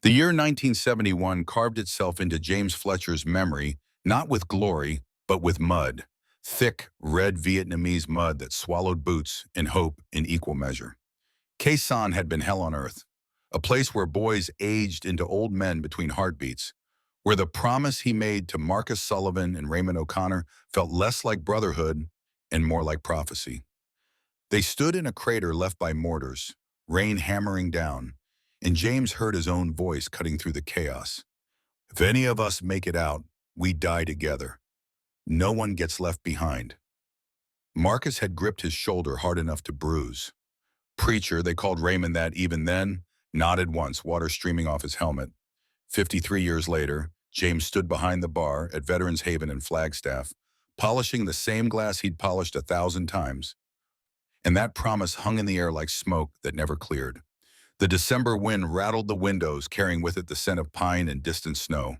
The year 1971 carved itself into James Fletcher's memory, not with glory, but with mud. Thick, red Vietnamese mud that swallowed boots and hope in equal measure. Khe Sanh had been hell on earth, a place where boys aged into old men between heartbeats, where the promise he made to Marcus Sullivan and Raymond O'Connor felt less like brotherhood and more like prophecy. They stood in a crater left by mortars, rain hammering down, and James heard his own voice cutting through the chaos. If any of us make it out, we die together. No one gets left behind. Marcus had gripped his shoulder hard enough to bruise. Preacher, they called Raymond that even then, nodded once, water streaming off his helmet. 53 years later, James stood behind the bar at Veterans Haven in Flagstaff, polishing the same glass he'd polished 1,000 times. And that promise hung in the air like smoke that never cleared. The December wind rattled the windows, carrying with it the scent of pine and distant snow.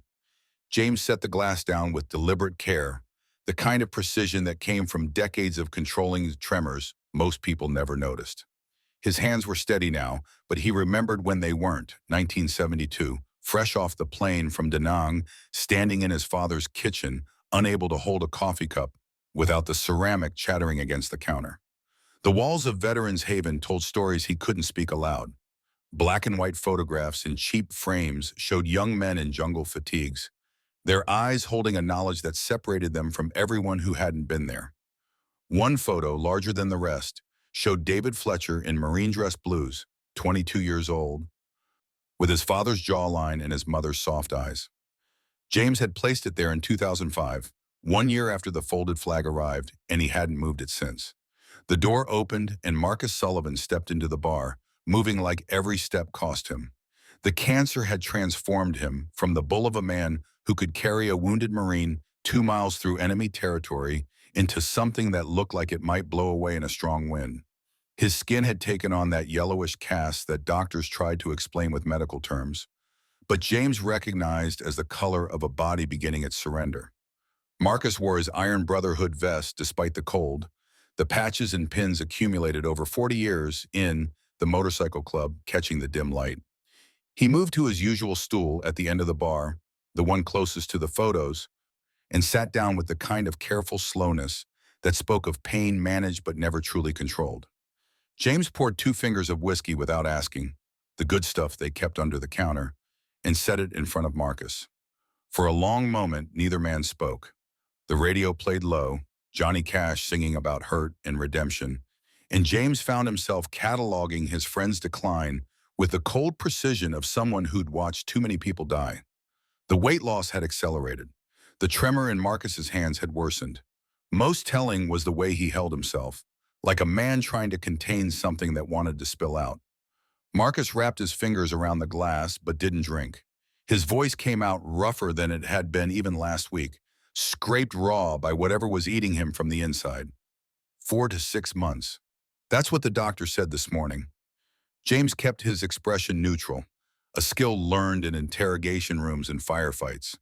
James set the glass down with deliberate care, the kind of precision that came from decades of controlling tremors most people never noticed. His hands were steady now, but he remembered when they weren't, 1972, fresh off the plane from Da Nang, standing in his father's kitchen, unable to hold a coffee cup without the ceramic chattering against the counter. The walls of Veterans Haven told stories he couldn't speak aloud. Black and white photographs in cheap frames showed young men in jungle fatigues, their eyes holding a knowledge that separated them from everyone who hadn't been there. One photo, larger than the rest, showed David Fletcher in marine dress blues, 22 years old, with his father's jawline and his mother's soft eyes. James had placed it there in 2005, 1 year after the folded flag arrived, and he hadn't moved it since. The door opened and Marcus Sullivan stepped into the bar, moving like every step cost him. The cancer had transformed him from the bull of a man who could carry a wounded Marine 2 miles through enemy territory into something that looked like it might blow away in a strong wind. His skin had taken on that yellowish cast that doctors tried to explain with medical terms, but James recognized as the color of a body beginning its surrender. Marcus wore his Iron Brotherhood vest despite the cold, the patches and pins accumulated over 40 years in the motorcycle club catching the dim light. He moved to his usual stool at the end of the bar, the one closest to the photos, and sat down with the kind of careful slowness that spoke of pain managed but never truly controlled. James poured 2 fingers of whiskey without asking, the good stuff they kept under the counter, and set it in front of Marcus. For a long moment, neither man spoke. The radio played low, Johnny Cash singing about hurt and redemption, and James found himself cataloging his friend's decline with the cold precision of someone who'd watched too many people die. The weight loss had accelerated. The tremor in Marcus's hands had worsened. Most telling was the way he held himself, like a man trying to contain something that wanted to spill out. Marcus wrapped his fingers around the glass but didn't drink. His voice came out rougher than it had been even last week, scraped raw by whatever was eating him from the inside. 4 to 6 months. That's what the doctor said this morning. James kept his expression neutral, a skill learned in interrogation rooms and firefights.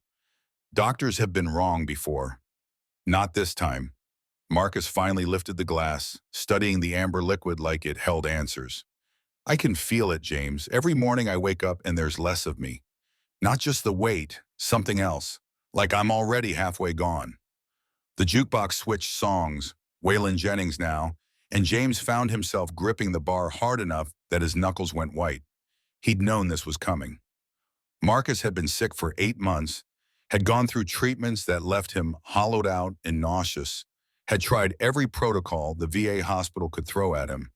Doctors have been wrong before. Not this time. Marcus finally lifted the glass, studying the amber liquid like it held answers. I can feel it, James. Every morning I wake up and there's less of me. Not just the weight, something else. Like I'm already halfway gone. The jukebox switched songs, Waylon Jennings now, and James found himself gripping the bar hard enough that his knuckles went white. He'd known this was coming. Marcus had been sick for 8 months, had gone through treatments that left him hollowed out and nauseous, had tried every protocol the VA hospital could throw at him.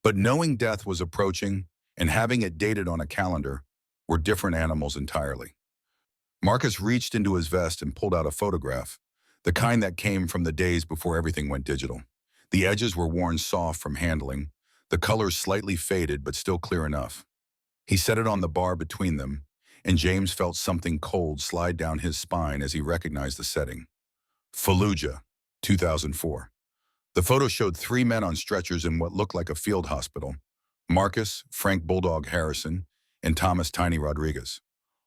But knowing death was approaching and having it dated on a calendar were different animals entirely. Marcus reached into his vest and pulled out a photograph, the kind that came from the days before everything went digital. The edges were worn soft from handling, the colors slightly faded but still clear enough. He set it on the bar between them, and James felt something cold slide down his spine as he recognized the setting. Fallujah, 2004. The photo showed 3 men on stretchers in what looked like a field hospital: Marcus, Frank Bulldog Harrison, and Thomas Tiny Rodriguez.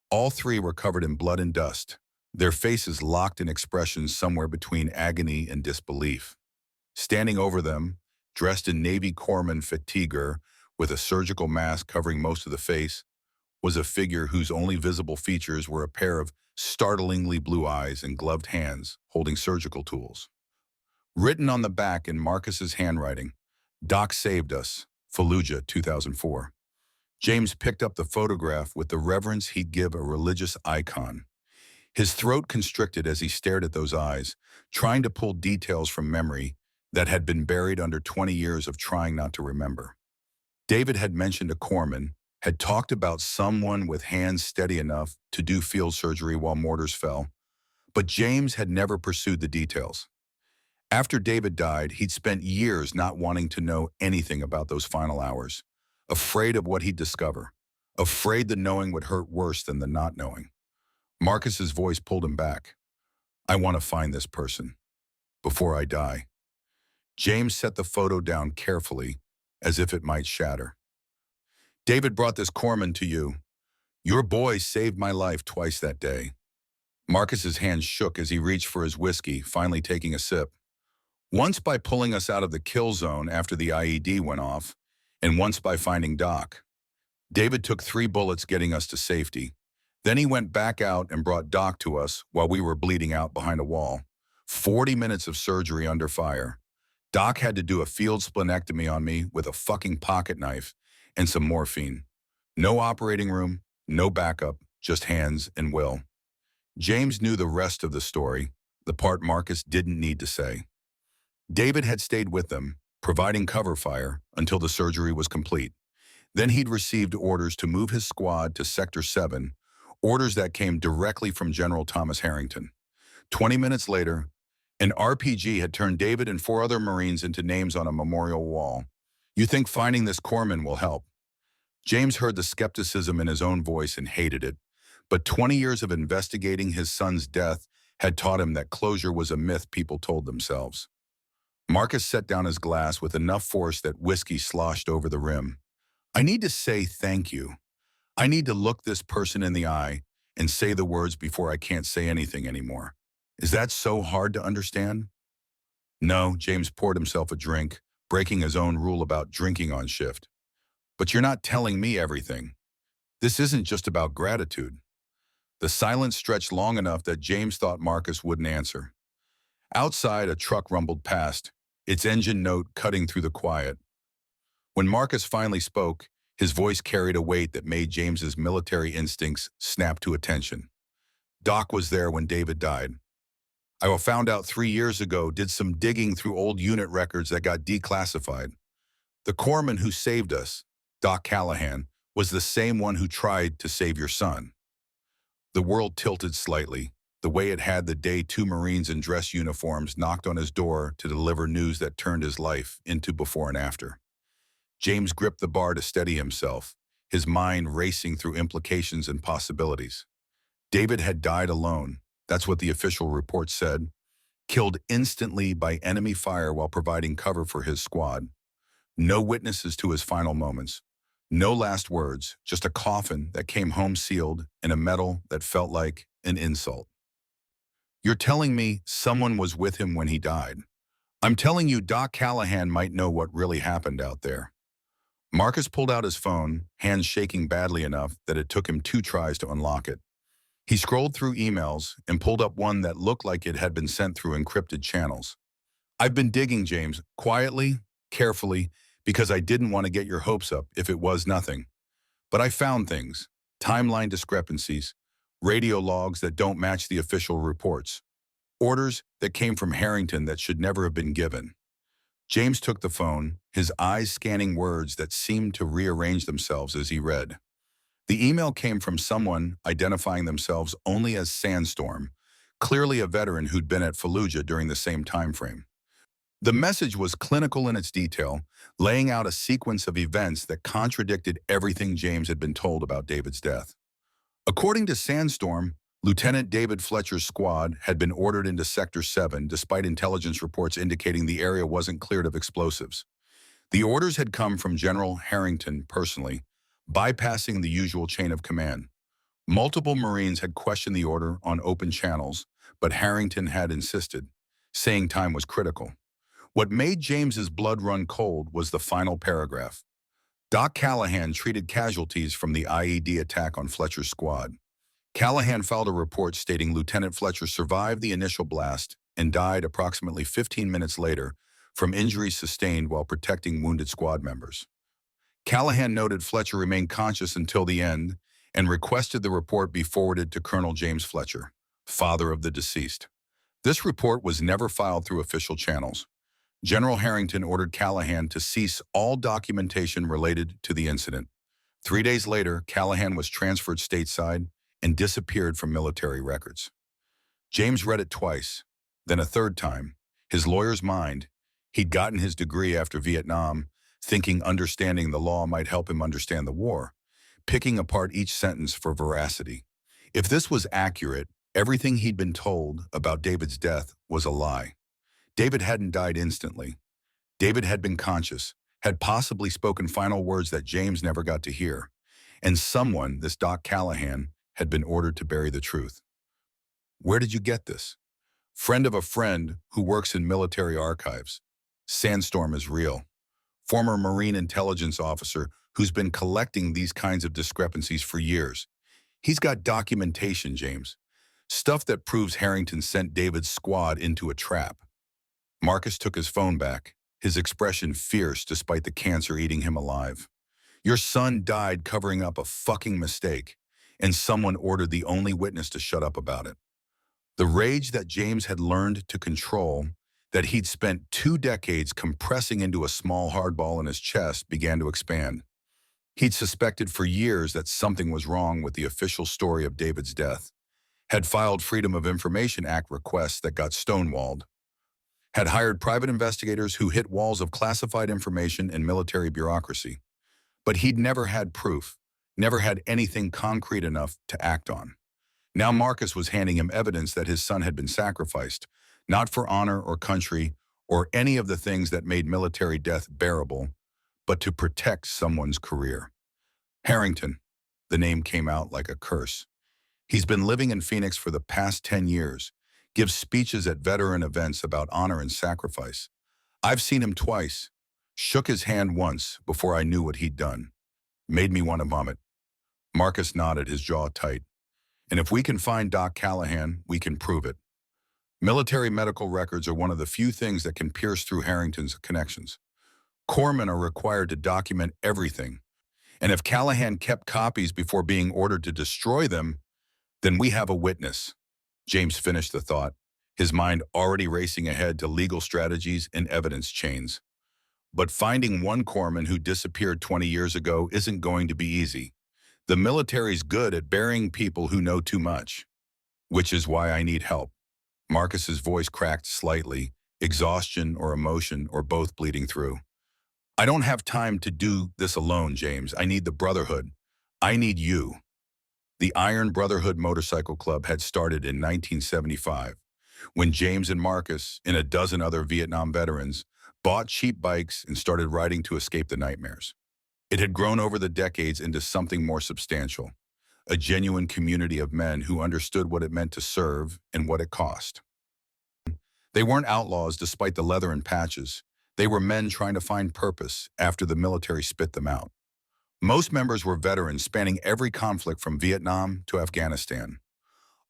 All 3 were covered in blood and dust, their faces locked in expressions somewhere between agony and disbelief. Standing over them, dressed in Navy corpsman fatigue with a surgical mask covering most of the face, was a figure whose only visible features were a pair of startlingly blue eyes and gloved hands holding surgical tools. Written on the back in Marcus's handwriting, "Doc saved us, Fallujah 2004. James picked up the photograph with the reverence he'd give a religious icon. His throat constricted as he stared at those eyes, trying to pull details from memory that had been buried under 20 years of trying not to remember. David had mentioned a corpsman, had talked about someone with hands steady enough to do field surgery while mortars fell, but James had never pursued the details. After David died, he'd spent years not wanting to know anything about those final hours, afraid of what he'd discover, afraid the knowing would hurt worse than the not knowing. Marcus's voice pulled him back. "I want to find this person. Before I die." James set the photo down carefully, as if it might shatter. "David brought this corpsman to you. Your boy saved my life twice that day." Marcus's hands shook as he reached for his whiskey, finally taking a sip. "Once by pulling us out of the kill zone after the IED went off, and once by finding Doc. David took 3 bullets getting us to safety. Then he went back out and brought Doc to us while we were bleeding out behind a wall. 40 minutes of surgery under fire. Doc had to do a field splenectomy on me with a fucking pocket knife and some morphine. No operating room, no backup, just hands and will." James knew the rest of the story, the part Marcus didn't need to say. David had stayed with them, providing cover fire until the surgery was complete. Then he'd received orders to move his squad to Sector 7, orders that came directly from General Thomas Harrington. 20 minutes later, an RPG had turned David and 4 other Marines into names on a memorial wall. "You think finding this corpsman will help?" James heard the skepticism in his own voice and hated it, but 20 years of investigating his son's death had taught him that closure was a myth people told themselves. Marcus set down his glass with enough force that whiskey sloshed over the rim. "I need to say thank you. I need to look this person in the eye and say the words before I can't say anything anymore. Is that so hard to understand?" "No," James poured himself a drink, breaking his own rule about drinking on shift. "But you're not telling me everything. This isn't just about gratitude." The silence stretched long enough that James thought Marcus wouldn't answer. Outside, a truck rumbled past, its engine note cutting through the quiet. When Marcus finally spoke, his voice carried a weight that made James's military instincts snap to attention. "Doc was there when David died. I found out 3 years ago, did some digging through old unit records that got declassified. The corpsman who saved us, Doc Callahan, was the same one who tried to save your son." The world tilted slightly, the way it had the day 2 Marines in dress uniforms knocked on his door to deliver news that turned his life into before and after. James gripped the bar to steady himself, his mind racing through implications and possibilities. David had died alone, that's what the official report said, killed instantly by enemy fire while providing cover for his squad. No witnesses to his final moments. No last words, just a coffin that came home sealed and a medal that felt like an insult. "You're telling me someone was with him when he died. I'm telling you Doc Callahan might know what really happened out there." Marcus pulled out his phone, hands shaking badly enough that it took him 2 tries to unlock it. He scrolled through emails and pulled up one that looked like it had been sent through encrypted channels. "I've been digging, James, quietly, carefully, because I didn't want to get your hopes up if it was nothing. But I found things, timeline discrepancies, radio logs that don't match the official reports, orders that came from Harrington that should never have been given." James took the phone, his eyes scanning words that seemed to rearrange themselves as he read. The email came from someone identifying themselves only as Sandstorm, clearly a veteran who'd been at Fallujah during the same time frame. The message was clinical in its detail, laying out a sequence of events that contradicted everything James had been told about David's death. According to Sandstorm, Lieutenant David Fletcher's squad had been ordered into Sector 7 despite intelligence reports indicating the area wasn't cleared of explosives. The orders had come from General Harrington personally, bypassing the usual chain of command. Multiple Marines had questioned the order on open channels, but Harrington had insisted, saying time was critical. What made James's blood run cold was the final paragraph. Doc Callahan treated casualties from the IED attack on Fletcher's squad. Callahan filed a report stating Lieutenant Fletcher survived the initial blast and died approximately 15 minutes later from injuries sustained while protecting wounded squad members. Callahan noted Fletcher remained conscious until the end and requested the report be forwarded to Colonel James Fletcher, father of the deceased. This report was never filed through official channels. General Harrington ordered Callahan to cease all documentation related to the incident. 3 days later, Callahan was transferred stateside and disappeared from military records. James read it twice, then a third time. His lawyer's mind, he'd gotten his degree after Vietnam, thinking understanding the law might help him understand the war, picking apart each sentence for veracity. If this was accurate, everything he'd been told about David's death was a lie. David hadn't died instantly. David had been conscious, had possibly spoken final words that James never got to hear. And someone, this Doc Callahan, had been ordered to bury the truth. Where did you get this? Friend of a friend who works in military archives. Sandstorm is real. Former Marine intelligence officer who's been collecting these kinds of discrepancies for years. He's got documentation, James. Stuff that proves Harrington sent David's squad into a trap. Marcus took his phone back, his expression fierce despite the cancer eating him alive. Your son died covering up a fucking mistake, and someone ordered the only witness to shut up about it. The rage that James had learned to control, that he'd spent 2 decades compressing into a small hardball in his chest, began to expand. He'd suspected for years that something was wrong with the official story of David's death, had filed Freedom of Information Act requests that got stonewalled, had hired private investigators who hit walls of classified information and military bureaucracy. But he'd never had proof, never had anything concrete enough to act on. Now Marcus was handing him evidence that his son had been sacrificed, not for honor or country or any of the things that made military death bearable, but to protect someone's career. Harrington, the name came out like a curse. He's been living in Phoenix for the past 10 years, gives speeches at veteran events about honor and sacrifice. I've seen him twice, shook his hand once before I knew what he'd done. Made me want to vomit. Marcus nodded, his jaw tight. And if we can find Doc Callahan, we can prove it. Military medical records are one of the few things that can pierce through Harrington's connections. Corpsmen are required to document everything. And if Callahan kept copies before being ordered to destroy them, then we have a witness. James finished the thought, his mind already racing ahead to legal strategies and evidence chains. But finding one corpsman who disappeared 20 years ago isn't going to be easy. The military's good at burying people who know too much, which is why I need help. Marcus's voice cracked slightly, exhaustion or emotion or both bleeding through. I don't have time to do this alone, James. I need the brotherhood. I need you. The Iron Brotherhood Motorcycle Club had started in 1975, when James and Marcus and a dozen other Vietnam veterans bought cheap bikes and started riding to escape the nightmares. It had grown over the decades into something more substantial, a genuine community of men who understood what it meant to serve and what it cost. They weren't outlaws despite the leather and patches. They were men trying to find purpose after the military spit them out. Most members were veterans spanning every conflict from Vietnam to Afghanistan.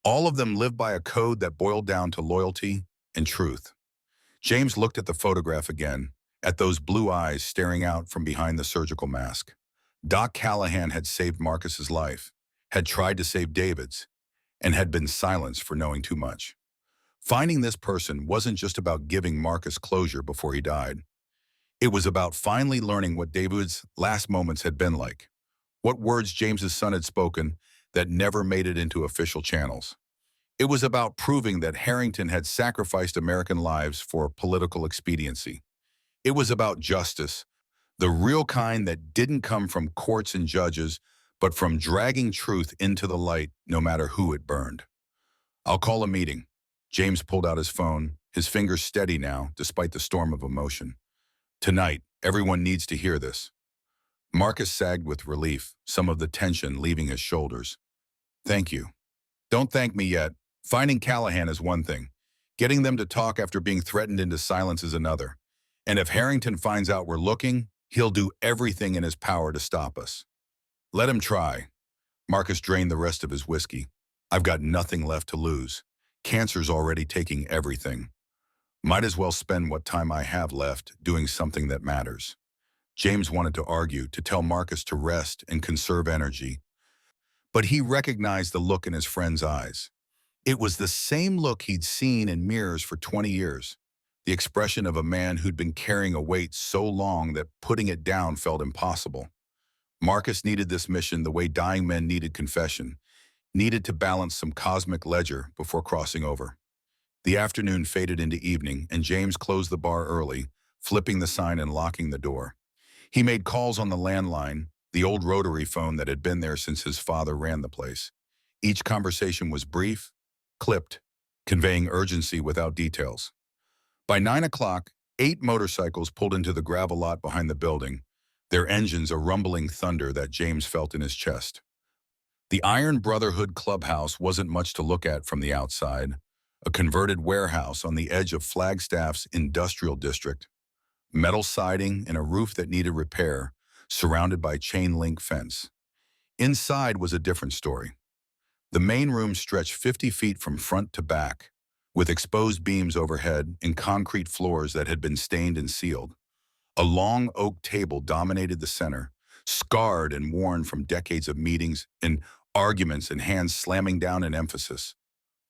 All of them lived by a code that boiled down to loyalty and truth. James looked at the photograph again, at those blue eyes staring out from behind the surgical mask. Doc Callahan had saved Marcus's life, had tried to save David's, and had been silenced for knowing too much. Finding this person wasn't just about giving Marcus closure before he died. It was about finally learning what David's last moments had been like, what words James's son had spoken that never made it into official channels. It was about proving that Harrington had sacrificed American lives for political expediency. It was about justice, the real kind that didn't come from courts and judges, but from dragging truth into the light no matter who it burned. I'll call a meeting. James pulled out his phone, his fingers steady now, despite the storm of emotion. Tonight, everyone needs to hear this. Marcus sagged with relief, some of the tension leaving his shoulders. Thank you. Don't thank me yet. Finding Callahan is one thing. Getting them to talk after being threatened into silence is another. And if Harrington finds out we're looking, He'll do everything in his power to stop us. Let him try. Marcus drained the rest of his whiskey. I've got nothing left to lose. Cancer's already taking everything. Might as well spend what time I have left doing something that matters. James wanted to argue, to tell Marcus to rest and conserve energy, but he recognized the look in his friend's eyes. It was the same look he'd seen in mirrors for 20 years, the expression of a man who'd been carrying a weight so long that putting it down felt impossible. Marcus needed this mission the way dying men needed confession, needed to balance some cosmic ledger before crossing over. The afternoon faded into evening, and James closed the bar early, flipping the sign and locking the door. He made calls on the landline, the old rotary phone that had been there since his father ran the place. Each conversation was brief, clipped, conveying urgency without details. By 9 o'clock, 8 motorcycles pulled into the gravel lot behind the building, their engines a rumbling thunder that James felt in his chest. The Iron Brotherhood clubhouse wasn't much to look at from the outside, a converted warehouse on the edge of Flagstaff's industrial district, metal siding and a roof that needed repair, surrounded by chain-link fence. Inside was a different story. The main room stretched 50 feet from front to back, with exposed beams overhead and concrete floors that had been stained and sealed. A long oak table dominated the center, scarred and worn from decades of meetings and arguments and hands slamming down in emphasis.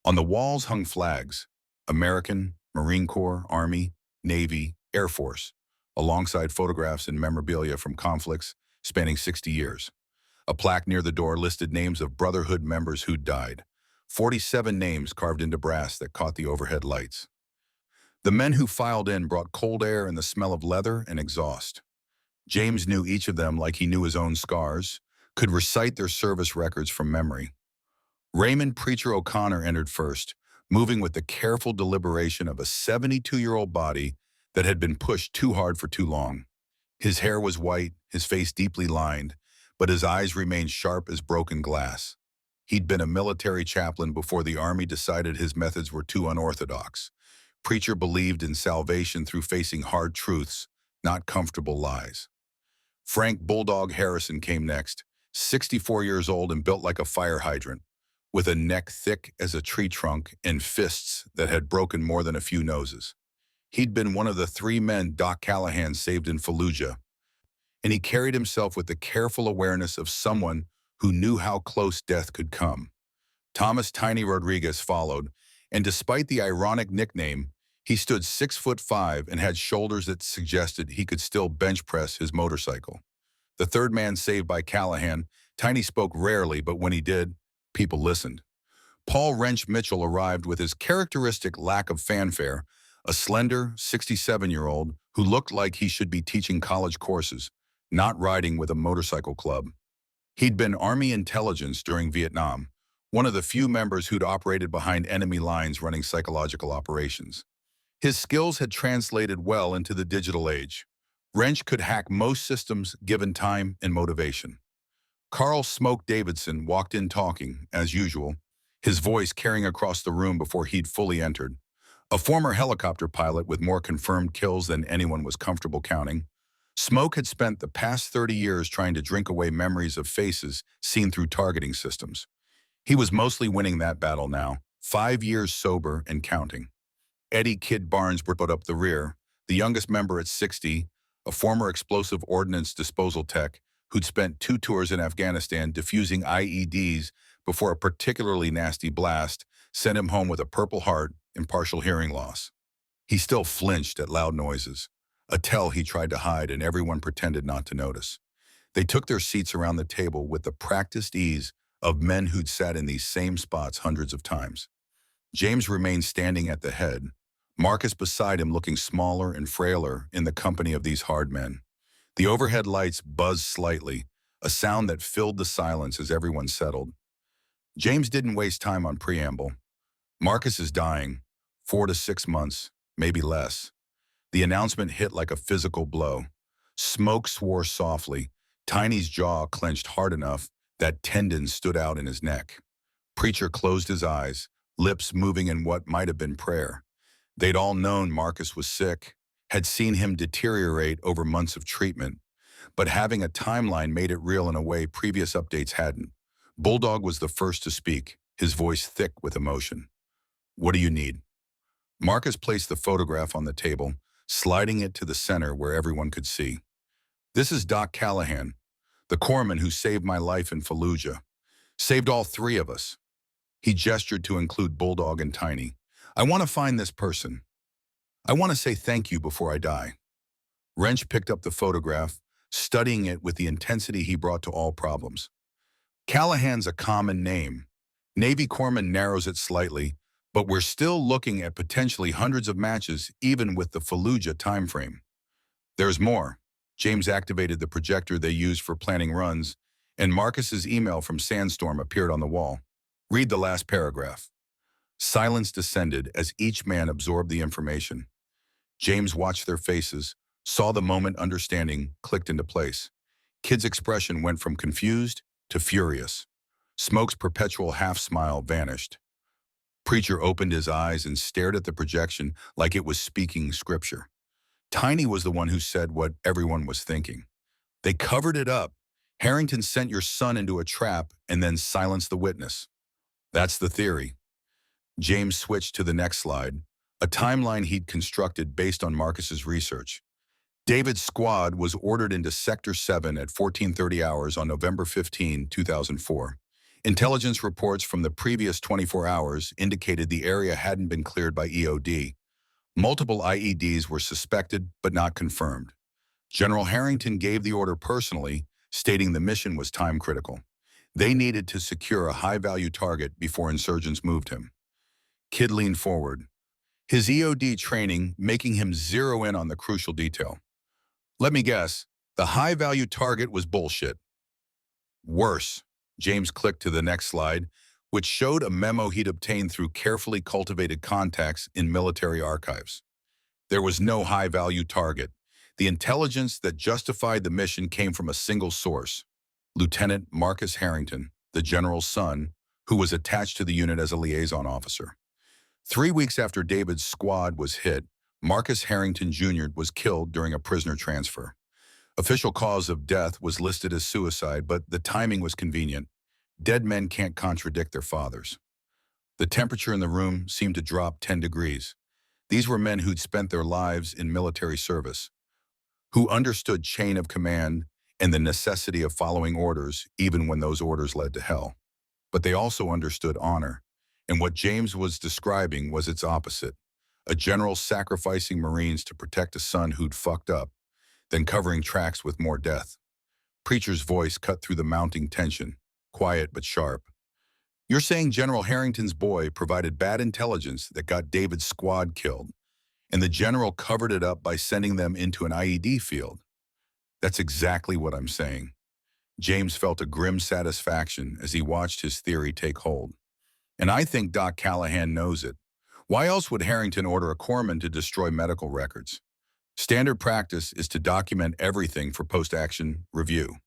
On the walls hung flags, American, Marine Corps, Army, Navy, Air Force, alongside photographs and memorabilia from conflicts spanning 60 years. A plaque near the door listed names of Brotherhood members who'd died, 47 names carved into brass that caught the overhead lights. The men who filed in brought cold air and the smell of leather and exhaust. James knew each of them like he knew his own scars, could recite their service records from memory. Raymond Preacher O'Connor entered first, moving with the careful deliberation of a 72-year-old body that had been pushed too hard for too long. His hair was white, his face deeply lined, but his eyes remained sharp as broken glass. He'd been a military chaplain before the Army decided his methods were too unorthodox. Preacher believed in salvation through facing hard truths, not comfortable lies. Frank Bulldog Harrison came next, 64 years old and built like a fire hydrant, with a neck thick as a tree trunk and fists that had broken more than a few noses. He'd been one of the 3 men Doc Callahan saved in Fallujah, and he carried himself with the careful awareness of someone who knew how close death could come. Thomas Tiny Rodriguez followed, and despite the ironic nickname, he stood 6'5" and had shoulders that suggested he could still bench press his motorcycle. The third man saved by Callahan, Tiny spoke rarely, but when he did, people listened. Paul Wrench Mitchell arrived with his characteristic lack of fanfare, a slender, 67-year-old who looked like he should be teaching college courses, not riding with a motorcycle club. He'd been Army intelligence during Vietnam, one of the few members who'd operated behind enemy lines running psychological operations. His skills had translated well into the digital age. Wrench could hack most systems given time and motivation. Carl Smoke Davidson walked in talking, as usual, his voice carrying across the room before he'd fully entered. A former helicopter pilot with more confirmed kills than anyone was comfortable counting, Smoke had spent the past 30 years trying to drink away memories of faces seen through targeting systems. He was mostly winning that battle now, 5 years sober and counting. Eddie Kid Barnes put up the rear, the youngest member at 60, a former explosive ordnance disposal tech who'd spent 2 tours in Afghanistan defusing IEDs before a particularly nasty blast sent him home with a Purple Heart and partial hearing loss. He still flinched at loud noises, a tell he tried to hide and everyone pretended not to notice. They took their seats around the table with the practiced ease of men who'd sat in these same spots hundreds of times. James remained standing at the head, Marcus beside him looking smaller and frailer in the company of these hard men. The overhead lights buzzed slightly, a sound that filled the silence as everyone settled. James didn't waste time on preamble. Marcus is dying, 4 to 6 months, maybe less. The announcement hit like a physical blow. Smoke swore softly. Tiny's jaw clenched hard enough that tendons stood out in his neck. Preacher closed his eyes, lips moving in what might have been prayer. They'd all known Marcus was sick, had seen him deteriorate over months of treatment, but having a timeline made it real in a way previous updates hadn't. Bulldog was the first to speak, his voice thick with emotion. "What do you need?" Marcus placed the photograph on the table, sliding it to the center where everyone could see. "This is Doc Callahan, the corpsman who saved my life in Fallujah. Saved all three of us." He gestured to include Bulldog and Tiny. "I want to find this person. I want to say thank you before I die." Wrench picked up the photograph, studying it with the intensity he brought to all problems. "Callahan's a common name. Navy corpsman narrows it slightly, but we're still looking at potentially hundreds of matches even with the Fallujah timeframe. There's more." James activated the projector they used for planning runs, and Marcus's email from Sandstorm appeared on the wall. "Read the last paragraph." Silence descended as each man absorbed the information. James watched their faces, saw the moment understanding clicked into place. Kid's expression went from confused to furious. Smoke's perpetual half-smile vanished. Preacher opened his eyes and stared at the projection like it was speaking scripture. Tiny was the one who said what everyone was thinking. "They covered it up. Harrington sent your son into a trap and then silenced the witness." "That's the theory." James switched to the next slide, a timeline he'd constructed based on Marcus's research. David's squad was ordered into Sector 7 at 14:30 hours on November 15, 2004. Intelligence reports from the previous 24 hours indicated the area hadn't been cleared by EOD. Multiple IEDs were suspected but not confirmed. General Harrington gave the order personally, stating the mission was time-critical. They needed to secure a high-value target before insurgents moved him. Kid leaned forward, his EOD training making him zero in on the crucial detail. "Let me guess, the high-value target was bullshit." "Worse." James clicked to the next slide, which showed a memo he'd obtained through carefully cultivated contacts in military archives. There was no high-value target. The intelligence that justified the mission came from a single source: Lieutenant Marcus Harrington, the general's son, who was attached to the unit as a liaison officer. 3 weeks after David's squad was hit, Marcus Harrington Jr. was killed during a prisoner transfer. Official cause of death was listed as suicide, but the timing was convenient. Dead men can't contradict their fathers. The temperature in the room seemed to drop 10 degrees. These were men who'd spent their lives in military service, who understood chain of command and the necessity of following orders even when those orders led to hell. But they also understood honor, and what James was describing was its opposite: a general sacrificing Marines to protect a son who'd fucked up, then covering tracks with more death. Preacher's voice cut through the mounting tension, quiet but sharp. "You're saying General Harrington's boy provided bad intelligence that got David's squad killed, and the general covered it up by sending them into an IED field?" "That's exactly what I'm saying." James felt a grim satisfaction as he watched his theory take hold. "And I think Doc Callahan knows it. Why else would Harrington order a corpsman to destroy medical records? Standard practice is to document everything for post-action review.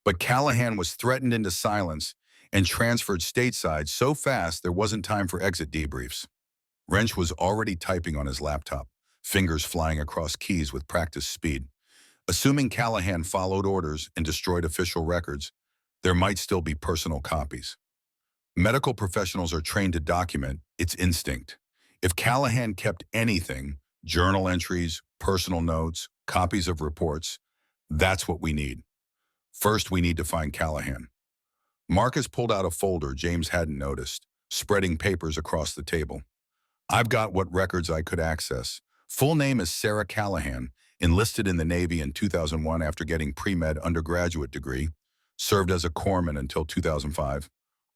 But Callahan was threatened into silence and transferred stateside so fast there wasn't time for exit debriefs." Wrench was already typing on his laptop, fingers flying across keys with practiced speed. Assuming Callahan followed orders and destroyed official records, there might still be personal copies. Medical professionals are trained to document, it's instinct. If Callahan kept anything, journal entries, personal notes, copies of reports, that's what we need. First, we need to find Callahan. Marcus pulled out a folder James hadn't noticed, spreading papers across the table. "I've got what records I could access. Full name is Sarah Callahan, enlisted in the Navy in 2001 after getting pre-med undergraduate degree, served as a corpsman until 2005.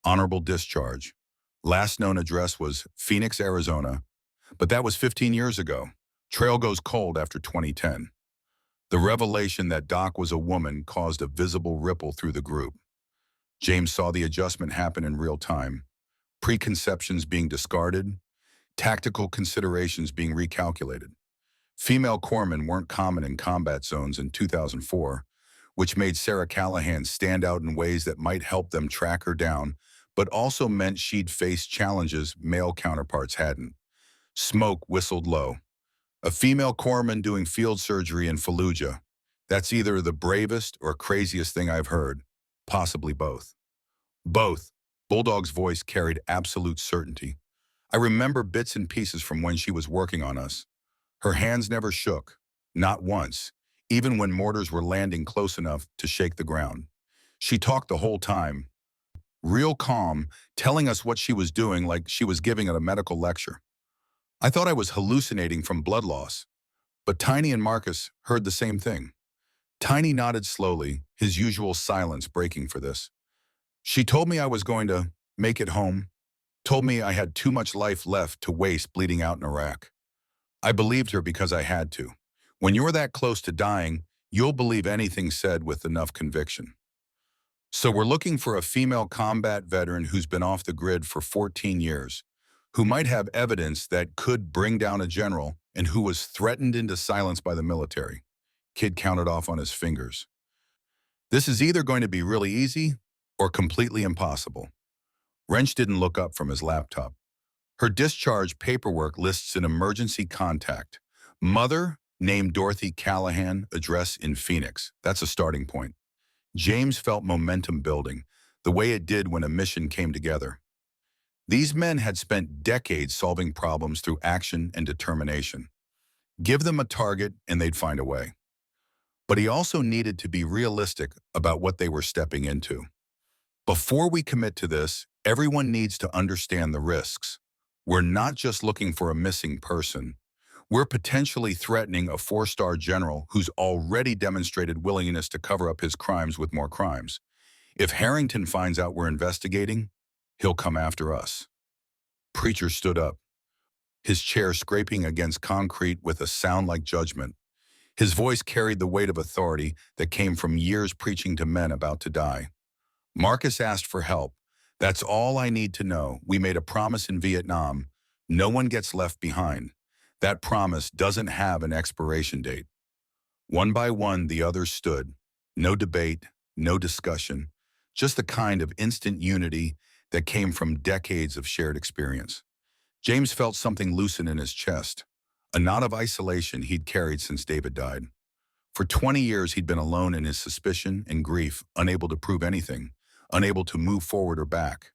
Honorable discharge. Last known address was Phoenix, Arizona, but that was 15 years ago. Trail goes cold after 2010. The revelation that Doc was a woman caused a visible ripple through the group. James saw the adjustment happen in real time. Preconceptions being discarded, tactical considerations being recalculated. Female corpsmen weren't common in combat zones in 2004, which made Sarah Callahan stand out in ways that might help them track her down, but also meant she'd face challenges male counterparts hadn't. Smoke whistled low. A female corpsman doing field surgery in Fallujah. That's either the bravest or craziest thing I've heard, possibly both. Both. Bulldog's voice carried absolute certainty. I remember bits and pieces from when she was working on us. Her hands never shook, not once, even when mortars were landing close enough to shake the ground. She talked the whole time, real calm, telling us what she was doing like she was giving a medical lecture. I thought I was hallucinating from blood loss, but Tiny and Marcus heard the same thing. Tiny nodded slowly, his usual silence breaking for this. She told me I was going to make it home, told me I had too much life left to waste bleeding out in Iraq. I believed her because I had to. When you're that close to dying, you'll believe anything said with enough conviction. So we're looking for a female combat veteran who's been off the grid for 14 years, who might have evidence that could bring down a general and who was threatened into silence by the military. Kid counted off on his fingers. This is either going to be really easy or completely impossible. Wrench didn't look up from his laptop. Her discharge paperwork lists an emergency contact. Mother, named Dorothy Callahan, address in Phoenix. That's a starting point. James felt momentum building, the way it did when a mission came together. These men had spent decades solving problems through action and determination. Give them a target and they'd find a way. But he also needed to be realistic about what they were stepping into. Before we commit to this, everyone needs to understand the risks. We're not just looking for a missing person. We're potentially threatening a 4-star general who's already demonstrated willingness to cover up his crimes with more crimes. If Harrington finds out we're investigating, he'll come after us. Preacher stood up, his chair scraping against concrete with a sound like judgment. His voice carried the weight of authority that came from years preaching to men about to die. Marcus asked for help. That's all I need to know. We made a promise in Vietnam. No one gets left behind. That promise doesn't have an expiration date. One by one, the others stood. No debate, no discussion, just the kind of instant unity that came from decades of shared experience. James felt something loosen in his chest, a knot of isolation he'd carried since David died. For 20 years, he'd been alone in his suspicion and grief, unable to prove anything, unable to move forward or back.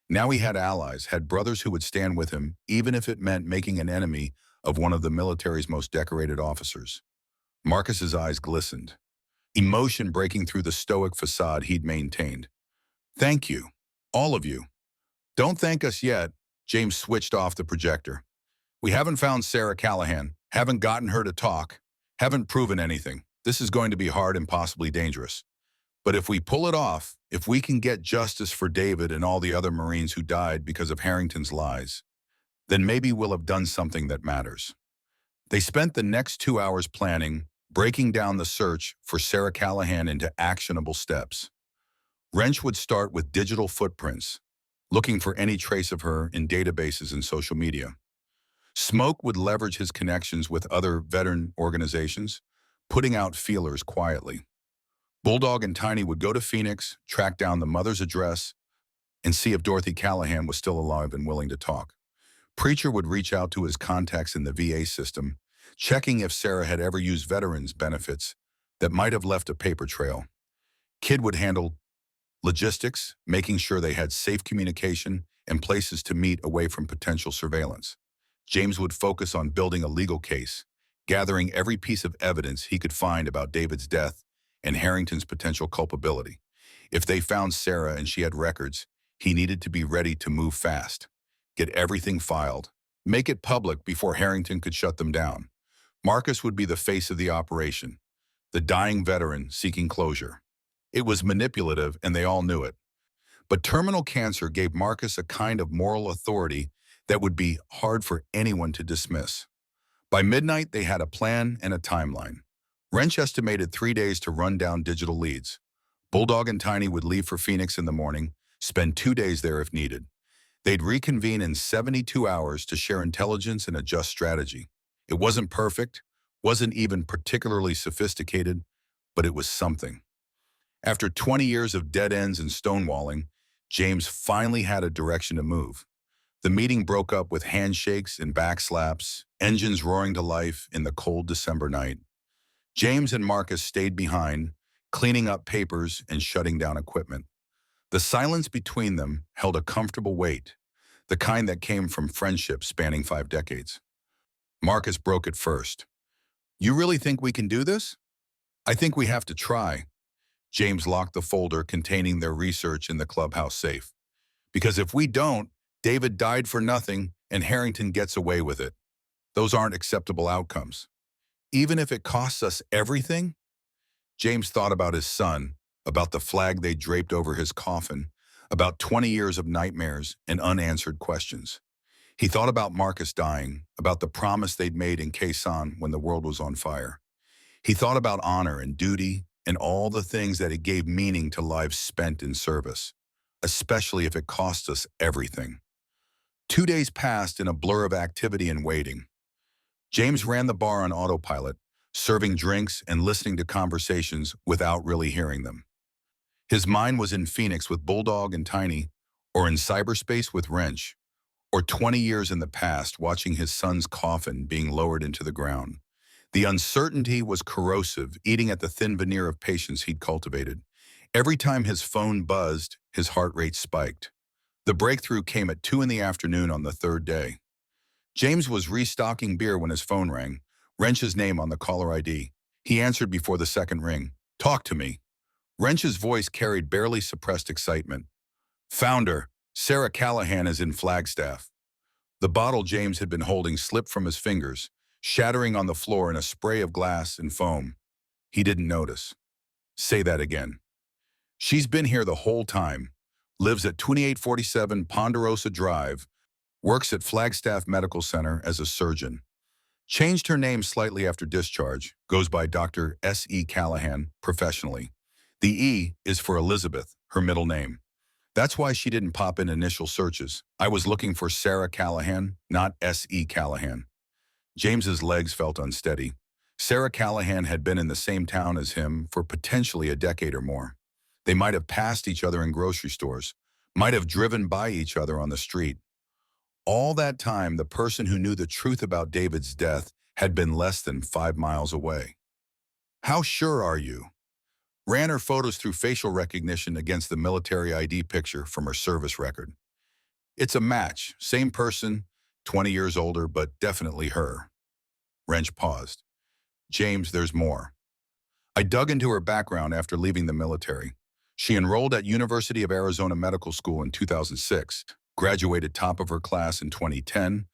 Now he had allies, had brothers who would stand with him, even if it meant making an enemy of one of the military's most decorated officers. Marcus's eyes glistened, emotion breaking through the stoic facade he'd maintained. Thank you, all of you. Don't thank us yet. James switched off the projector. We haven't found Sarah Callahan, haven't gotten her to talk, haven't proven anything. This is going to be hard and possibly dangerous. But if we pull it off, if we can get justice for David and all the other Marines who died because of Harrington's lies, then maybe we'll have done something that matters. They spent the next 2 hours planning, breaking down the search for Sarah Callahan into actionable steps. Wrench would start with digital footprints, looking for any trace of her in databases and social media. Smoke would leverage his connections with other veteran organizations, putting out feelers quietly. Bulldog and Tiny would go to Phoenix, track down the mother's address, and see if Dorothy Callahan was still alive and willing to talk. Preacher would reach out to his contacts in the VA system, checking if Sarah had ever used veterans' benefits that might have left a paper trail. Kid would handle logistics, making sure they had safe communication and places to meet away from potential surveillance. James would focus on building a legal case, gathering every piece of evidence he could find about David's death and Harrington's potential culpability. If they found Sarah and she had records, he needed to be ready to move fast, get everything filed, make it public before Harrington could shut them down. Marcus would be the face of the operation, the dying veteran seeking closure. It was manipulative and they all knew it. But terminal cancer gave Marcus a kind of moral authority that would be hard for anyone to dismiss. By midnight, they had a plan and a timeline. Wrench estimated 3 days to run down digital leads. Bulldog and Tiny would leave for Phoenix in the morning, spend 2 days there if needed. They'd reconvene in 72 hours to share intelligence and adjust strategy. It wasn't perfect, wasn't even particularly sophisticated, but it was something. After 20 years of dead ends and stonewalling, James finally had a direction to move. The meeting broke up with handshakes and backslaps, engines roaring to life in the cold December night. James and Marcus stayed behind, cleaning up papers and shutting down equipment. The silence between them held a comfortable weight, the kind that came from friendship spanning 5 decades. Marcus broke it first. "You really think we can do this?" "I think we have to try." James locked the folder containing their research in the clubhouse safe. "Because if we don't, David died for nothing and Harrington gets away with it. Those aren't acceptable outcomes. Even if it costs us everything?" James thought about his son, about the flag they draped over his coffin, about 20 years of nightmares and unanswered questions. He thought about Marcus dying, about the promise they'd made in Quezon when the world was on fire. He thought about honor and duty and all the things that it gave meaning to lives spent in service, especially if it cost us everything. 2 days passed in a blur of activity and waiting. James ran the bar on autopilot, serving drinks and listening to conversations without really hearing them. His mind was in Phoenix with Bulldog and Tiny, or in cyberspace with Wrench, or 20 years in the past watching his son's coffin being lowered into the ground. The uncertainty was corrosive, eating at the thin veneer of patience he'd cultivated. Every time his phone buzzed, his heart rate spiked. The breakthrough came at 2 in the afternoon on the third day. James was restocking beer when his phone rang, Wrench's name on the caller ID. He answered before the second ring. "Talk to me." Wrench's voice carried barely suppressed excitement. "Founder, Sarah Callahan is in Flagstaff." The bottle James had been holding slipped from his fingers, shattering on the floor in a spray of glass and foam. He didn't notice. "Say that again." "She's been here the whole time. Lives at 2847 Ponderosa Drive. Works at Flagstaff Medical Center as a surgeon. Changed her name slightly after discharge. Goes by Dr. S.E. Callahan professionally. The E is for Elizabeth, her middle name. That's why she didn't pop in initial searches. I was looking for Sarah Callahan, not S.E. Callahan." James's legs felt unsteady. Sarah Callahan had been in the same town as him for potentially a decade or more. They might have passed each other in grocery stores, might have driven by each other on the street. All that time, the person who knew the truth about David's death had been less than 5 miles away. "How sure are you?" Ran her photos through facial recognition against the military ID picture from her service record. "It's a match. Same person, 20 years older, but definitely her." Wrench paused. "James, there's more." "I dug into her background after leaving the military. She enrolled at University of Arizona Medical School in 2006, graduated top of her class in 2010,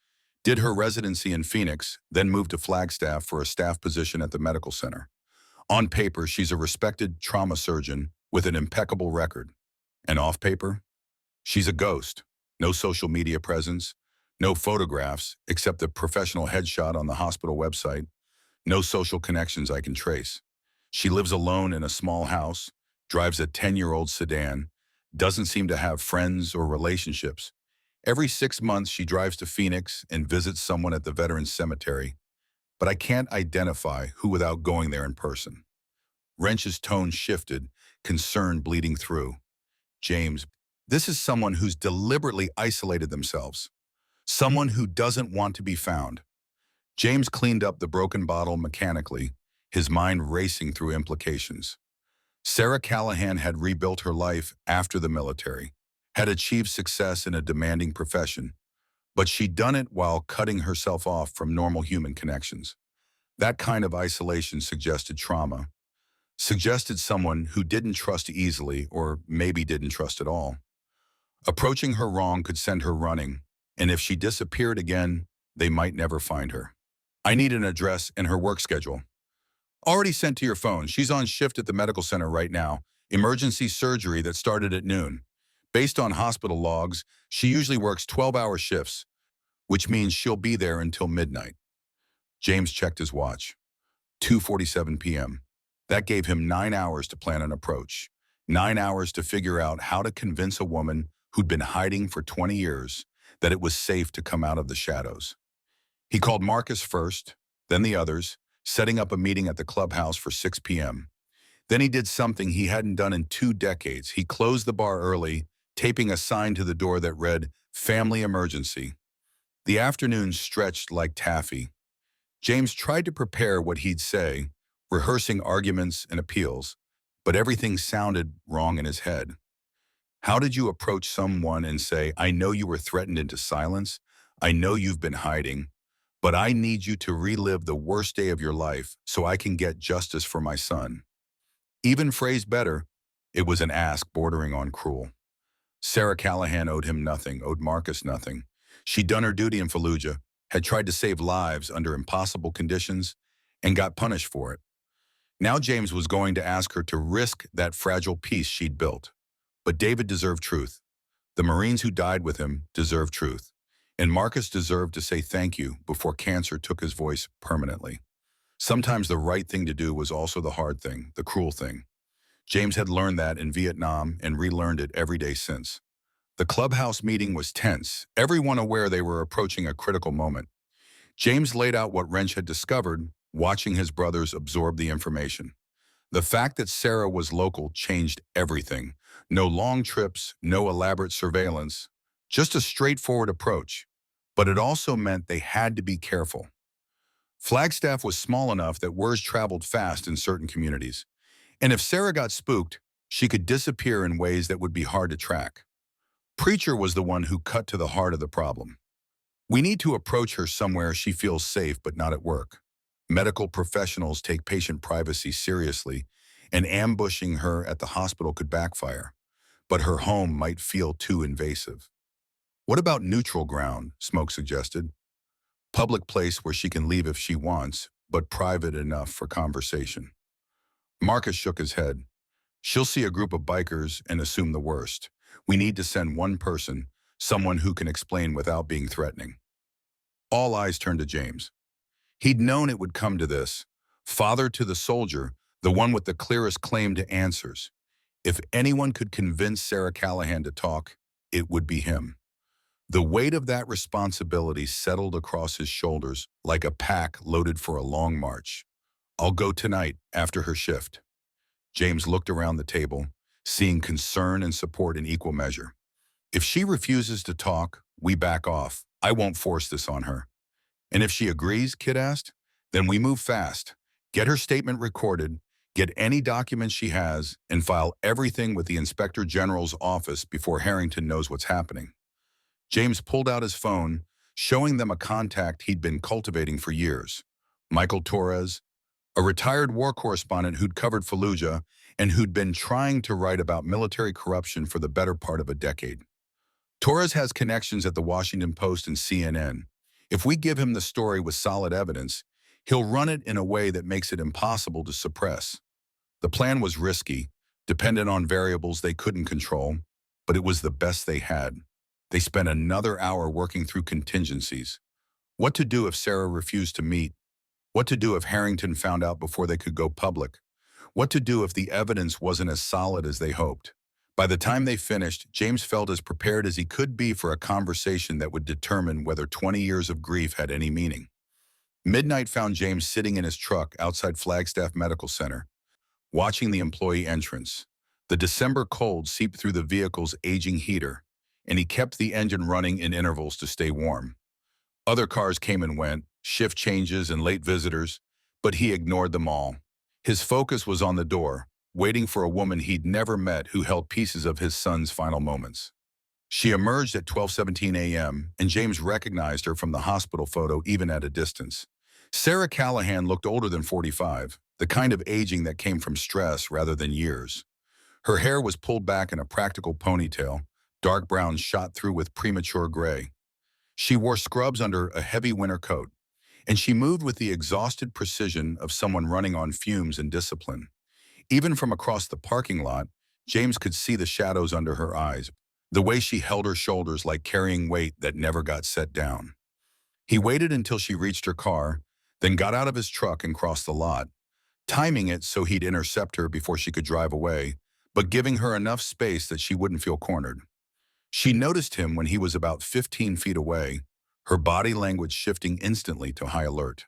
did her residency in Phoenix, then moved to Flagstaff for a staff position at the medical center. On paper, she's a respected trauma surgeon with an impeccable record. And off paper, she's a ghost. No social media presence, no photographs except the professional headshot on the hospital website, no social connections I can trace. She lives alone in a small house, drives a 10-year-old sedan, doesn't seem to have friends or relationships. Every 6 months, she drives to Phoenix and visits someone at the Veterans Cemetery, but I can't identify who without going there in person." Wrench's tone shifted, concern bleeding through. "James, this is someone who's deliberately isolated themselves. Someone who doesn't want to be found." James cleaned up the broken bottle mechanically, his mind racing through implications. Sarah Callahan had rebuilt her life after the military, had achieved success in a demanding profession, but she'd done it while cutting herself off from normal human connections. That kind of isolation suggested trauma, suggested someone who didn't trust easily or maybe didn't trust at all. Approaching her wrong could send her running, and if she disappeared again, they might never find her. "I need an address and her work schedule." "Already sent to your phone. She's on shift at the medical center right now. Emergency surgery that started at noon. Based on hospital logs, she usually works 12-hour shifts, which means she'll be there until midnight." James checked his watch. 2:47 p.m. That gave him 9 hours to plan an approach. 9 hours to figure out how to convince a woman who'd been hiding for 20 years that it was safe to come out of the shadows. He called Marcus first, then the others, setting up a meeting at the clubhouse for 6 p.m. Then he did something he hadn't done in 2 decades. He closed the bar early, taping a sign to the door that read, "Family Emergency." The afternoon stretched like taffy. James tried to prepare what he'd say, rehearsing arguments and appeals, but everything sounded wrong in his head. How did you approach someone and say, I know you were threatened into silence, I know you've been hiding, but I need you to relive the worst day of your life so I can get justice for my son? Even phrased better, it was an ask bordering on cruel. Sarah Callahan owed him nothing, owed Marcus nothing. She'd done her duty in Fallujah, had tried to save lives under impossible conditions, and got punished for it. Now James was going to ask her to risk that fragile peace she'd built. But David deserved truth. The Marines who died with him deserved truth. And Marcus deserved to say thank you before cancer took his voice permanently. Sometimes the right thing to do was also the hard thing, the cruel thing. James had learned that in Vietnam and relearned it every day since. The clubhouse meeting was tense, everyone aware they were approaching a critical moment. James laid out what Wrench had discovered, watching his brothers absorb the information. The fact that Sarah was local changed everything. No long trips, no elaborate surveillance, just a straightforward approach. But it also meant they had to be careful. Flagstaff was small enough that words traveled fast in certain communities. And if Sarah got spooked, she could disappear in ways that would be hard to track. Preacher was the one who cut to the heart of the problem. We need to approach her somewhere she feels safe but not at work. Medical professionals take patient privacy seriously, and ambushing her at the hospital could backfire. But her home might feel too invasive. What about neutral ground, Smoke suggested? Public place where she can leave if she wants, but private enough for conversation. Marcus shook his head. She'll see a group of bikers and assume the worst. We need to send one person, someone who can explain without being threatening. All eyes turned to James. He'd known it would come to this. Father to the soldier, the one with the clearest claim to answers. If anyone could convince Sarah Callahan to talk, it would be him. The weight of that responsibility settled across his shoulders like a pack loaded for a long march. I'll go tonight after her shift. James looked around the table, seeing concern and support in equal measure. If she refuses to talk, we back off. I won't force this on her. And if she agrees, Kid asked, then we move fast. Get her statement recorded, get any documents she has, and file everything with the Inspector General's office before Harrington knows what's happening. James pulled out his phone, showing them a contact he'd been cultivating for years. Michael Torres, a retired war correspondent who'd covered Fallujah and who'd been trying to write about military corruption for the better part of a decade. Torres has connections at the Washington Post and CNN. If we give him the story with solid evidence, he'll run it in a way that makes it impossible to suppress. The plan was risky, dependent on variables they couldn't control, but it was the best they had. They spent another hour working through contingencies. What to do if Sarah refused to meet? What to do if Harrington found out before they could go public? What to do if the evidence wasn't as solid as they hoped? By the time they finished, James felt as prepared as he could be for a conversation that would determine whether 20 years of grief had any meaning. Midnight found James sitting in his truck outside Flagstaff Medical Center, watching the employee entrance. The December cold seeped through the vehicle's aging heater, and he kept the engine running in intervals to stay warm. Other cars came and went, shift changes and late visitors, but he ignored them all. His focus was on the door, waiting for a woman he'd never met who held pieces of his son's final moments. She emerged at 12:17 a.m., and James recognized her from the hospital photo even at a distance. Sarah Callahan looked older than 45, the kind of aging that came from stress rather than years. Her hair was pulled back in a practical ponytail, dark brown shot through with premature gray. She wore scrubs under a heavy winter coat, and she moved with the exhausted precision of someone running on fumes and discipline. Even from across the parking lot, James could see the shadows under her eyes, the way she held her shoulders like carrying weight that never got set down. He waited until she reached her car, then got out of his truck and crossed the lot, timing it so he'd intercept her before she could drive away, but giving her enough space that she wouldn't feel cornered. She noticed him when he was about 15 feet away, her body language shifting instantly to high alert.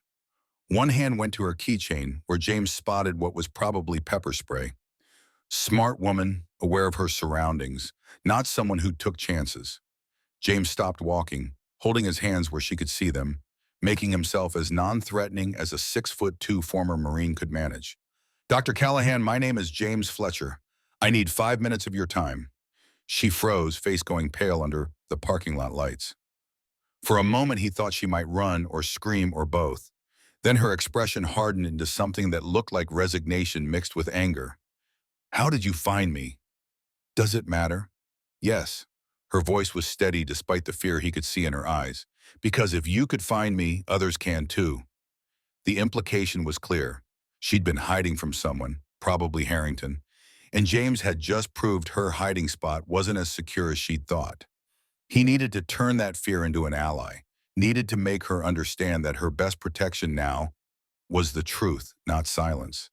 One hand went to her keychain, where James spotted what was probably pepper spray. Smart woman, aware of her surroundings, not someone who took chances. James stopped walking, holding his hands where she could see them, making himself as non-threatening as a 6'2" former Marine could manage. "Dr. Callahan, my name is James Fletcher. I need 5 minutes of your time." She froze, face going pale under the parking lot lights. For a moment, he thought she might run or scream or both. Then her expression hardened into something that looked like resignation mixed with anger. "How did you find me? Does it matter?" "Yes." Her voice was steady despite the fear he could see in her eyes. "Because if you could find me, others can too." The implication was clear. She'd been hiding from someone, probably Harrington, and James had just proved her hiding spot wasn't as secure as she'd thought. He needed to turn that fear into an ally, needed to make her understand that her best protection now was the truth, not silence.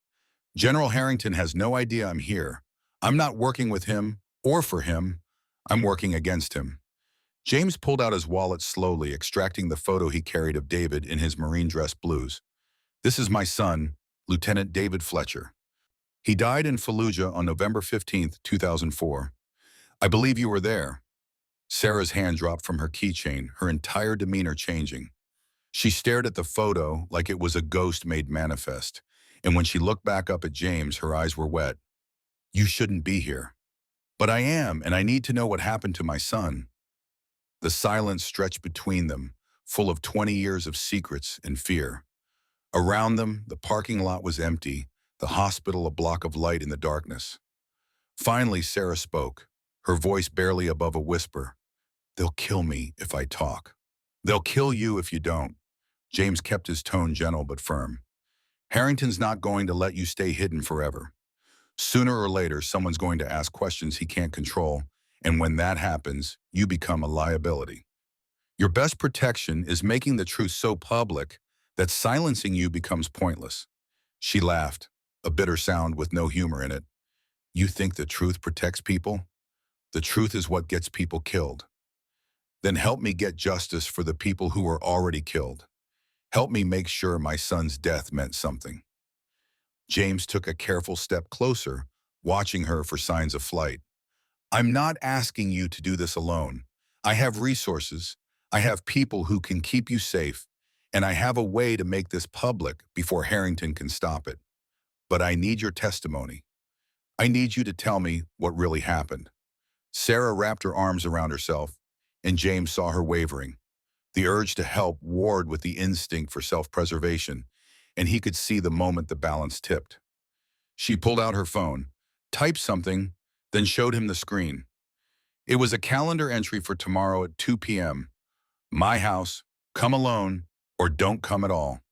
"General Harrington has no idea I'm here. I'm not working with him or for him. I'm working against him." James pulled out his wallet slowly, extracting the photo he carried of David in his Marine dress blues. "This is my son, Lieutenant David Fletcher. He died in Fallujah on November 15th, 2004. I believe you were there." Sarah's hand dropped from her keychain, her entire demeanor changing. She stared at the photo like it was a ghost made manifest, and when she looked back up at James, her eyes were wet. "You shouldn't be here." "But I am, and I need to know what happened to my son." The silence stretched between them, full of 20 years of secrets and fear. Around them, the parking lot was empty, the hospital a block of light in the darkness. Finally, Sarah spoke, her voice barely above a whisper. "They'll kill me if I talk. They'll kill you if you don't." James kept his tone gentle but firm. "Harrington's not going to let you stay hidden forever. Sooner or later, someone's going to ask questions he can't control, and when that happens, you become a liability. Your best protection is making the truth so public that silencing you becomes pointless." She laughed, a bitter sound with no humor in it. "You think the truth protects people? The truth is what gets people killed. Then help me get justice for the people who were already killed. Help me make sure my son's death meant something." James took a careful step closer, watching her for signs of flight. "I'm not asking you to do this alone. I have resources. I have people who can keep you safe, and I have a way to make this public before Harrington can stop it. But I need your testimony. I need you to tell me what really happened." Sarah wrapped her arms around herself, and James saw her wavering. The urge to help warred with the instinct for self-preservation, and he could see the moment the balance tipped. She pulled out her phone, typed something, then showed him the screen. It was a calendar entry for tomorrow at 2 p.m. "My house, come alone, or don't come at all."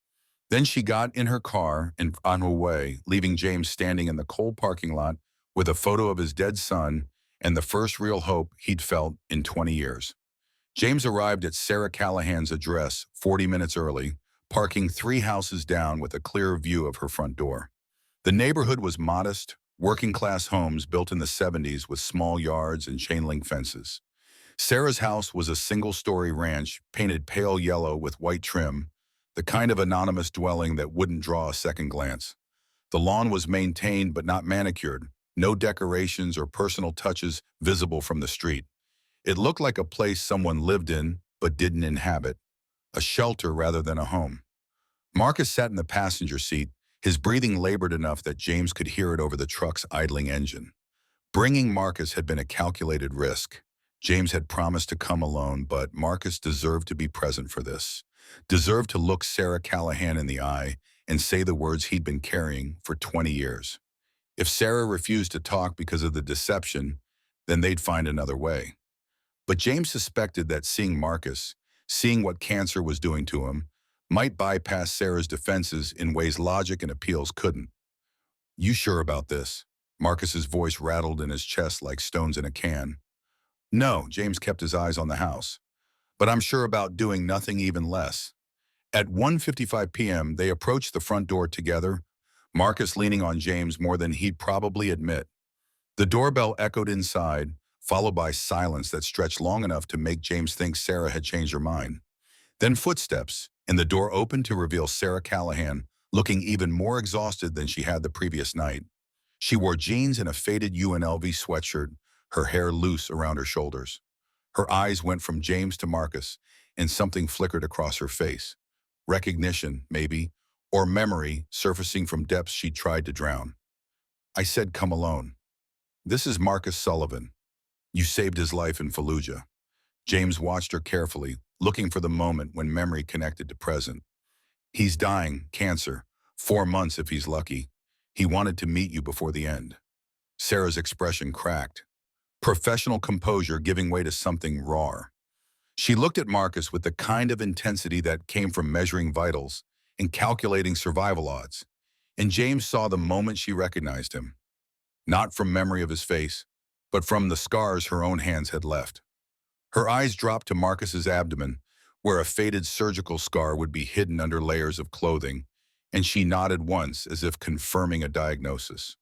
Then she got in her car and on her way, leaving James standing in the cold parking lot with a photo of his dead son and the first real hope he'd felt in 20 years. James arrived at Sarah Callahan's address 40 minutes early, parking 3 houses down with a clear view of her front door. The neighborhood was modest, working-class homes built in the 70s with small yards and chain-link fences. Sarah's house was a single-story ranch painted pale yellow with white trim, the kind of anonymous dwelling that wouldn't draw a second glance. The lawn was maintained but not manicured, no decorations or personal touches visible from the street. It looked like a place someone lived in but didn't inhabit, a shelter rather than a home. Marcus sat in the passenger seat, his breathing labored enough that James could hear it over the truck's idling engine. Bringing Marcus had been a calculated risk. James had promised to come alone, but Marcus deserved to be present for this, deserved to look Sarah Callahan in the eye and say the words he'd been carrying for 20 years. If Sarah refused to talk because of the deception, then they'd find another way. But James suspected that seeing Marcus, seeing what cancer was doing to him, might bypass Sarah's defenses in ways logic and appeals couldn't. "You sure about this?" Marcus's voice rattled in his chest like stones in a can. "No," James kept his eyes on the house. "But I'm sure about doing nothing even less." At 1:55 p.m., they approached the front door together, Marcus leaning on James more than he'd probably admit. The doorbell echoed inside, followed by silence that stretched long enough to make James think Sarah had changed her mind. Then footsteps, and the door opened to reveal Sarah Callahan, looking even more exhausted than she had the previous night. She wore jeans and a faded UNLV sweatshirt, her hair loose around her shoulders. Her eyes went from James to Marcus, and something flickered across her face. recognition, maybe, or memory surfacing from depths she tried to drown. I said, come alone. This is Marcus Sullivan. You saved his life in Fallujah. James watched her carefully, looking for the moment when memory connected to present. He's dying, cancer, 4 months if he's lucky. He wanted to meet you before the end. Sarah's expression cracked, professional composure giving way to something raw. She looked at Marcus with the kind of intensity that came from measuring vitals and calculating survival odds. And James saw the moment she recognized him, not from memory of his face, but from the scars her own hands had left. Her eyes dropped to Marcus's abdomen, where a faded surgical scar would be hidden under layers of clothing, and she nodded once as if confirming a diagnosis.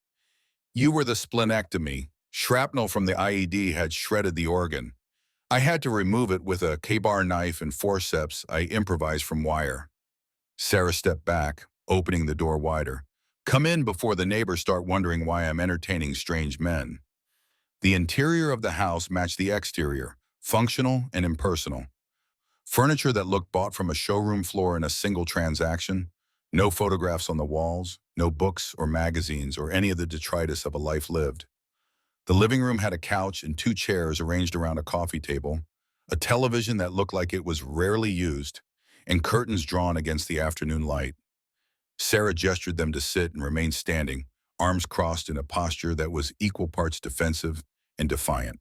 You were the splenectomy. Shrapnel from the IED had shredded the organ. I had to remove it with a K-bar knife and forceps I improvised from wire. Sarah stepped back, opening the door wider. Come in before the neighbors start wondering why I'm entertaining strange men. The interior of the house matched the exterior, functional and impersonal. Furniture that looked bought from a showroom floor in a single transaction. No photographs on the walls, no books or magazines or any of the detritus of a life lived. The living room had a couch and 2 chairs arranged around a coffee table, a television that looked like it was rarely used, and curtains drawn against the afternoon light. Sarah gestured them to sit and remain standing, arms crossed in a posture that was equal parts defensive and defiant.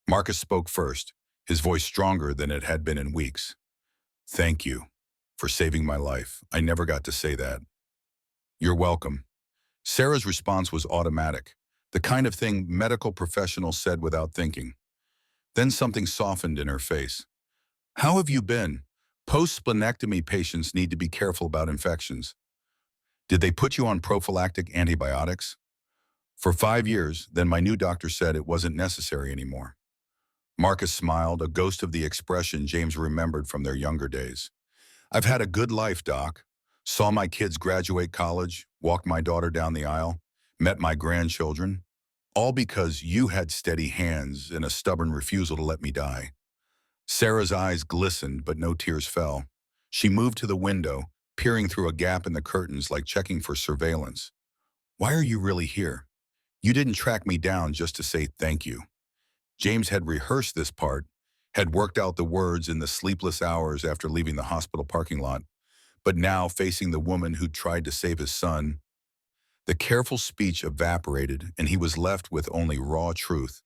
Marcus spoke first, his voice stronger than it had been in weeks. Thank you for saving my life. I never got to say that. You're welcome. Sarah's response was automatic, the kind of thing medical professionals said without thinking. Then something softened in her face. How have you been? Post-splenectomy patients need to be careful about infections. Did they put you on prophylactic antibiotics? For 5 years, then my new doctor said it wasn't necessary anymore. Marcus smiled, a ghost of the expression James remembered from their younger days. I've had a good life, Doc. Saw my kids graduate college, walked my daughter down the aisle, met my grandchildren, all because you had steady hands and a stubborn refusal to let me die. Sarah's eyes glistened, but no tears fell. She moved to the window, peering through a gap in the curtains like checking for surveillance. Why are you really here? You didn't track me down just to say thank you. James had rehearsed this part, had worked out the words in the sleepless hours after leaving the hospital parking lot, but now facing the woman who tried to save his son, the careful speech evaporated and he was left with only raw truth.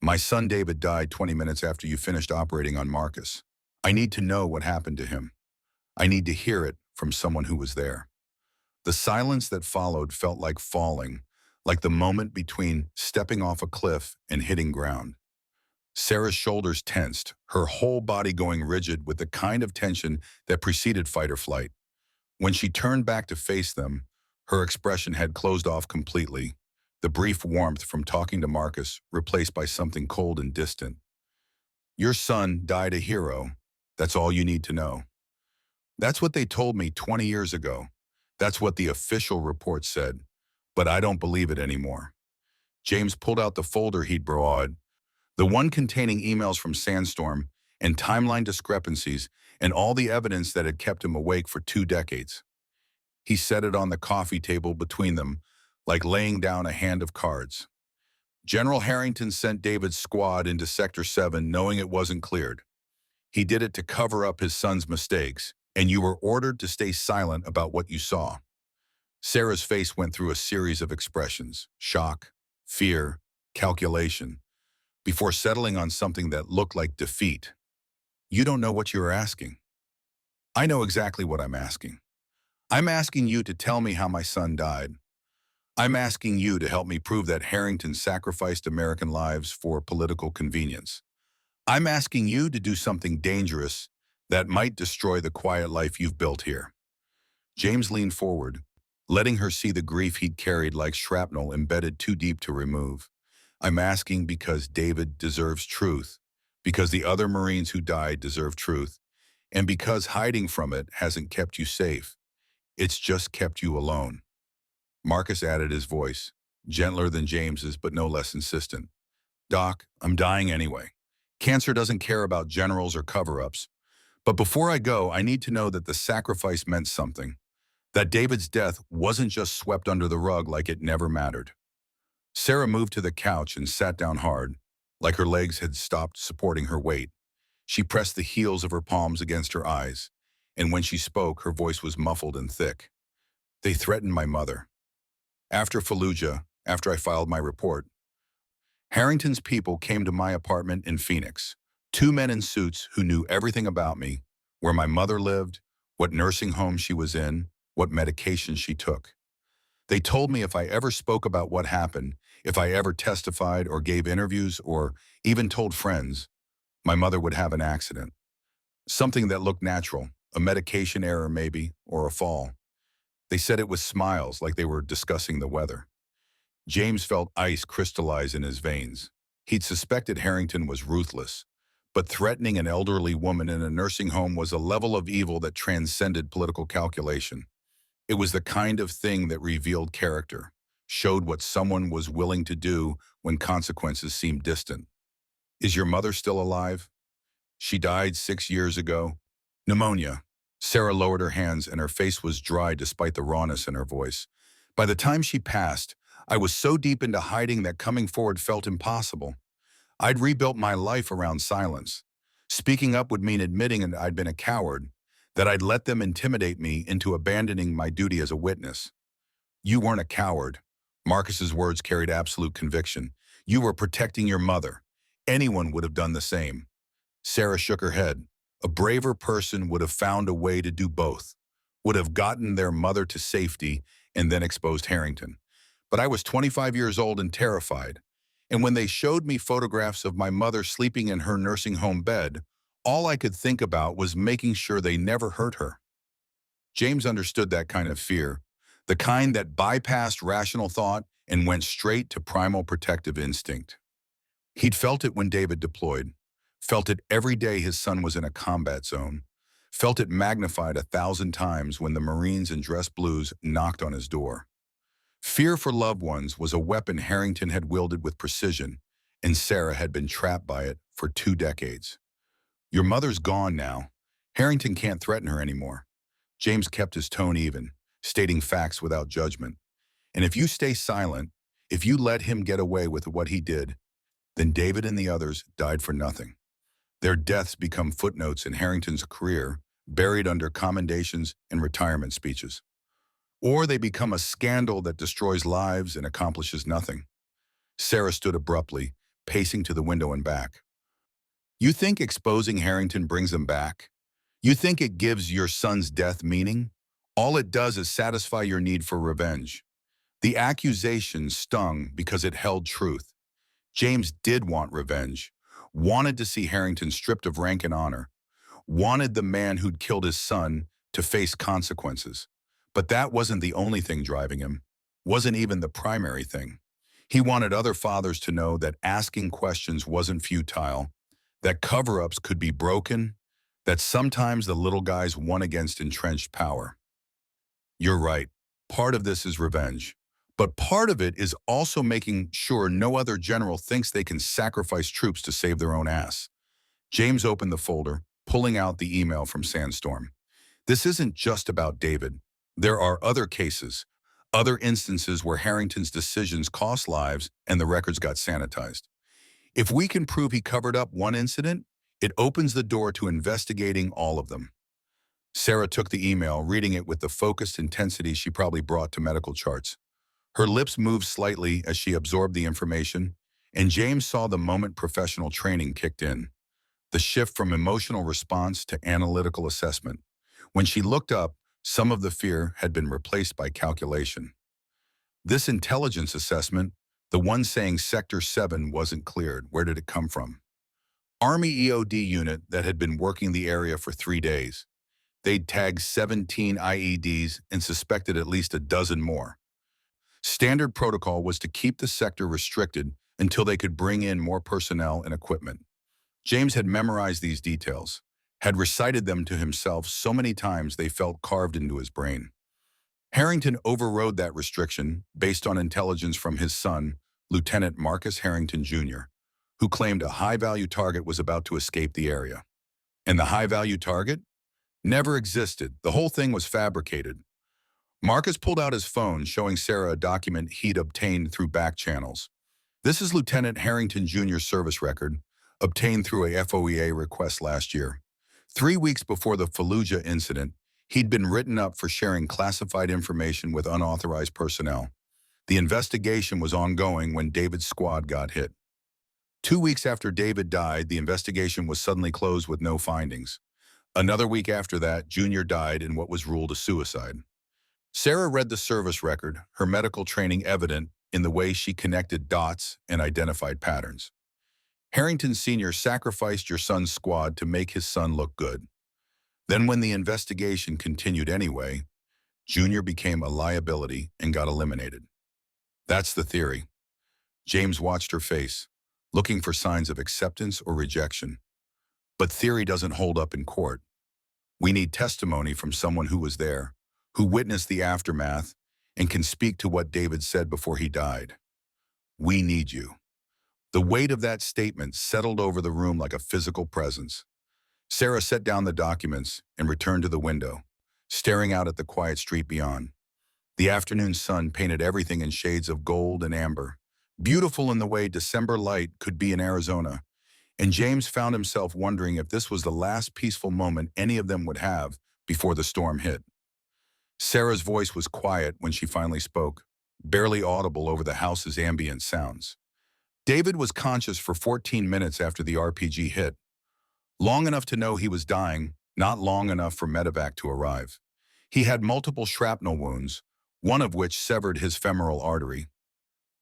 My son David died 20 minutes after you finished operating on Marcus. I need to know what happened to him. I need to hear it from someone who was there. The silence that followed felt like falling, like the moment between stepping off a cliff and hitting ground. Sarah's shoulders tensed, her whole body going rigid with the kind of tension that preceded fight or flight. When she turned back to face them, her expression had closed off completely, the brief warmth from talking to Marcus replaced by something cold and distant. Your son died a hero. That's all you need to know. That's what they told me 20 years ago. That's what the official report said, but I don't believe it anymore. James pulled out the folder he'd brought, the one containing emails from Sandstorm and timeline discrepancies and all the evidence that had kept him awake for 2 decades. He set it on the coffee table between them, like laying down a hand of cards. General Harrington sent David's squad into Sector 7 knowing it wasn't cleared. He did it to cover up his son's mistakes, and you were ordered to stay silent about what you saw. Sarah's face went through a series of expressions: shock, fear, calculation, before settling on something that looked like defeat. You don't know what you are asking. I know exactly what I'm asking. I'm asking you to tell me how my son died. I'm asking you to help me prove that Harrington sacrificed American lives for political convenience. I'm asking you to do something dangerous that might destroy the quiet life you've built here. James leaned forward, letting her see the grief he'd carried like shrapnel embedded too deep to remove. I'm asking because David deserves truth, because the other Marines who died deserve truth, and because hiding from it hasn't kept you safe. It's just kept you alone. Marcus added his voice, gentler than James's but no less insistent. Doc, I'm dying anyway. Cancer doesn't care about generals or cover-ups. But before I go, I need to know that the sacrifice meant something, that David's death wasn't just swept under the rug like it never mattered. Sarah moved to the couch and sat down hard, like her legs had stopped supporting her weight. She pressed the heels of her palms against her eyes, and when she spoke, her voice was muffled and thick. They threatened my mother. After Fallujah, after I filed my report, Harrington's people came to my apartment in Phoenix. Two men in suits who knew everything about me, where my mother lived, what nursing home she was in, what medication she took. They told me if I ever spoke about what happened, if I ever testified or gave interviews or even told friends, my mother would have an accident. Something that looked natural, a medication error maybe, or a fall. They said it with smiles like they were discussing the weather. James felt ice crystallize in his veins. He'd suspected Harrington was ruthless, but threatening an elderly woman in a nursing home was a level of evil that transcended political calculation. It was the kind of thing that revealed character, showed what someone was willing to do when consequences seemed distant. Is your mother still alive? She died 6 years ago. Pneumonia. Sarah lowered her hands and her face was dry despite the rawness in her voice. By the time she passed, I was so deep into hiding that coming forward felt impossible. I'd rebuilt my life around silence. Speaking up would mean admitting that I'd been a coward, that I'd let them intimidate me into abandoning my duty as a witness. You weren't a coward. Marcus's words carried absolute conviction. You were protecting your mother. Anyone would have done the same. Sarah shook her head. A braver person would have found a way to do both, would have gotten their mother to safety and then exposed Harrington. But I was 25 years old and terrified. And when they showed me photographs of my mother sleeping in her nursing home bed, all I could think about was making sure they never hurt her. James understood that kind of fear, the kind that bypassed rational thought and went straight to primal protective instinct. He'd felt it when David deployed, felt it every day his son was in a combat zone, felt it magnified 1,000 times when the Marines in dress blues knocked on his door. Fear for loved ones was a weapon Harrington had wielded with precision, and Sarah had been trapped by it for 2 decades. Your mother's gone now. Harrington can't threaten her anymore. James kept his tone even, stating facts without judgment. And if you stay silent, if you let him get away with what he did, then David and the others died for nothing. Their deaths become footnotes in Harrington's career, buried under commendations and retirement speeches. Or they become a scandal that destroys lives and accomplishes nothing. Sarah stood abruptly, pacing to the window and back. You think exposing Harrington brings him back? You think it gives your son's death meaning? All it does is satisfy your need for revenge. The accusation stung because it held truth. James did want revenge, wanted to see Harrington stripped of rank and honor, wanted the man who'd killed his son to face consequences. But that wasn't the only thing driving him, wasn't even the primary thing. He wanted other fathers to know that asking questions wasn't futile, that cover-ups could be broken, that sometimes the little guys won against entrenched power. You're right, part of this is revenge. But part of it is also making sure no other general thinks they can sacrifice troops to save their own ass. James opened the folder, pulling out the email from Sandstorm. This isn't just about David. There are other cases, other instances where Harrington's decisions cost lives and the records got sanitized. If we can prove he covered up one incident, it opens the door to investigating all of them. Sarah took the email, reading it with the focused intensity she probably brought to medical charts. Her lips moved slightly as she absorbed the information, and James saw the moment professional training kicked in, the shift from emotional response to analytical assessment. When she looked up, some of the fear had been replaced by calculation. This intelligence assessment, the one saying Sector 7 wasn't cleared, where did it come from? Army EOD unit that had been working the area for 3 days. They'd tagged 17 IEDs and suspected at least a dozen more. Standard protocol was to keep the sector restricted until they could bring in more personnel and equipment. James had memorized these details, had recited them to himself so many times they felt carved into his brain. Harrington overrode that restriction based on intelligence from his son, Lieutenant Marcus Harrington Jr., who claimed a high-value target was about to escape the area. And the high-value target? Never existed. The whole thing was fabricated. Marcus pulled out his phone, showing Sarah a document he'd obtained through back channels. This is Lieutenant Harrington Jr.'s service record, obtained through a FOEA request last year. 3 weeks before the Fallujah incident, he'd been written up for sharing classified information with unauthorized personnel. The investigation was ongoing when David's squad got hit. 2 weeks after David died, the investigation was suddenly closed with no findings. Another week after that, Junior died in what was ruled a suicide. Sarah read the service record, her medical training evident in the way she connected dots and identified patterns. Harrington Sr. sacrificed your son's squad to make his son look good. Then when the investigation continued anyway, Junior became a liability and got eliminated. That's the theory. James watched her face, looking for signs of acceptance or rejection. But theory doesn't hold up in court. We need testimony from someone who was there, who witnessed the aftermath, and can speak to what David said before he died. We need you. The weight of that statement settled over the room like a physical presence. Sarah set down the documents and returned to the window, staring out at the quiet street beyond. The afternoon sun painted everything in shades of gold and amber, beautiful in the way December light could be in Arizona, and James found himself wondering if this was the last peaceful moment any of them would have before the storm hit. Sarah's voice was quiet when she finally spoke, barely audible over the house's ambient sounds. David was conscious for 14 minutes after the RPG hit, long enough to know he was dying, not long enough for medevac to arrive. He had multiple shrapnel wounds, one of which severed his femoral artery.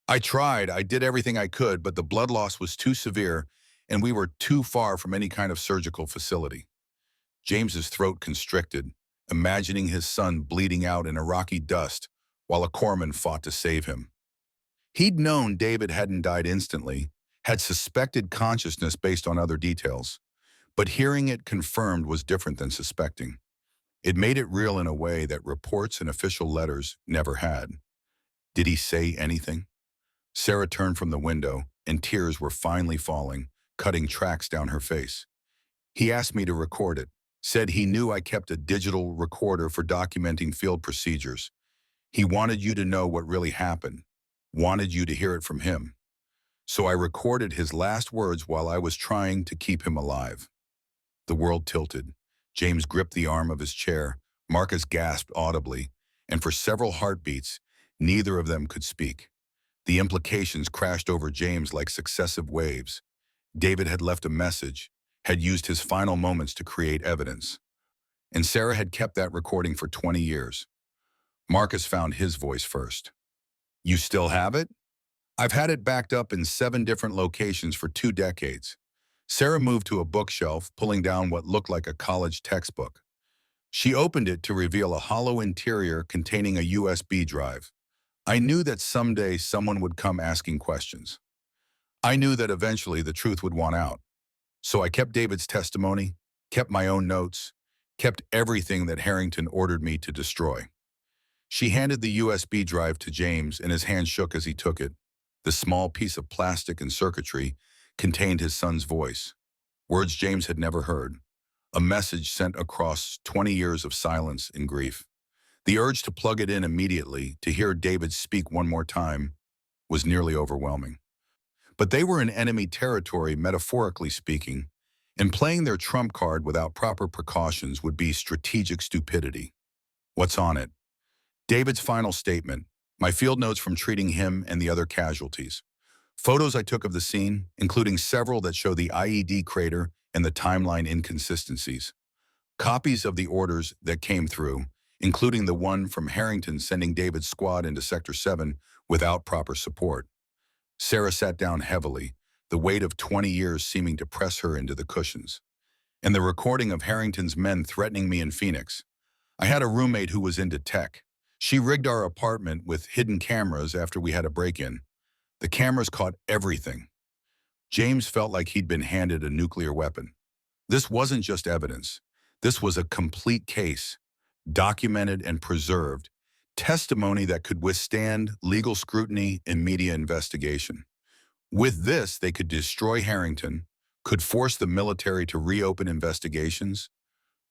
I did everything I could, but the blood loss was too severe and we were too far from any kind of surgical facility. James's throat constricted, imagining his son bleeding out in Iraqi dust while a corpsman fought to save him. He'd known David hadn't died instantly, had suspected consciousness based on other details, but hearing it confirmed was different than suspecting. It made it real in a way that reports and official letters never had. Did he say anything? Sarah turned from the window, and tears were finally falling, cutting tracks down her face. He asked me to record it, said he knew I kept a digital recorder for documenting field procedures. He wanted you to know what really happened, wanted you to hear it from him. So I recorded his last words while I was trying to keep him alive. The world tilted. James gripped the arm of his chair. Marcus gasped audibly, and for several heartbeats, neither of them could speak. The implications crashed over James like successive waves. David had left a message, had used his final moments to create evidence. And Sarah had kept that recording for 20 years. Marcus found his voice first. You still have it? I've had it backed up in 7 different locations for 2 decades. Sarah moved to a bookshelf, pulling down what looked like a college textbook. She opened it to reveal a hollow interior containing a USB drive. I knew that someday someone would come asking questions. I knew that eventually the truth would want out. So I kept David's testimony, kept my own notes, kept everything that Harrington ordered me to destroy. She handed the USB drive to James, and his hand shook as he took it. The small piece of plastic and circuitry contained his son's voice, words James had never heard, a message sent across 20 years of silence and grief. The urge to plug it in immediately, to hear David speak one more time, was nearly overwhelming. But they were in enemy territory, metaphorically speaking, and playing their trump card without proper precautions would be strategic stupidity. What's on it? David's final statement, my field notes from treating him and the other casualties. Photos I took of the scene, including several that show the IED crater and the timeline inconsistencies. Copies of the orders that came through, including the one from Harrington sending David's squad into Sector 7 without proper support. Sarah sat down heavily, the weight of 20 years seeming to press her into the cushions. And the recording of Harrington's men threatening me in Phoenix. I had a roommate who was into tech. She rigged our apartment with hidden cameras after we had a break-in. The cameras caught everything. James felt like he'd been handed a nuclear weapon. This wasn't just evidence. This was a complete case, documented and preserved, testimony that could withstand legal scrutiny and media investigation. With this, they could destroy Harrington, could force the military to reopen investigations,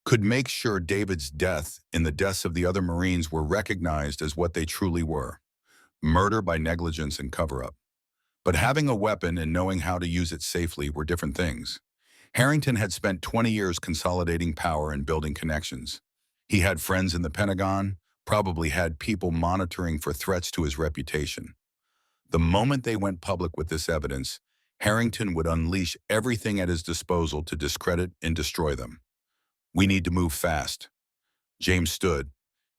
could make sure David's death and the deaths of the other Marines were recognized as what they truly were: murder by negligence and cover-up. But having a weapon and knowing how to use it safely were different things. Harrington had spent 20 years consolidating power and building connections. He had friends in the Pentagon, probably had people monitoring for threats to his reputation. The moment they went public with this evidence, Harrington would unleash everything at his disposal to discredit and destroy them. We need to move fast. James stood,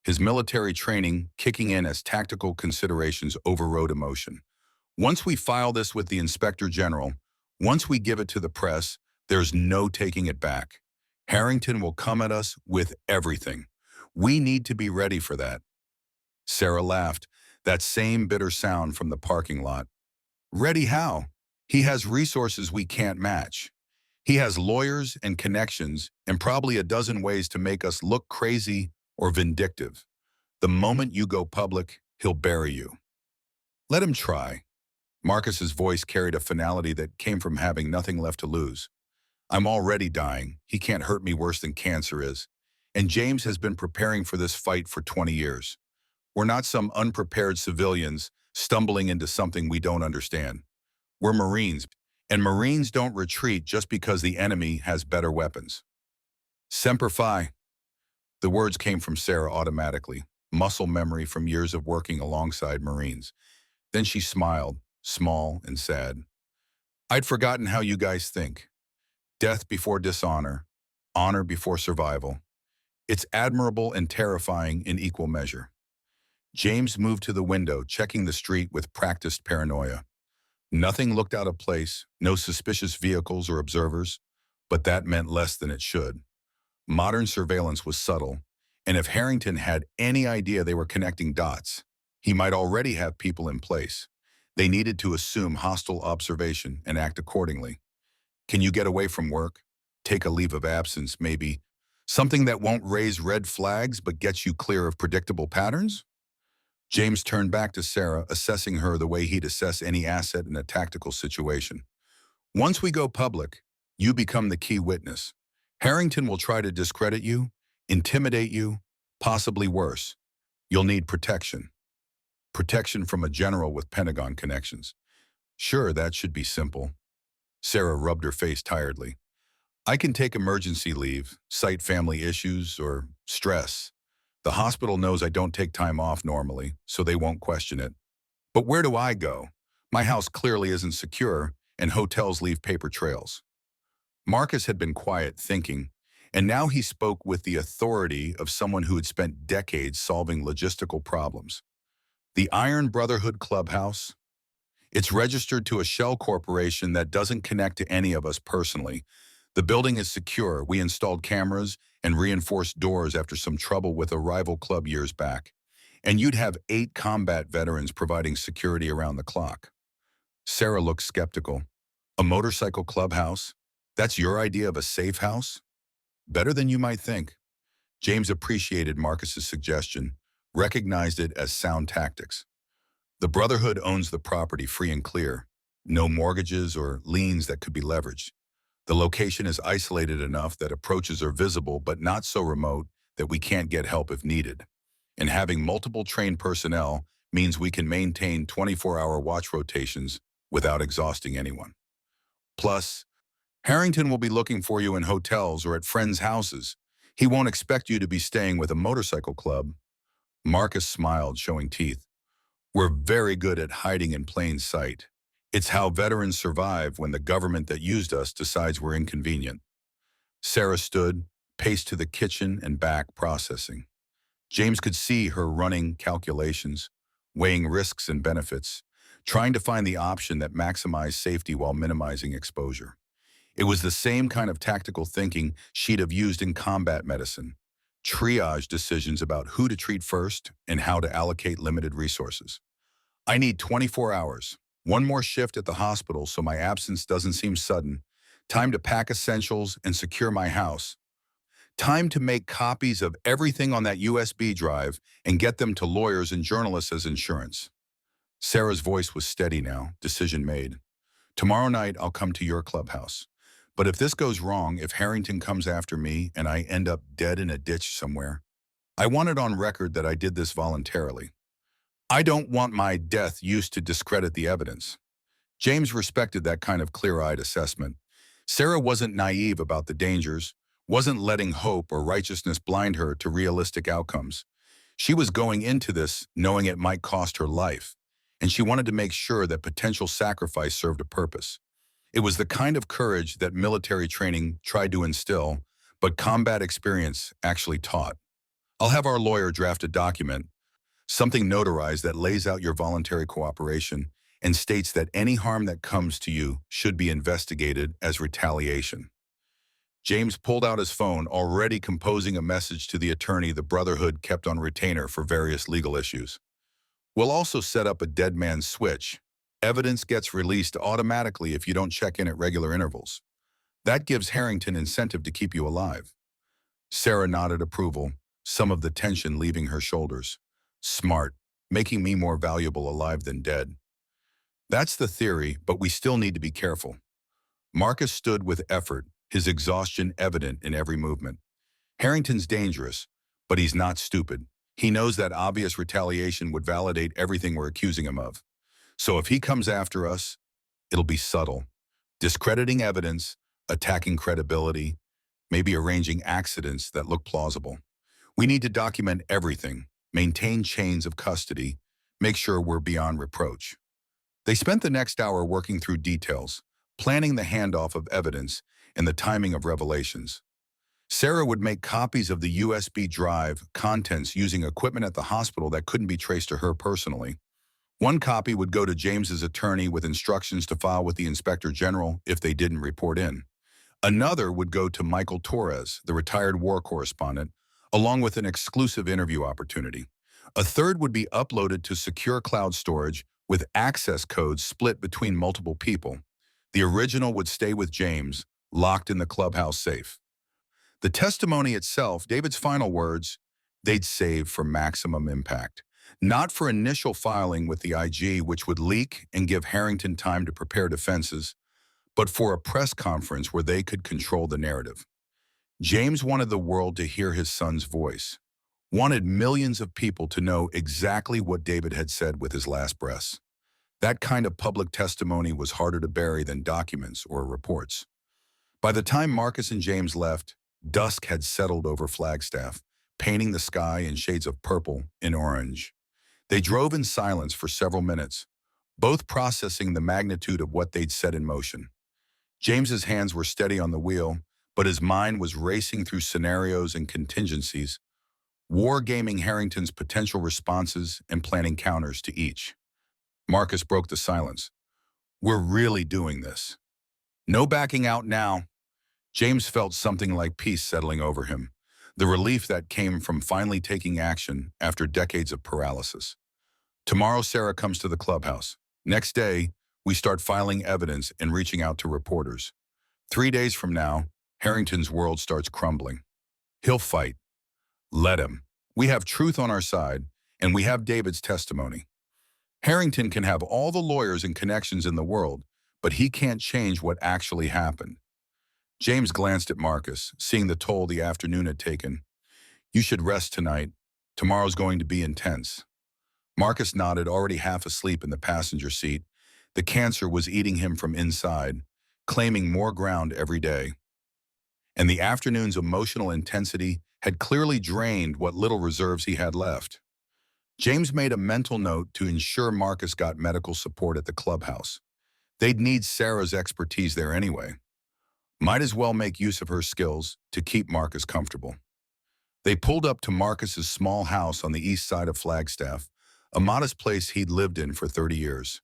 his military training kicking in as tactical considerations overrode emotion. Once we file this with the Inspector General, once we give it to the press, there's no taking it back. Harrington will come at us with everything. We need to be ready for that. Sarah laughed, that same bitter sound from the parking lot. Ready how? He has resources we can't match. He has lawyers and connections and probably a dozen ways to make us look crazy or vindictive. The moment you go public, he'll bury you. Let him try. Marcus's voice carried a finality that came from having nothing left to lose. I'm already dying. He can't hurt me worse than cancer is. And James has been preparing for this fight for 20 years. We're not some unprepared civilians stumbling into something we don't understand. We're Marines, and Marines don't retreat just because the enemy has better weapons. Semper Fi. The words came from Sarah automatically, muscle memory from years of working alongside Marines. Then she smiled, small and sad. I'd forgotten how you guys think. Death before dishonor, honor before survival. It's admirable and terrifying in equal measure. James moved to the window, checking the street with practiced paranoia. Nothing looked out of place, no suspicious vehicles or observers, but that meant less than it should. Modern surveillance was subtle, and if Harrington had any idea they were connecting dots, he might already have people in place. They needed to assume hostile observation and act accordingly. Can you get away from work? Take a leave of absence, maybe. Something that won't raise red flags but gets you clear of predictable patterns? James turned back to Sarah, assessing her the way he'd assess any asset in a tactical situation. Once we go public, you become the key witness. Harrington will try to discredit you, intimidate you, possibly worse. You'll need protection. Protection from a general with Pentagon connections. Sure, that should be simple. Sarah rubbed her face tiredly. I can take emergency leave, cite family issues, or stress. The hospital knows I don't take time off normally, so they won't question it. But where do I go? My house clearly isn't secure, and hotels leave paper trails. Marcus had been quiet, thinking, and now he spoke with the authority of someone who had spent decades solving logistical problems. The Iron Brotherhood Clubhouse? It's registered to a shell corporation that doesn't connect to any of us personally. The building is secure. We installed cameras and reinforced doors after some trouble with a rival club years back. And you'd have 8 combat veterans providing security around the clock. Sarah looked skeptical. A motorcycle clubhouse? That's your idea of a safe house? Better than you might think. James appreciated Marcus's suggestion, recognized it as sound tactics. The Brotherhood owns the property free and clear. No mortgages or liens that could be leveraged. The location is isolated enough that approaches are visible but not so remote that we can't get help if needed. And having multiple trained personnel means we can maintain 24-hour watch rotations without exhausting anyone. Plus, Harrington will be looking for you in hotels or at friends' houses. He won't expect you to be staying with a motorcycle club. Marcus smiled, showing teeth. We're very good at hiding in plain sight. It's how veterans survive when the government that used us decides we're inconvenient. Sarah stood, paced to the kitchen and back, processing. James could see her running calculations, weighing risks and benefits, trying to find the option that maximized safety while minimizing exposure. It was the same kind of tactical thinking she'd have used in combat medicine. Triage decisions about who to treat first and how to allocate limited resources. I need 24 hours. One more shift at the hospital so my absence doesn't seem sudden. Time to pack essentials and secure my house. Time to make copies of everything on that USB drive and get them to lawyers and journalists as insurance. Sarah's voice was steady now, decision made. Tomorrow night I'll come to your clubhouse. But if this goes wrong, if Harrington comes after me and I end up dead in a ditch somewhere, I want it on record that I did this voluntarily. I don't want my death used to discredit the evidence. James respected that kind of clear-eyed assessment. Sarah wasn't naive about the dangers, wasn't letting hope or righteousness blind her to realistic outcomes. She was going into this knowing it might cost her life, and she wanted to make sure that potential sacrifice served a purpose. It was the kind of courage that military training tried to instill, but combat experience actually taught. I'll have our lawyer draft a document, something notarized that lays out your voluntary cooperation and states that any harm that comes to you should be investigated as retaliation. James pulled out his phone, already composing a message to the attorney the Brotherhood kept on retainer for various legal issues. We'll also set up a dead man's switch. Evidence gets released automatically if you don't check in at regular intervals. That gives Harrington incentive to keep you alive. Sarah nodded approval, some of the tension leaving her shoulders. Smart, making me more valuable alive than dead. That's the theory, but we still need to be careful. Marcus stood with effort, his exhaustion evident in every movement. Harrington's dangerous, but he's not stupid. He knows that obvious retaliation would validate everything we're accusing him of. So if he comes after us, it'll be subtle. Discrediting evidence, attacking credibility, maybe arranging accidents that look plausible. We need to document everything, maintain chains of custody, make sure we're beyond reproach. They spent the next hour working through details, planning the handoff of evidence and the timing of revelations. Sarah would make copies of the USB drive contents using equipment at the hospital that couldn't be traced to her personally. One copy would go to James's attorney with instructions to file with the Inspector General if they didn't report in. Another would go to Michael Torres, the retired war correspondent, along with an exclusive interview opportunity. A third would be uploaded to secure cloud storage with access codes split between multiple people. The original would stay with James, locked in the clubhouse safe. The testimony itself, David's final words, they'd save for maximum impact. Not for initial filing with the IG, which would leak and give Harrington time to prepare defenses, but for a press conference where they could control the narrative. James wanted the world to hear his son's voice, wanted millions of people to know exactly what David had said with his last breaths. That kind of public testimony was harder to bury than documents or reports. By the time Marcus and James left, dusk had settled over Flagstaff, painting the sky in shades of purple and orange. They drove in silence for several minutes, both processing the magnitude of what they'd set in motion. James's hands were steady on the wheel, but his mind was racing through scenarios and contingencies, wargaming Harrington's potential responses and planning counters to each. Marcus broke the silence. We're really doing this. No backing out now. James felt something like peace settling over him, the relief that came from finally taking action after decades of paralysis. Tomorrow, Sarah comes to the clubhouse. Next day, we start filing evidence and reaching out to reporters. 3 days from now, Harrington's world starts crumbling. He'll fight. Let him. We have truth on our side, and we have David's testimony. Harrington can have all the lawyers and connections in the world, but he can't change what actually happened. James glanced at Marcus, seeing the toll the afternoon had taken. You should rest tonight. Tomorrow's going to be intense. Marcus nodded, already half asleep in the passenger seat. The cancer was eating him from inside, claiming more ground every day. And the afternoon's emotional intensity had clearly drained what little reserves he had left. James made a mental note to ensure Marcus got medical support at the clubhouse. They'd need Sarah's expertise there anyway. Might as well make use of her skills to keep Marcus comfortable. They pulled up to Marcus's small house on the east side of Flagstaff, a modest place he'd lived in for 30 years.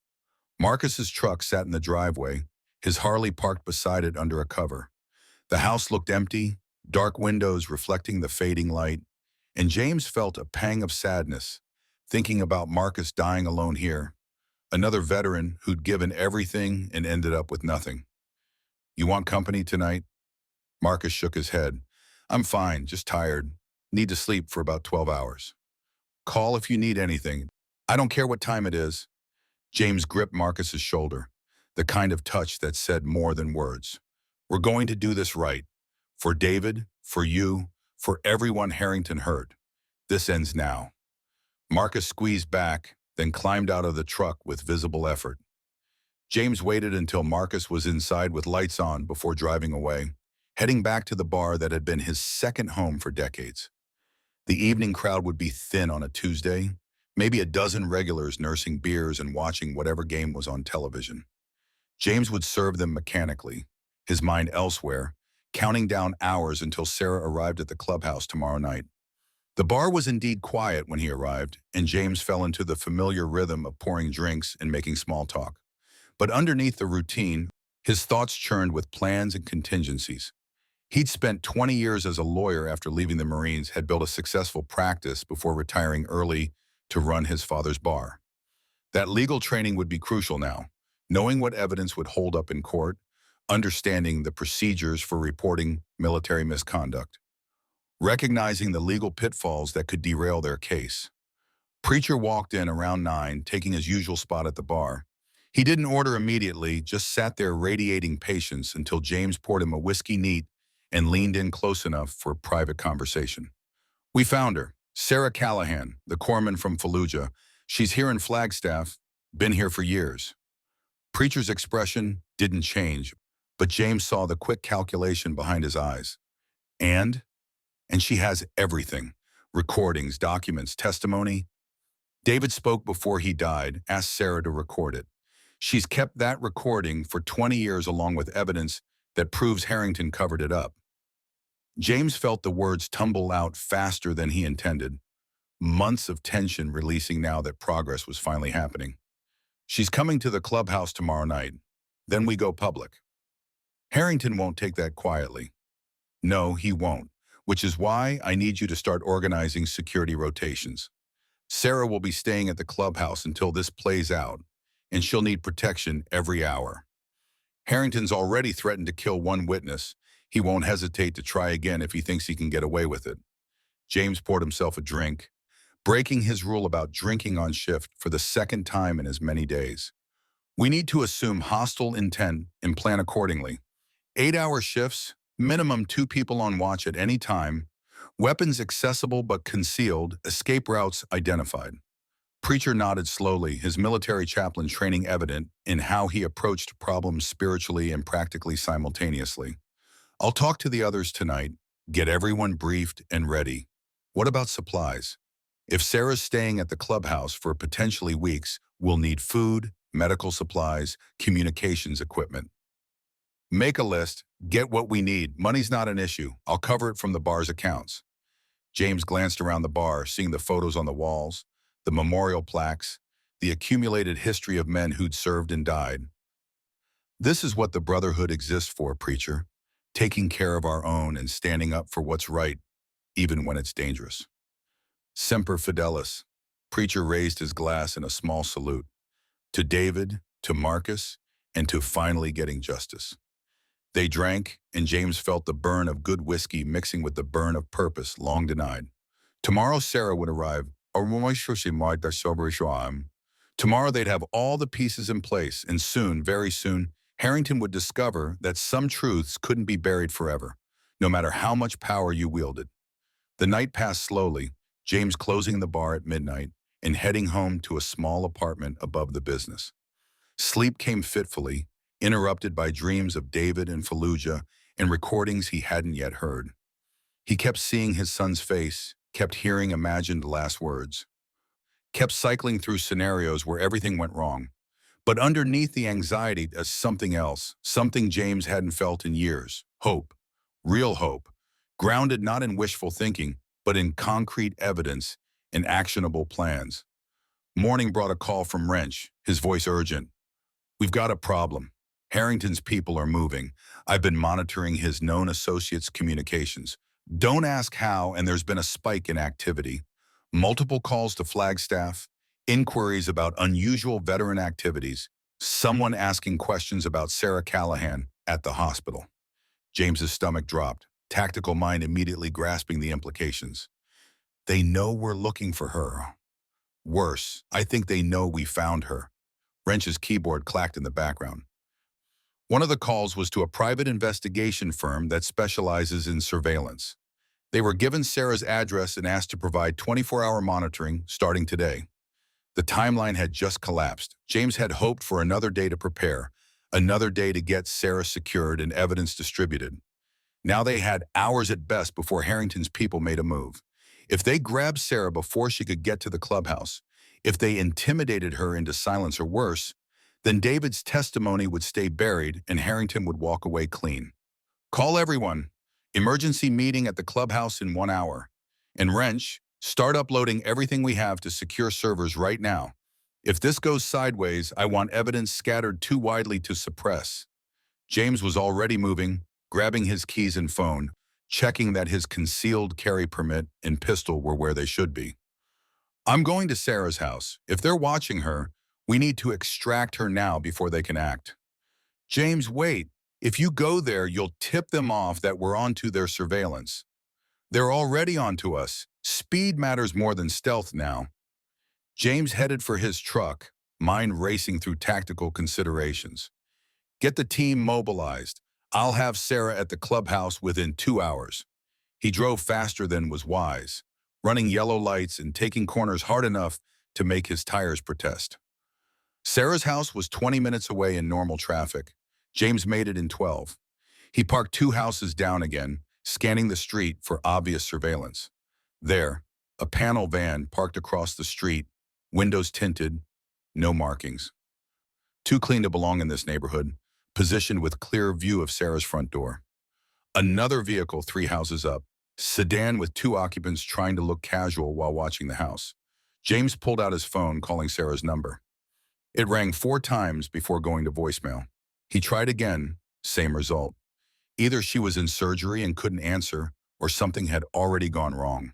Marcus's truck sat in the driveway, his Harley parked beside it under a cover. The house looked empty, dark windows reflecting the fading light, and James felt a pang of sadness, thinking about Marcus dying alone here, another veteran who'd given everything and ended up with nothing. You want company tonight? Marcus shook his head. I'm fine, just tired. Need to sleep for about 12 hours. Call if you need anything. I don't care what time it is. James gripped Marcus's shoulder, the kind of touch that said more than words. We're going to do this right. For David, for you, for everyone Harrington hurt. This ends now. Marcus squeezed back, then climbed out of the truck with visible effort. James waited until Marcus was inside with lights on before driving away, heading back to the bar that had been his second home for decades. The evening crowd would be thin on a Tuesday, maybe a dozen regulars nursing beers and watching whatever game was on television. James would serve them mechanically, his mind elsewhere, counting down hours until Sarah arrived at the clubhouse tomorrow night. The bar was indeed quiet when he arrived, and James fell into the familiar rhythm of pouring drinks and making small talk. But underneath the routine, his thoughts churned with plans and contingencies. He'd spent 20 years as a lawyer after leaving the Marines, had built a successful practice before retiring early to run his father's bar. That legal training would be crucial now, knowing what evidence would hold up in court, understanding the procedures for reporting military misconduct, recognizing the legal pitfalls that could derail their case. Preacher walked in around 9, taking his usual spot at the bar. He didn't order immediately, just sat there radiating patience until James poured him a whiskey neat and leaned in close enough for a private conversation. We found her, Sarah Callahan, the corpsman from Fallujah. She's here in Flagstaff, been here for years. Preacher's expression didn't change, but James saw the quick calculation behind his eyes. And she has everything. Recordings, documents, testimony. David spoke before he died, asked Sarah to record it. She's kept that recording for 20 years along with evidence that proves Harrington covered it up. James felt the words tumble out faster than he intended, months of tension releasing now that progress was finally happening. She's coming to the clubhouse tomorrow night. Then we go public. Harrington won't take that quietly. No, he won't, which is why I need you to start organizing security rotations. Sarah will be staying at the clubhouse until this plays out, and she'll need protection every hour. Harrington's already threatened to kill one witness. He won't hesitate to try again if he thinks he can get away with it. James poured himself a drink, breaking his rule about drinking on shift for the second time in as many days. We need to assume hostile intent and plan accordingly. 8-hour shifts, minimum 2 people on watch at any time, weapons accessible but concealed, escape routes identified. Preacher nodded slowly, his military chaplain training evident in how he approached problems spiritually and practically simultaneously. I'll talk to the others tonight, get everyone briefed and ready. What about supplies? If Sarah's staying at the clubhouse for potentially weeks, we'll need food, medical supplies, communications equipment. Make a list, get what we need. Money's not an issue. I'll cover it from the bar's accounts. James glanced around the bar, seeing the photos on the walls, the memorial plaques, the accumulated history of men who'd served and died. This is what the brotherhood exists for, preacher. Taking care of our own and standing up for what's right, even when it's dangerous. Semper Fidelis. Preacher raised his glass in a small salute. To David, to Marcus, and to finally getting justice. They drank, and James felt the burn of good whiskey mixing with the burn of purpose long denied. Tomorrow Sarah would arrive. Tomorrow they'd have all the pieces in place, and soon, very soon, Harrington would discover that some truths couldn't be buried forever, no matter how much power you wielded. The night passed slowly, James closing the bar at midnight and heading home to a small apartment above the business. Sleep came fitfully, interrupted by dreams of David and Fallujah and recordings he hadn't yet heard. He kept seeing his son's face, kept hearing imagined last words, kept cycling through scenarios where everything went wrong. But underneath the anxiety is something else, something James hadn't felt in years. Hope. Real hope. Grounded not in wishful thinking, but in concrete evidence and actionable plans. Morning brought a call from Wrench, his voice urgent. We've got a problem. Harrington's people are moving. I've been monitoring his known associates' communications. Don't ask how, and there's been a spike in activity. Multiple calls to Flagstaff, inquiries about unusual veteran activities, someone asking questions about Sarah Callahan at the hospital. James's stomach dropped, tactical mind immediately grasping the implications. They know we're looking for her. Worse, I think they know we found her. Wrench's keyboard clacked in the background. One of the calls was to a private investigation firm that specializes in surveillance. They were given Sarah's address and asked to provide 24-hour monitoring starting today. The timeline had just collapsed. James had hoped for another day to prepare, another day to get Sarah secured and evidence distributed. Now they had hours at best before Harrington's people made a move. If they grabbed Sarah before she could get to the clubhouse, if they intimidated her into silence or worse, then David's testimony would stay buried and Harrington would walk away clean. Call everyone. Emergency meeting at the clubhouse in 1 hour. And Wrench, start uploading everything we have to secure servers right now. If this goes sideways, I want evidence scattered too widely to suppress. James was already moving, grabbing his keys and phone, checking that his concealed carry permit and pistol were where they should be. I'm going to Sarah's house. If they're watching her, we need to extract her now before they can act. James, wait. If you go there, you'll tip them off that we're onto their surveillance. They're already onto us. Speed matters more than stealth now. James headed for his truck, mind racing through tactical considerations. Get the team mobilized. I'll have Sarah at the clubhouse within 2 hours. He drove faster than was wise, running yellow lights and taking corners hard enough to make his tires protest. Sarah's house was 20 minutes away in normal traffic. James made it in 12. He parked 2 houses down again, scanning the street for obvious surveillance. There, a panel van parked across the street, windows tinted, no markings. Too clean to belong in this neighborhood, positioned with clear view of Sarah's front door. Another vehicle 3 houses up, sedan with 2 occupants trying to look casual while watching the house. James pulled out his phone, calling Sarah's number. It rang 4 times before going to voicemail. He tried again, same result. Either she was in surgery and couldn't answer, or something had already gone wrong.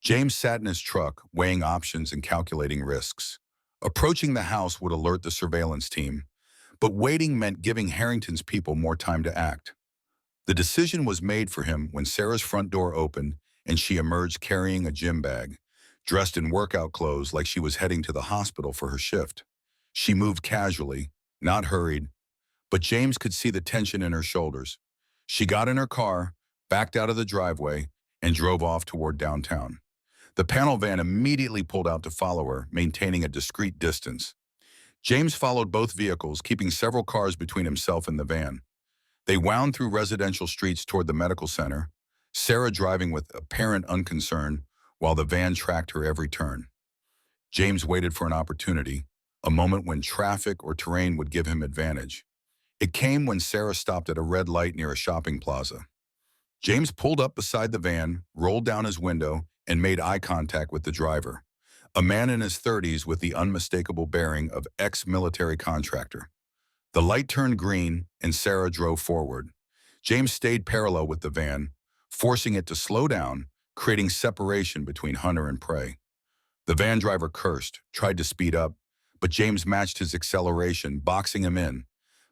James sat in his truck, weighing options and calculating risks. Approaching the house would alert the surveillance team, but waiting meant giving Harrington's people more time to act. The decision was made for him when Sarah's front door opened and she emerged carrying a gym bag, dressed in workout clothes like she was heading to the hospital for her shift. She moved casually, not hurried, but James could see the tension in her shoulders. She got in her car, backed out of the driveway, and drove off toward downtown. The panel van immediately pulled out to follow her, maintaining a discreet distance. James followed both vehicles, keeping several cars between himself and the van. They wound through residential streets toward the medical center, Sarah driving with apparent unconcern, while the van tracked her every turn. James waited for an opportunity, a moment when traffic or terrain would give him advantage. It came when Sarah stopped at a red light near a shopping plaza. James pulled up beside the van, rolled down his window, and made eye contact with the driver, a man in his 30s with the unmistakable bearing of ex-military contractor. The light turned green, and Sarah drove forward. James stayed parallel with the van, forcing it to slow down, creating separation between hunter and prey. The van driver cursed, tried to speed up, but James matched his acceleration, boxing him in.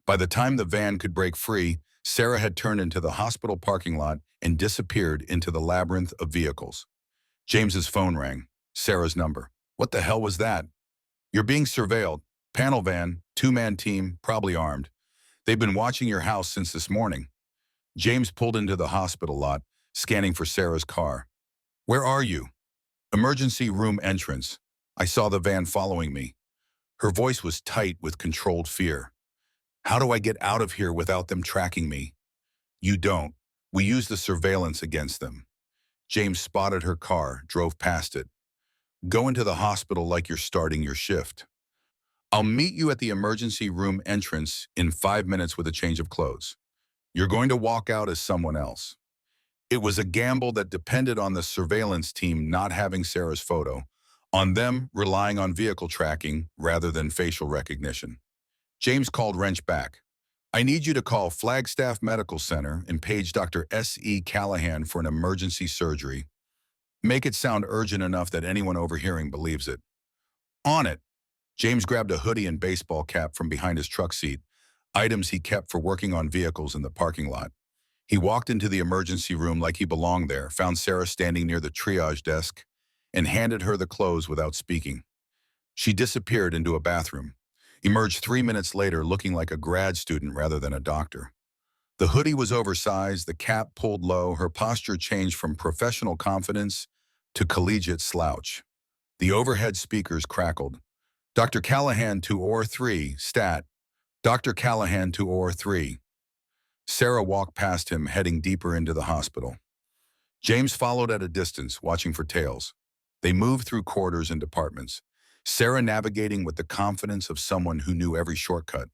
By the time the van could break free, Sarah had turned into the hospital parking lot and disappeared into the labyrinth of vehicles. James's phone rang. Sarah's number. What the hell was that? You're being surveilled. Panel van, 2-man team, probably armed. They've been watching your house since this morning. James pulled into the hospital lot, scanning for Sarah's car. Where are you? Emergency room entrance. I saw the van following me. Her voice was tight with controlled fear. How do I get out of here without them tracking me? You don't. We use the surveillance against them. James spotted her car, drove past it. Go into the hospital like you're starting your shift. I'll meet you at the emergency room entrance in 5 minutes with a change of clothes. You're going to walk out as someone else. It was a gamble that depended on the surveillance team not having Sarah's photo, on them relying on vehicle tracking rather than facial recognition. James called Wrench back. I need you to call Flagstaff Medical Center and page Dr. S.E. Callahan for an emergency surgery. Make it sound urgent enough that anyone overhearing believes it. On it. James grabbed a hoodie and baseball cap from behind his truck seat, items he kept for working on vehicles in the parking lot. He walked into the emergency room like he belonged there, found Sarah standing near the triage desk, and handed her the clothes without speaking. She disappeared into a bathroom. emerged 3 minutes later looking like a grad student rather than a doctor. The hoodie was oversized, the cap pulled low, her posture changed from professional confidence to collegiate slouch. The overhead speakers crackled. Dr. Callahan to OR 3, stat. Dr. Callahan to OR 3. Sarah walked past him, heading deeper into the hospital. James followed at a distance, watching for tails. They moved through corridors and departments, Sarah navigating with the confidence of someone who knew every shortcut.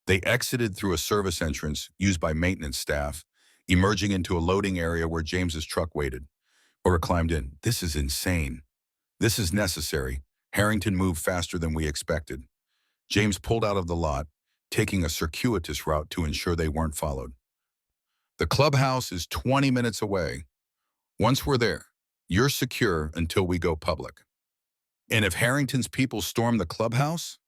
They exited through a service entrance used by maintenance staff, emerging into a loading area where James's truck waited. Laura climbed in. This is insane. This is necessary. Harrington moved faster than we expected. James pulled out of the lot, taking a circuitous route to ensure they weren't followed. The clubhouse is 20 minutes away. Once we're there, you're secure until we go public. And if Harrington's people storm the clubhouse,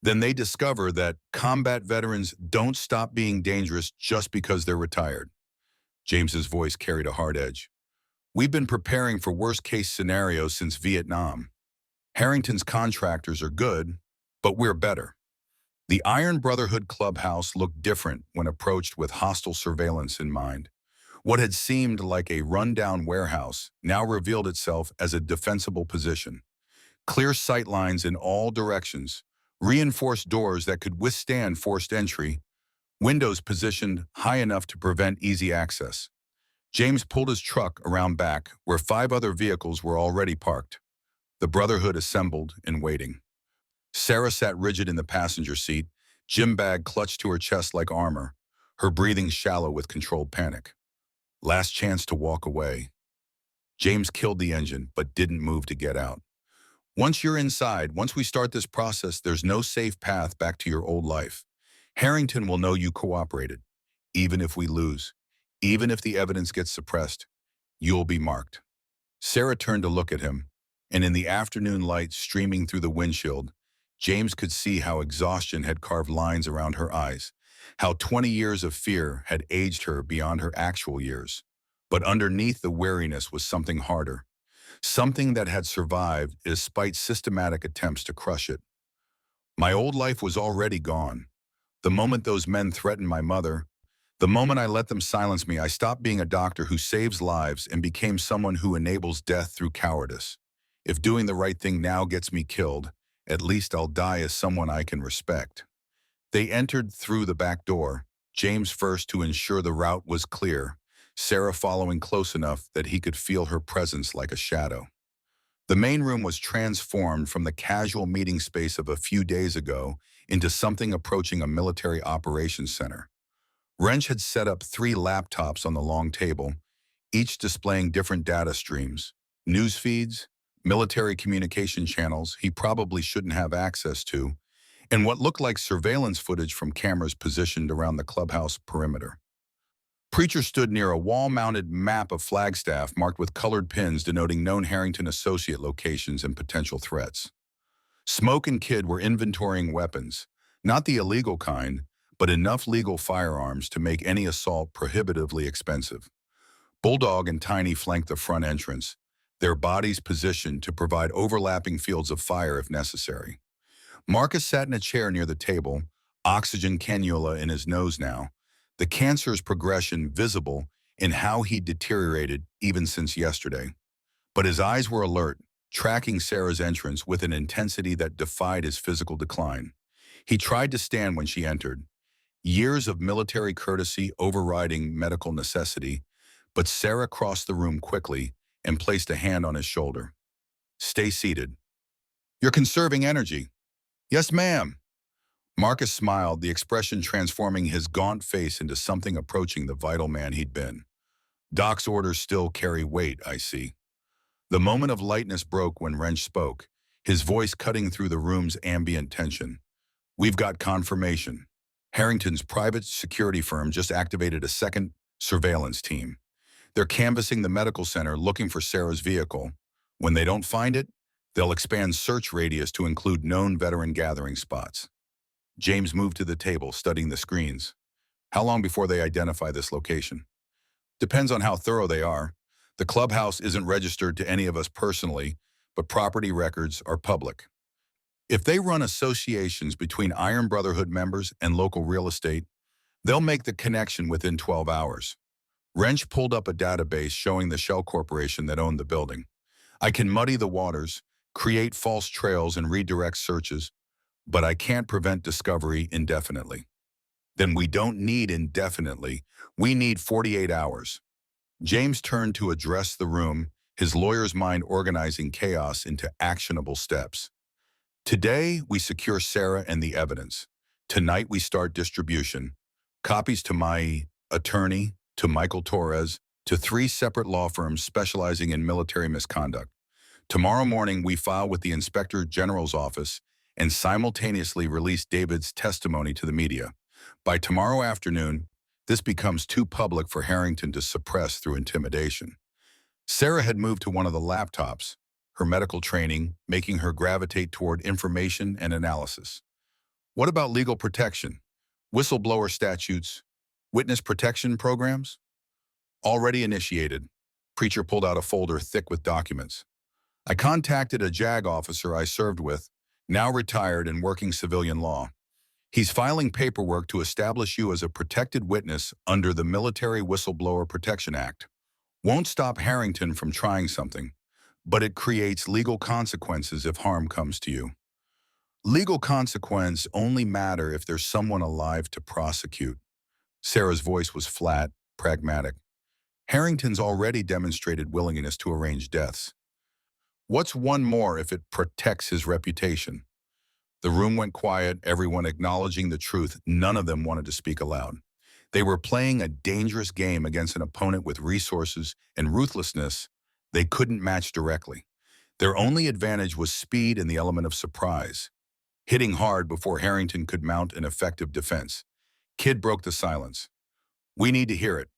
then they discover that combat veterans don't stop being dangerous just because they're retired. James's voice carried a hard edge. We've been preparing for worst-case scenarios since Vietnam. Harrington's contractors are good, but we're better. The Iron Brotherhood clubhouse looked different when approached with hostile surveillance in mind. What had seemed like a rundown warehouse now revealed itself as a defensible position. Clear sight lines in all directions, reinforced doors that could withstand forced entry, windows positioned high enough to prevent easy access. James pulled his truck around back, where 5 other vehicles were already parked. The Brotherhood assembled and waiting. Sarah sat rigid in the passenger seat, gym bag clutched to her chest like armor, her breathing shallow with controlled panic. Last chance to walk away. James killed the engine, but didn't move to get out. Once you're inside, once we start this process, there's no safe path back to your old life. Harrington will know you cooperated. Even if we lose, even if the evidence gets suppressed, you'll be marked. Sarah turned to look at him, and in the afternoon light streaming through the windshield, James could see how exhaustion had carved lines around her eyes, how 20 years of fear had aged her beyond her actual years. But underneath the weariness was something harder, something that had survived despite systematic attempts to crush it. My old life was already gone. The moment those men threatened my mother, the moment I let them silence me, I stopped being a doctor who saves lives and became someone who enables death through cowardice. If doing the right thing now gets me killed, at least I'll die as someone I can respect. They entered through the back door, James first to ensure the route was clear, Sarah following close enough that he could feel her presence like a shadow. The main room was transformed from the casual meeting space of a few days ago into something approaching a military operations center. Wrench had set up 3 laptops on the long table, each displaying different data streams, news feeds, military communication channels he probably shouldn't have access to, and what looked like surveillance footage from cameras positioned around the clubhouse perimeter. Preacher stood near a wall-mounted map of Flagstaff marked with colored pins denoting known Harrington associate locations and potential threats. Smoke and Kid were inventorying weapons, not the illegal kind, but enough legal firearms to make any assault prohibitively expensive. Bulldog and Tiny flanked the front entrance, their bodies positioned to provide overlapping fields of fire if necessary. Marcus sat in a chair near the table, oxygen cannula in his nose now, the cancer's progression visible in how he deteriorated even since yesterday. But his eyes were alert, tracking Sarah's entrance with an intensity that defied his physical decline. He tried to stand when she entered, years of military courtesy overriding medical necessity, but Sarah crossed the room quickly and placed a hand on his shoulder. Stay seated. You're conserving energy. Yes, ma'am. Marcus smiled, the expression transforming his gaunt face into something approaching the vital man he'd been. Doc's orders still carry weight, I see. The moment of lightness broke when Wrench spoke, his voice cutting through the room's ambient tension. We've got confirmation. Harrington's private security firm just activated a second surveillance team. They're canvassing the medical center looking for Sarah's vehicle. When they don't find it, they'll expand search radius to include known veteran gathering spots. James moved to the table, studying the screens. How long before they identify this location? Depends on how thorough they are. The clubhouse isn't registered to any of us personally, but property records are public. If they run associations between Iron Brotherhood members and local real estate, they'll make the connection within 12 hours. Wrench pulled up a database showing the shell corporation that owned the building. I can muddy the waters, create false trails, and redirect searches, but I can't prevent discovery indefinitely. Then we don't need indefinitely. We need 48 hours. James turned to address the room, his lawyer's mind organizing chaos into actionable steps. Today, we secure Sarah and the evidence. Tonight, we start distribution. Copies to my attorney, to Michael Torres, to 3 separate law firms specializing in military misconduct. Tomorrow morning, we file with the Inspector General's office and simultaneously release David's testimony to the media. By tomorrow afternoon, this becomes too public for Harrington to suppress through intimidation. Sarah had moved to one of the laptops, her medical training making her gravitate toward information and analysis. What about legal protection? Whistleblower statutes? Witness protection programs? Already initiated. Preacher pulled out a folder thick with documents. I contacted a JAG officer I served with, now retired and working civilian law. He's filing paperwork to establish you as a protected witness under the Military Whistleblower Protection Act. Won't stop Harrington from trying something, but it creates legal consequences if harm comes to you. Legal consequences only matter if there's someone alive to prosecute. Sarah's voice was flat, pragmatic. Harrington's already demonstrated willingness to arrange deaths. What's one more if it protects his reputation? The room went quiet, everyone acknowledging the truth. None of them wanted to speak aloud. They were playing a dangerous game against an opponent with resources and ruthlessness they couldn't match directly. Their only advantage was speed and the element of surprise, hitting hard before Harrington could mount an effective defense. Kidd broke the silence. We need to hear it.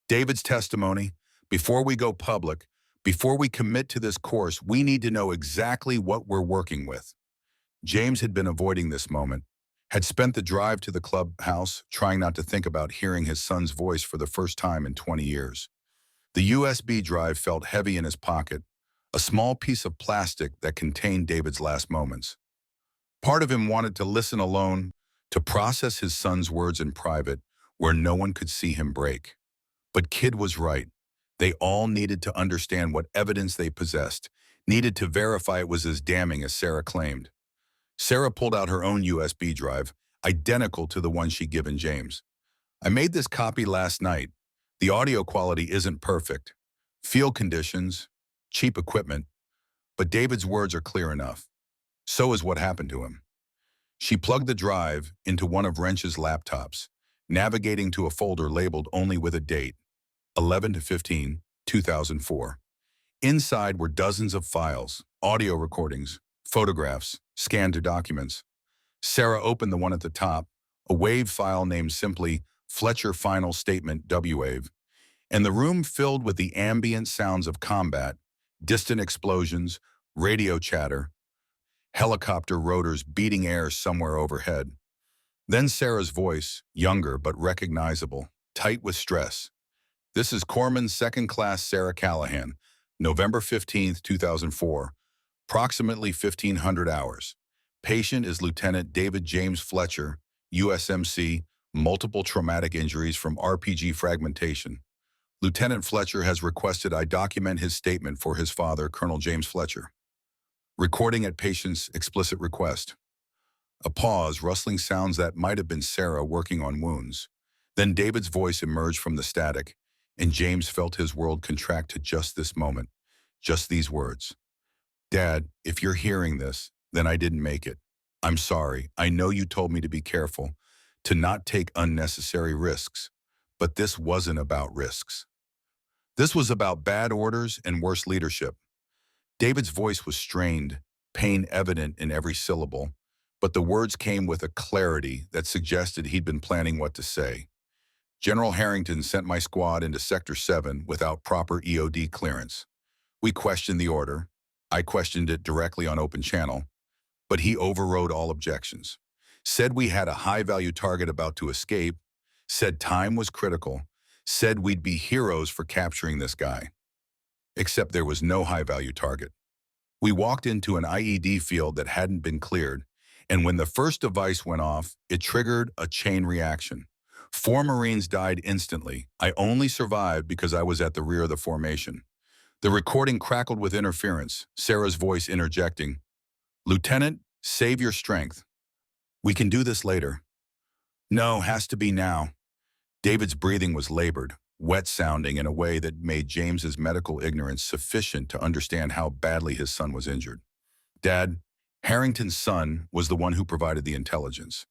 David's testimony, before we go public, before we commit to this course, we need to know exactly what we're working with. James had been avoiding this moment, had spent the drive to the clubhouse trying not to think about hearing his son's voice for the first time in 20 years. The USB drive felt heavy in his pocket, a small piece of plastic that contained David's last moments. Part of him wanted to listen alone, to process his son's words in private, where no one could see him break. But Kidd was right. They all needed to understand what evidence they possessed, needed to verify it was as damning as Sarah claimed. Sarah pulled out her own USB drive, identical to the one she'd given James. I made this copy last night. The audio quality isn't perfect. Field conditions, cheap equipment, but David's words are clear enough. So is what happened to him. She plugged the drive into one of Wrench's laptops, navigating to a folder labeled only with a date, 11/15/2004. Inside were dozens of files, audio recordings, photographs, scanned to documents. Sarah opened the one at the top, a WAV file named simply Fletcher Final Statement WAV, and the room filled with the ambient sounds of combat, distant explosions, radio chatter, helicopter rotors beating air somewhere overhead. Then Sarah's voice, younger but recognizable, tight with stress. This is Corpsman Second Class Sarah Callahan, November 15th, 2004, approximately 1500 hours. Patient is Lieutenant David James Fletcher, USMC, multiple traumatic injuries from RPG fragmentation. Lieutenant Fletcher has requested I document his statement for his father, Colonel James Fletcher. Recording at patient's explicit request. A pause, rustling sounds that might have been Sarah working on wounds. Then David's voice emerged from the static, and James felt his world contract to just this moment, just these words. Dad, if you're hearing this, then I didn't make it. I'm sorry. I know you told me to be careful, to not take unnecessary risks, but this wasn't about risks. This was about bad orders and worse leadership. David's voice was strained, pain evident in every syllable, but the words came with a clarity that suggested he'd been planning what to say. General Harrington sent my squad into Sector 7 without proper EOD clearance. We questioned the order. I questioned it directly on open channel, but he overrode all objections. Said we had a high-value target about to escape, said time was critical, said we'd be heroes for capturing this guy. Except there was no high-value target. We walked into an IED field that hadn't been cleared, and when the first device went off, it triggered a chain reaction. 4 Marines died instantly. I only survived because I was at the rear of the formation. The recording crackled with interference, Sarah's voice interjecting, "Lieutenant, save your strength. We can do this later." "No, has to be now." David's breathing was labored, wet-sounding in a way that made James's medical ignorance sufficient to understand how badly his son was injured. "Dad, Harrington's son was the one who provided the intelligence.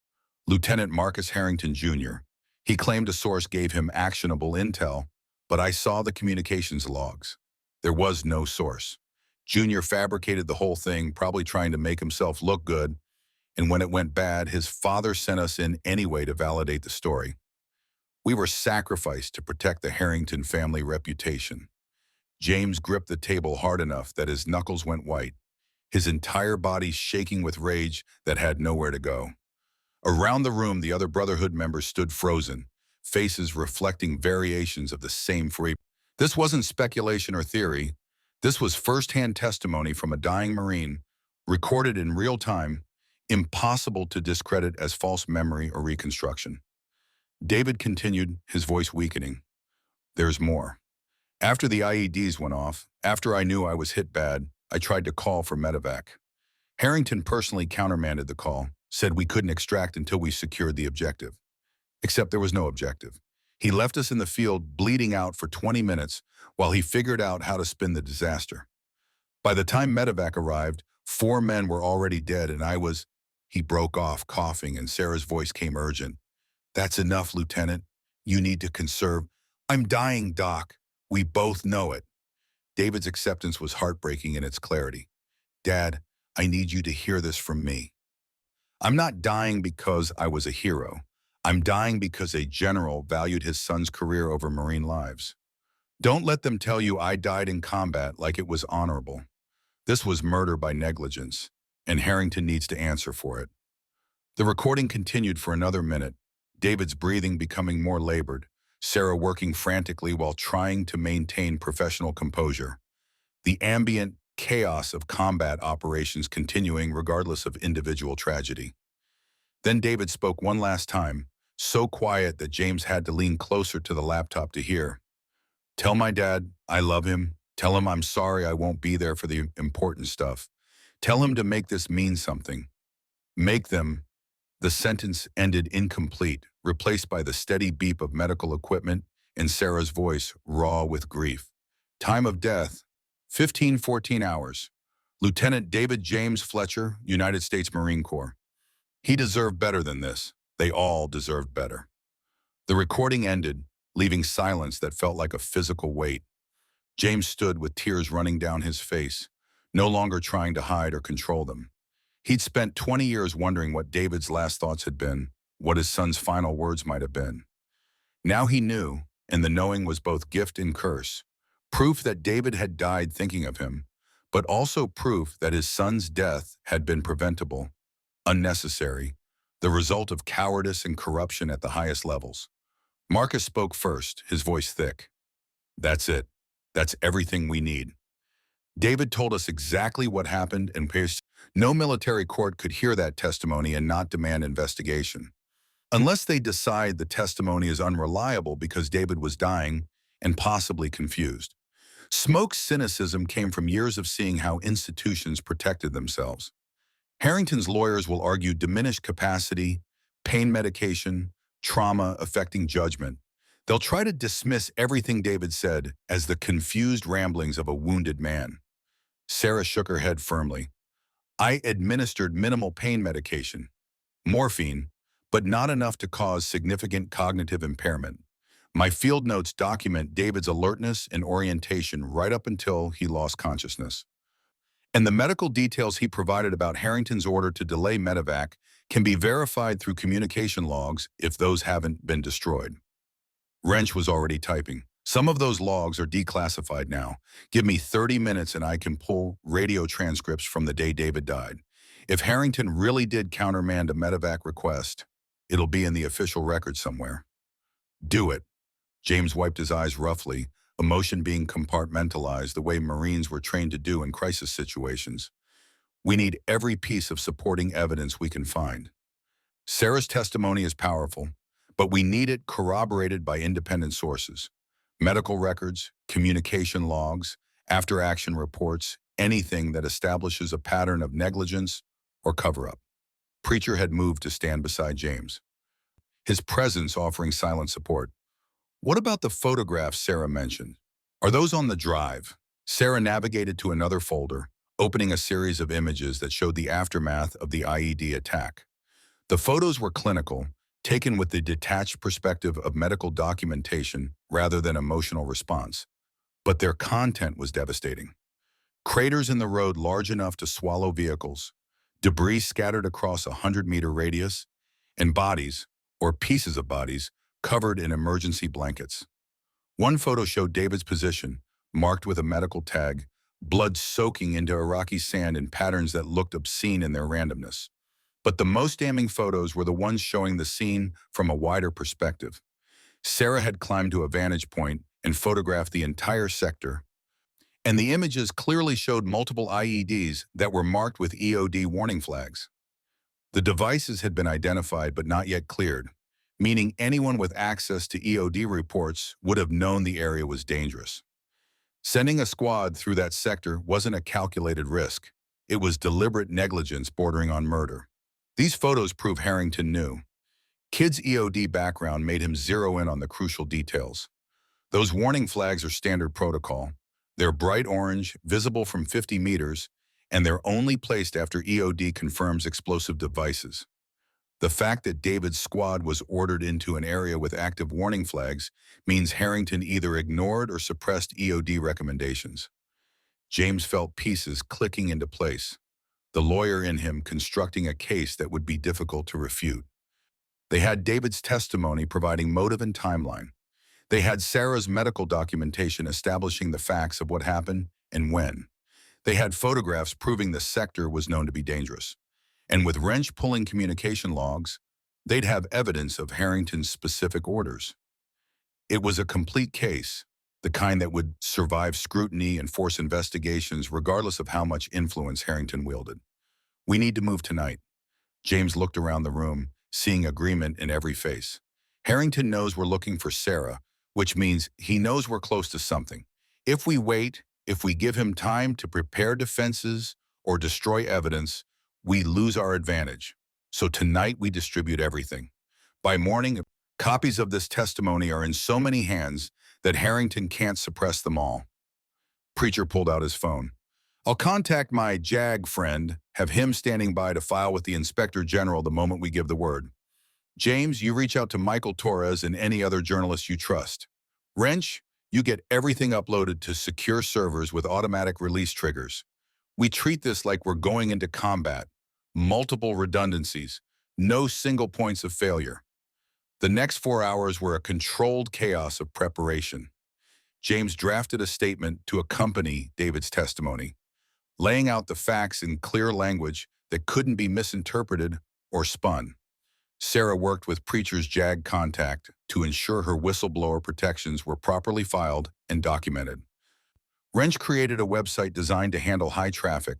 Lieutenant Marcus Harrington, Jr. He claimed a source gave him actionable intel, but I saw the communications logs. There was no source. Junior fabricated the whole thing, probably trying to make himself look good, and when it went bad, his father sent us in anyway to validate the story. We were sacrificed to protect the Harrington family reputation." James gripped the table hard enough that his knuckles went white, his entire body shaking with rage that had nowhere to go. Around the room, the other Brotherhood members stood frozen, faces reflecting variations of the same freak. This wasn't speculation or theory. This was first-hand testimony from a dying Marine, recorded in real time, impossible to discredit as false memory or reconstruction. David continued, his voice weakening. "There's more. After the IEDs went off, after I knew I was hit bad, I tried to call for medevac. Harrington personally countermanded the call, said we couldn't extract until we secured the objective. Except there was no objective. He left us in the field bleeding out for 20 minutes while he figured out how to spin the disaster. By the time medevac arrived, 4 men were already dead and I was..." He broke off, coughing, and Sarah's voice came urgent. "That's enough, Lieutenant. You need to conserve." "I'm dying, Doc. We both know it." David's acceptance was heartbreaking in its clarity. "Dad, I need you to hear this from me. I'm not dying because I was a hero. I'm dying because a general valued his son's career over Marine lives. Don't let them tell you I died in combat like it was honorable. This was murder by negligence, and Harrington needs to answer for it." The recording continued for another minute, David's breathing becoming more labored, Sarah working frantically while trying to maintain professional composure. The ambient chaos of combat operations continuing regardless of individual tragedy. Then David spoke one last time, so quiet that James had to lean closer to the laptop to hear. "Tell my dad I love him. Tell him I'm sorry I won't be there for the important stuff. Tell him to make this mean something. Make them..." The sentence ended incomplete, replaced by the steady beep of medical equipment and Sarah's voice, raw with grief. "Time of death, 15-14 hours. Lieutenant David James Fletcher, United States Marine Corps. He deserved better than this. They all deserved better." The recording ended, leaving silence that felt like a physical weight. James stood with tears running down his face, no longer trying to hide or control them. He'd spent 20 years wondering what David's last thoughts had been, what his son's final words might have been. Now he knew, and the knowing was both gift and curse. Proof that David had died thinking of him, but also proof that his son's death had been preventable, unnecessary, the result of cowardice and corruption at the highest levels. Marcus spoke first, his voice thick. "That's it. That's everything we need." David told us exactly what happened and Pierce. No military court could hear that testimony and not demand investigation. Unless they decide the testimony is unreliable because David was dying and possibly confused. Smoke's cynicism came from years of seeing how institutions protected themselves. Harrington's lawyers will argue diminished capacity, pain medication, trauma affecting judgment. They'll try to dismiss everything David said as the confused ramblings of a wounded man. Sarah shook her head firmly. "I administered minimal pain medication, morphine, but not enough to cause significant cognitive impairment. My field notes document David's alertness and orientation right up until he lost consciousness. And the medical details he provided about Harrington's order to delay medevac can be verified through communication logs if those haven't been destroyed." Wrench was already typing. "Some of those logs are declassified now. Give me 30 minutes and I can pull radio transcripts from the day David died. If Harrington really did countermand a medevac request, it'll be in the official record somewhere." "Do it." James wiped his eyes roughly, emotion being compartmentalized the way Marines were trained to do in crisis situations. We need every piece of supporting evidence we can find. Sarah's testimony is powerful, but we need it corroborated by independent sources. Medical records, communication logs, after-action reports, anything that establishes a pattern of negligence or cover-up. Preacher had moved to stand beside James, his presence offering silent support. What about the photographs Sarah mentioned? Are those on the drive? Sarah navigated to another folder, opening a series of images that showed the aftermath of the IED attack. The photos were clinical, taken with the detached perspective of medical documentation rather than emotional response. But their content was devastating. Craters in the road large enough to swallow vehicles, debris scattered across a 100-meter radius, and bodies, or pieces of bodies, covered in emergency blankets. One photo showed David's position, marked with a medical tag, blood soaking into Iraqi sand in patterns that looked obscene in their randomness. But the most damning photos were the ones showing the scene from a wider perspective. Sarah had climbed to a vantage point and photographed the entire sector, and the images clearly showed multiple IEDs that were marked with EOD warning flags. The devices had been identified but not yet cleared, meaning anyone with access to EOD reports would have known the area was dangerous. Sending a squad through that sector wasn't a calculated risk. It was deliberate negligence bordering on murder. These photos prove Harrington knew. Kid's EOD background made him zero in on the crucial details. Those warning flags are standard protocol. They're bright orange, visible from 50 meters, and they're only placed after EOD confirms explosive devices. The fact that David's squad was ordered into an area with active warning flags means Harrington either ignored or suppressed EOD recommendations. James felt pieces clicking into place, the lawyer in him constructing a case that would be difficult to refute. They had David's testimony providing motive and timeline. They had Sarah's medical documentation establishing the facts of what happened and when. They had photographs proving the sector was known to be dangerous. And with wrench-pulling communication logs, they'd have evidence of Harrington's specific orders. It was a complete case, the kind that would survive scrutiny and force investigations regardless of how much influence Harrington wielded. We need to move tonight. James looked around the room, seeing agreement in every face. Harrington knows we're looking for Sarah, which means he knows we're close to something. If we wait, if we give him time to prepare defenses or destroy evidence, we lose our advantage. So tonight we distribute everything. By morning, copies of this testimony are in so many hands that Harrington can't suppress them all. Preacher pulled out his phone. I'll contact my JAG friend, have him standing by to file with the Inspector General the moment we give the word. James, you reach out to Michael Torres and any other journalists you trust. Wrench, you get everything uploaded to secure servers with automatic release triggers. We treat this like we're going into combat. Multiple redundancies, no single points of failure. The next 4 hours were a controlled chaos of preparation. James drafted a statement to accompany David's testimony, laying out the facts in clear language that couldn't be misinterpreted or spun. Sarah worked with Preacher's JAG contact to ensure her whistleblower protections were properly filed and documented. Wrench created a website designed to handle high traffic,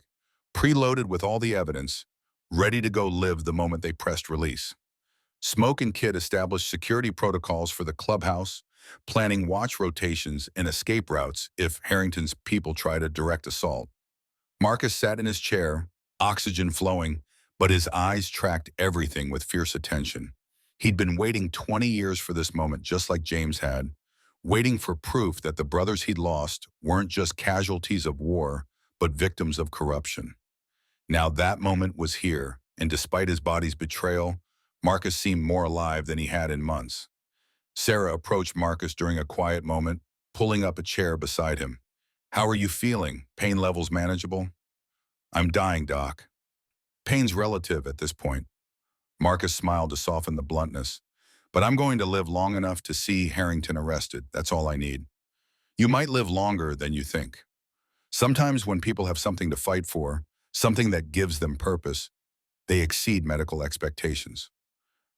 preloaded with all the evidence, ready to go live the moment they pressed release. Smoke and Kid established security protocols for the clubhouse, planning watch rotations and escape routes if Harrington's people tried a direct assault. Marcus sat in his chair, oxygen flowing, but his eyes tracked everything with fierce attention. He'd been waiting 20 years for this moment just like James had, waiting for proof that the brothers he'd lost weren't just casualties of war, but victims of corruption. Now that moment was here, and despite his body's betrayal, Marcus seemed more alive than he had in months. Sarah approached Marcus during a quiet moment, pulling up a chair beside him. How are you feeling? Pain levels manageable? I'm dying, Doc. Pain's relative at this point. Marcus smiled to soften the bluntness. But I'm going to live long enough to see Harrington arrested. That's all I need. You might live longer than you think. Sometimes when people have something to fight for, something that gives them purpose, they exceed medical expectations.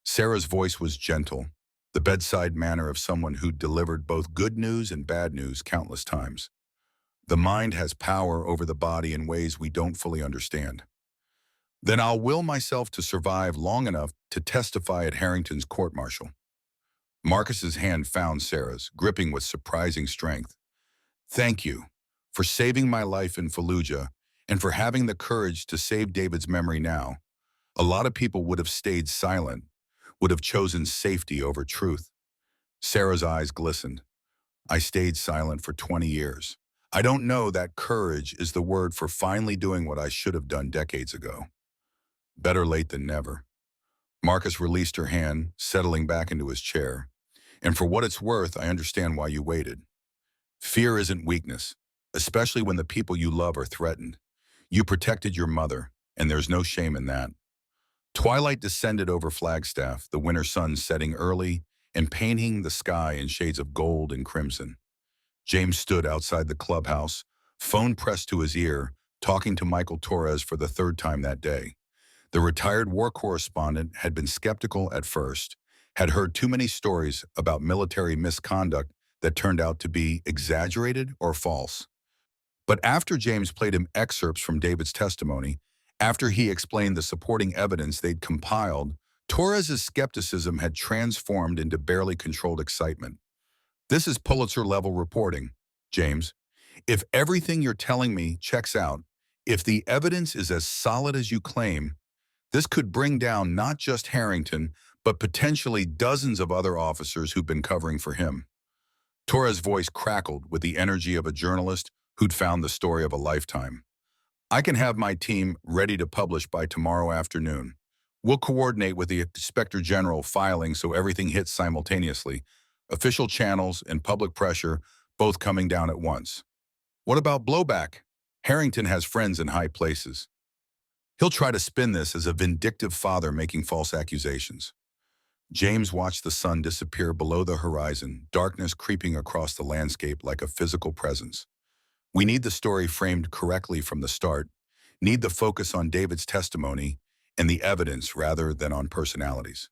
Sarah's voice was gentle, the bedside manner of someone who delivered both good news and bad news countless times. The mind has power over the body in ways we don't fully understand. Then I'll will myself to survive long enough to testify at Harrington's court-martial. Marcus's hand found Sarah's, gripping with surprising strength. Thank you for saving my life in Fallujah and for having the courage to save David's memory now. A lot of people would have stayed silent, would have chosen safety over truth. Sarah's eyes glistened. I stayed silent for 20 years. I don't know that courage is the word for finally doing what I should have done decades ago. Better late than never. Marcus released her hand, settling back into his chair. And for what it's worth, I understand why you waited. Fear isn't weakness, especially when the people you love are threatened. You protected your mother, and there's no shame in that. Twilight descended over Flagstaff, the winter sun setting early and painting the sky in shades of gold and crimson. James stood outside the clubhouse, phone pressed to his ear, talking to Michael Torres for the third time that day. The retired war correspondent had been skeptical at first, had heard too many stories about military misconduct that turned out to be exaggerated or false. But after James played him excerpts from David's testimony, after he explained the supporting evidence they'd compiled, Torres's skepticism had transformed into barely controlled excitement. This is Pulitzer-level reporting, James. If everything you're telling me checks out, if the evidence is as solid as you claim, this could bring down not just Harrington, but potentially dozens of other officers who've been covering for him. Torres' voice crackled with the energy of a journalist who'd found the story of a lifetime. I can have my team ready to publish by tomorrow afternoon. We'll coordinate with the Inspector General filing so everything hits simultaneously. Official channels and public pressure both coming down at once. What about blowback? Harrington has friends in high places. He'll try to spin this as a vindictive father making false accusations. James watched the sun disappear below the horizon, darkness creeping across the landscape like a physical presence. We need the story framed correctly from the start, need the focus on David's testimony and the evidence rather than on personalities.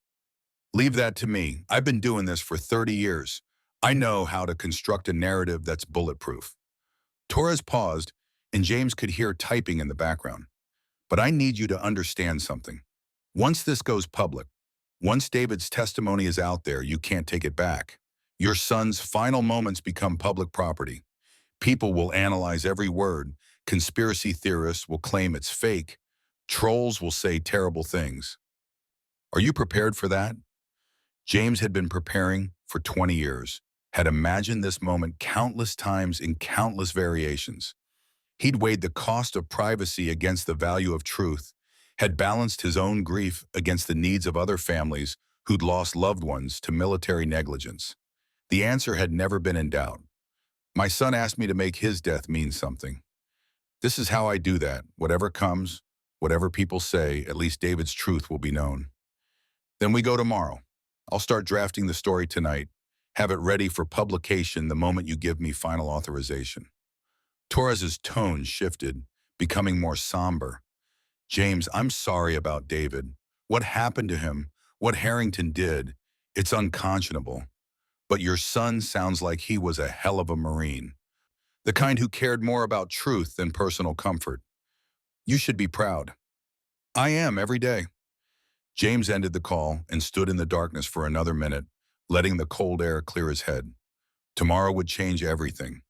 Leave that to me. I've been doing this for 30 years. I know how to construct a narrative that's bulletproof. Torres paused, and James could hear typing in the background. But I need you to understand something. Once this goes public, once David's testimony is out there, you can't take it back. Your son's final moments become public property. People will analyze every word. Conspiracy theorists will claim it's fake. Trolls will say terrible things. Are you prepared for that? James had been preparing for 20 years, had imagined this moment countless times in countless variations. He'd weighed the cost of privacy against the value of truth, had balanced his own grief against the needs of other families who'd lost loved ones to military negligence. The answer had never been in doubt. My son asked me to make his death mean something. This is how I do that. Whatever comes, whatever people say, at least David's truth will be known. Then we go tomorrow. I'll start drafting the story tonight, have it ready for publication the moment you give me final authorization. Torres's tone shifted, becoming more somber. James, I'm sorry about David. What happened to him, what Harrington did, it's unconscionable. But your son sounds like he was a hell of a Marine, the kind who cared more about truth than personal comfort. You should be proud. I am every day. James ended the call and stood in the darkness for another minute, letting the cold air clear his head. Tomorrow would change everything.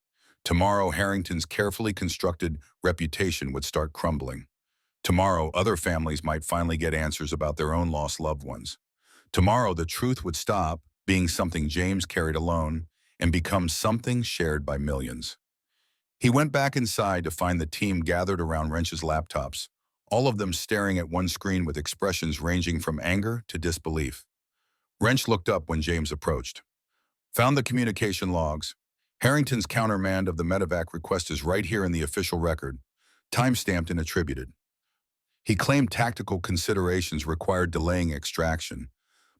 Tomorrow, Harrington's carefully constructed reputation would start crumbling. Tomorrow, other families might finally get answers about their own lost loved ones. Tomorrow, the truth would stop being something James carried alone and become something shared by millions. He went back inside to find the team gathered around Wrench's laptops, all of them staring at one screen with expressions ranging from anger to disbelief. Wrench looked up when James approached. Found the communication logs. Harrington's countermand of the medevac request is right here in the official record, time-stamped and attributed. He claimed tactical considerations required delaying extraction,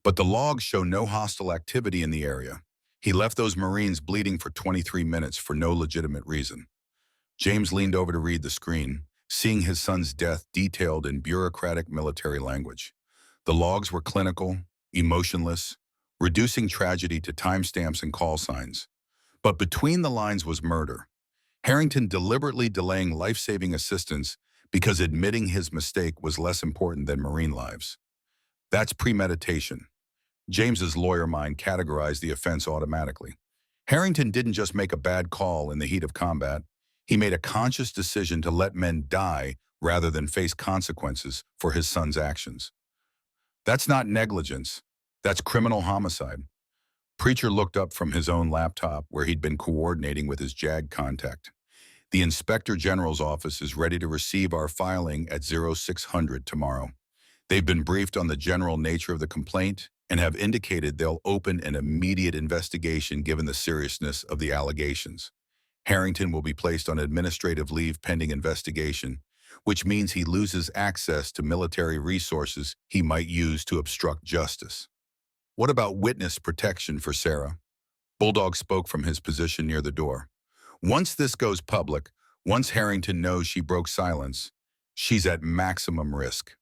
but the logs show no hostile activity in the area. He left those Marines bleeding for 23 minutes for no legitimate reason. James leaned over to read the screen, seeing his son's death detailed in bureaucratic military language. The logs were clinical, emotionless, reducing tragedy to timestamps and call signs. But between the lines was murder. Harrington deliberately delaying life-saving assistance because admitting his mistake was less important than marine lives. That's premeditation. James's lawyer mind categorized the offense automatically. Harrington didn't just make a bad call in the heat of combat. He made a conscious decision to let men die rather than face consequences for his son's actions. That's not negligence. That's criminal homicide. Preacher looked up from his own laptop where he'd been coordinating with his JAG contact. The Inspector General's office is ready to receive our filing at 0600 tomorrow. They've been briefed on the general nature of the complaint and have indicated they'll open an immediate investigation given the seriousness of the allegations. Harrington will be placed on administrative leave pending investigation, which means he loses access to military resources he might use to obstruct justice. What about witness protection for Sarah? Bulldog spoke from his position near the door. Once this goes public, once Harrington knows she broke silence, she's at maximum risk.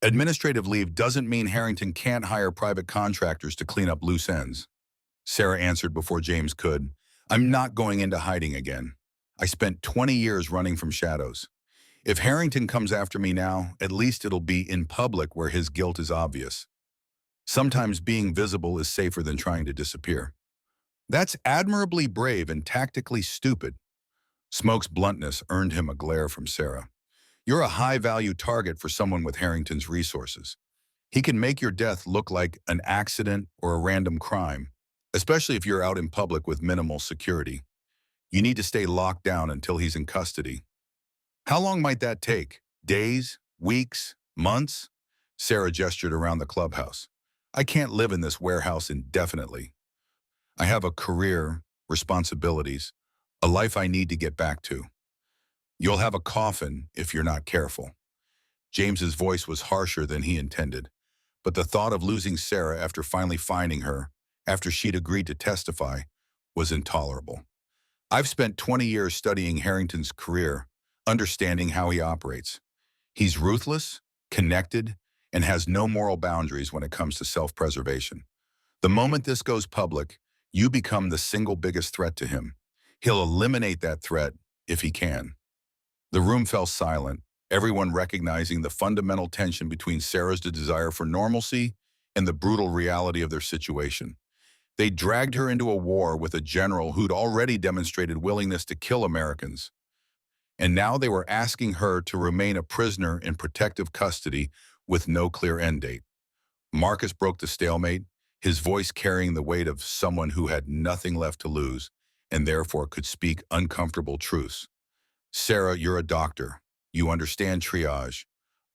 Administrative leave doesn't mean Harrington can't hire private contractors to clean up loose ends. Sarah answered before James could. I'm not going into hiding again. I spent 20 years running from shadows. If Harrington comes after me now, at least it'll be in public where his guilt is obvious. Sometimes being visible is safer than trying to disappear. That's admirably brave and tactically stupid. Smoke's bluntness earned him a glare from Sarah. You're a high-value target for someone with Harrington's resources. He can make your death look like an accident or a random crime, especially if you're out in public with minimal security. You need to stay locked down until he's in custody. How long might that take? Days? Weeks? Months? Sarah gestured around the clubhouse. I can't live in this warehouse indefinitely. I have a career, responsibilities, a life I need to get back to. You'll have a coffin if you're not careful. James's voice was harsher than he intended, but the thought of losing Sarah after finally finding her, after she'd agreed to testify, was intolerable. I've spent 20 years studying Harrington's career, understanding how he operates. He's ruthless, connected, and has no moral boundaries when it comes to self-preservation. The moment this goes public, you become the single biggest threat to him. He'll eliminate that threat if he can. The room fell silent, everyone recognizing the fundamental tension between Sarah's desire for normalcy and the brutal reality of their situation. They dragged her into a war with a general who'd already demonstrated willingness to kill Americans. And now they were asking her to remain a prisoner in protective custody with no clear end date. Marcus broke the stalemate, his voice carrying the weight of someone who had nothing left to lose and therefore could speak uncomfortable truths. Sarah, you're a doctor. You understand triage,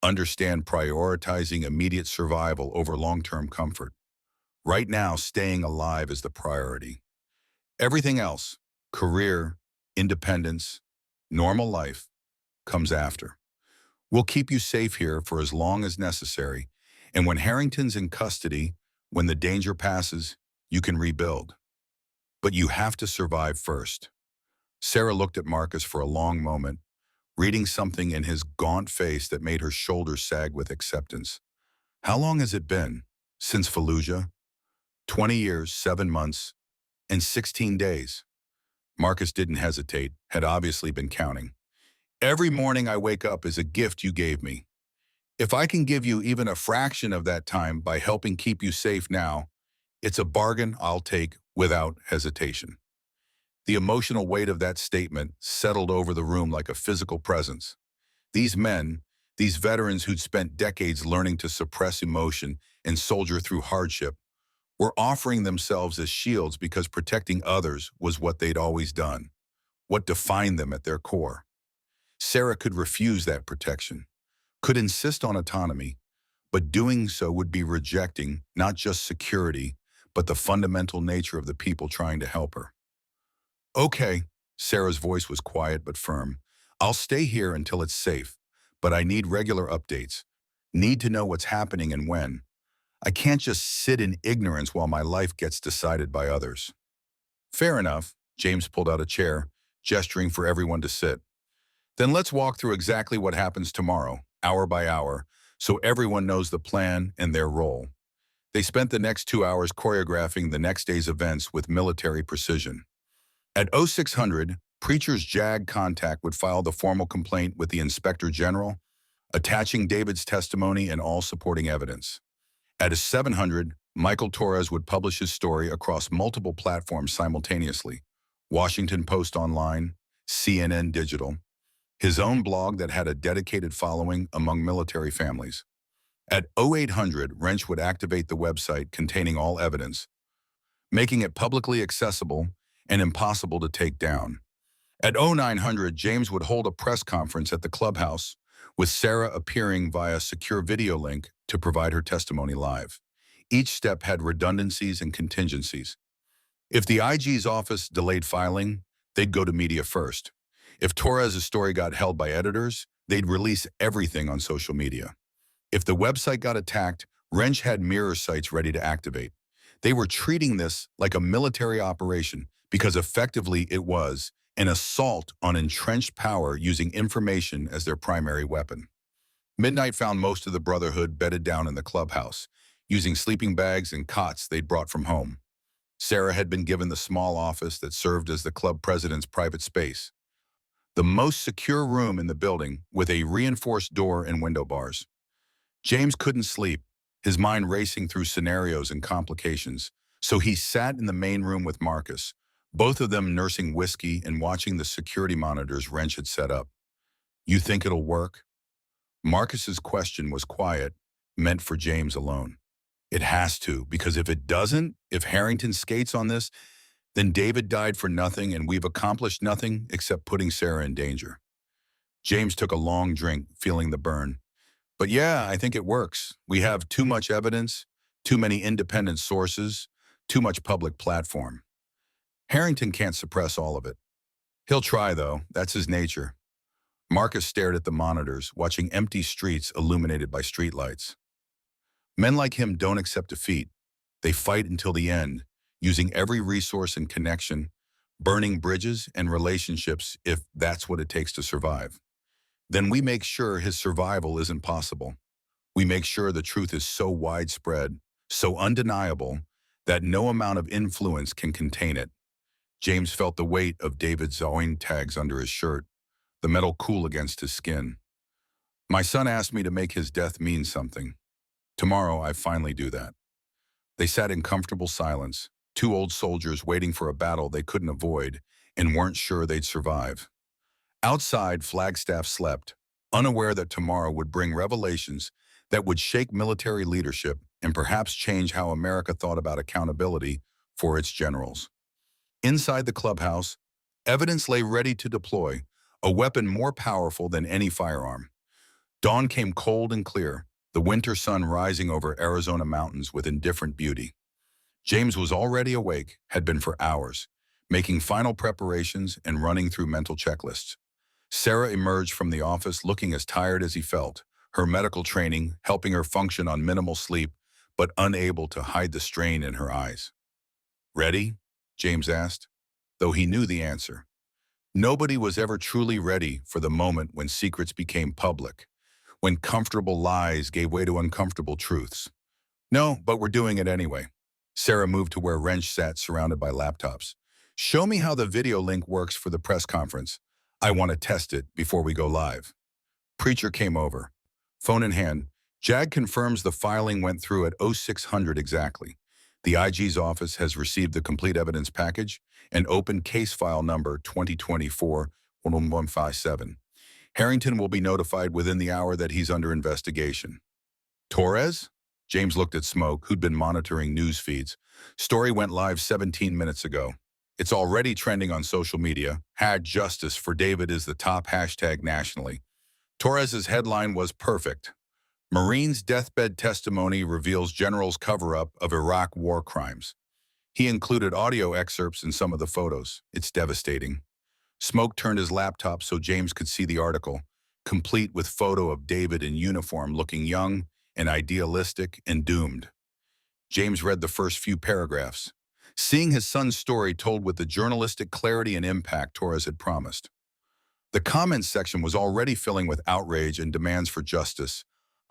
understand prioritizing immediate survival over long-term comfort. Right now, staying alive is the priority. Everything else, career, independence, normal life, comes after. We'll keep you safe here for as long as necessary, and when Harrington's in custody, when the danger passes, you can rebuild. But you have to survive first. Sarah looked at Marcus for a long moment, reading something in his gaunt face that made her shoulders sag with acceptance. How long has it been? Since Fallujah? 20 years, 7 months, and 16 days. Marcus didn't hesitate, had obviously been counting. Every morning I wake up is a gift you gave me. If I can give you even a fraction of that time by helping keep you safe now, it's a bargain I'll take without hesitation. The emotional weight of that statement settled over the room like a physical presence. These men, these veterans who'd spent decades learning to suppress emotion and soldier through hardship, were offering themselves as shields because protecting others was what they'd always done, what defined them at their core. Sarah could refuse that protection, could insist on autonomy, but doing so would be rejecting not just security, but the fundamental nature of the people trying to help her. Okay, Sarah's voice was quiet but firm. I'll stay here until it's safe, but I need regular updates. Need to know what's happening and when. I can't just sit in ignorance while my life gets decided by others. Fair enough, James pulled out a chair, gesturing for everyone to sit. Then let's walk through exactly what happens tomorrow, hour by hour, so everyone knows the plan and their role. They spent the next 2 hours choreographing the next day's events with military precision. At 0600, Preacher's JAG contact would file the formal complaint with the Inspector General, attaching David's testimony and all supporting evidence. At 700, Michael Torres would publish his story across multiple platforms simultaneously: Washington Post Online, CNN Digital, his own blog that had a dedicated following among military families. At 0800, Wrench would activate the website containing all evidence, making it publicly accessible and impossible to take down. At 0900, James would hold a press conference at the clubhouse, with Sarah appearing via secure video link to provide her testimony live. Each step had redundancies and contingencies. If the IG's office delayed filing, they'd go to media first. If Torres' story got held by editors, they'd release everything on social media. If the website got attacked, Wrench had mirror sites ready to activate. They were treating this like a military operation because effectively it was an assault on entrenched power using information as their primary weapon. Midnight found most of the Brotherhood bedded down in the clubhouse, using sleeping bags and cots they'd brought from home. Sarah had been given the small office that served as the club president's private space, the most secure room in the building with a reinforced door and window bars. James couldn't sleep, his mind racing through scenarios and complications, so he sat in the main room with Marcus, both of them nursing whiskey and watching the security monitors Wrench had set up. "You think it'll work?" Marcus's question was quiet, meant for James alone. "It has to, because if it doesn't, if Harrington skates on this, then David died for nothing and we've accomplished nothing except putting Sarah in danger." James took a long drink, feeling the burn. "But yeah, I think it works. We have too much evidence, too many independent sources, too much public platform. Harrington can't suppress all of it. He'll try, though. That's his nature." Marcus stared at the monitors, watching empty streets illuminated by streetlights. "Men like him don't accept defeat. They fight until the end, using every resource and connection, burning bridges and relationships if that's what it takes to survive. Then we make sure his survival isn't possible. We make sure the truth is so widespread, so undeniable, that no amount of influence can contain it." James felt the weight of David's oin tags under his shirt, the metal cool against his skin. "My son asked me to make his death mean something. Tomorrow I finally do that." They sat in comfortable silence, two old soldiers waiting for a battle they couldn't avoid and weren't sure they'd survive. Outside, Flagstaff slept, unaware that tomorrow would bring revelations that would shake military leadership and perhaps change how America thought about accountability for its generals. Inside the clubhouse, evidence lay ready to deploy, a weapon more powerful than any firearm. Dawn came cold and clear, the winter sun rising over Arizona mountains with indifferent beauty. James was already awake, had been for hours, making final preparations and running through mental checklists. Sarah emerged from the office looking as tired as he felt, her medical training helping her function on minimal sleep, but unable to hide the strain in her eyes. "Ready?" James asked, though he knew the answer. Nobody was ever truly ready for the moment when secrets became public, when comfortable lies gave way to uncomfortable truths. "No, but we're doing it anyway." Sarah moved to where Wrench sat surrounded by laptops. "Show me how the video link works for the press conference. I want to test it before we go live." Preacher came over, phone in hand. "Jag confirms the filing went through at 0600 exactly. The IG's office has received the complete evidence package and opened case file number 2024-11157. Harrington will be notified within the hour that he's under investigation." "Torres?" James looked at Smoke, who'd been monitoring news feeds. "Story went live 17 minutes ago. It's already trending on social media. #Justice for David is the top hashtag nationally." Torres's headline was perfect. "Marine's deathbed testimony reveals general's cover-up of Iraq war crimes." He included audio excerpts in some of the photos. "It's devastating." Smoke turned his laptop so James could see the article, complete with photo of David in uniform looking young and idealistic and doomed. James read the first few paragraphs, seeing his son's story told with the journalistic clarity and impact Torres had promised. The comments section was already filling with outrage and demands for justice.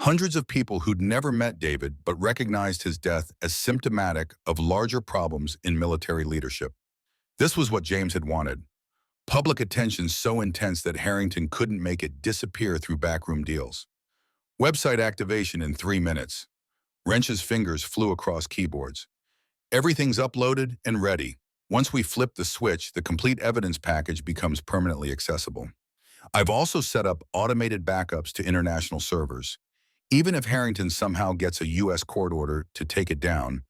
Hundreds of people who'd never met David but recognized his death as symptomatic of larger problems in military leadership. This was what James had wanted. Public attention so intense that Harrington couldn't make it disappear through backroom deals. Website activation in 3 minutes. Wrench's fingers flew across keyboards. Everything's uploaded and ready. Once we flip the switch, the complete evidence package becomes permanently accessible. I've also set up automated backups to international servers. Even if Harrington somehow gets a U.S. court order to take it down,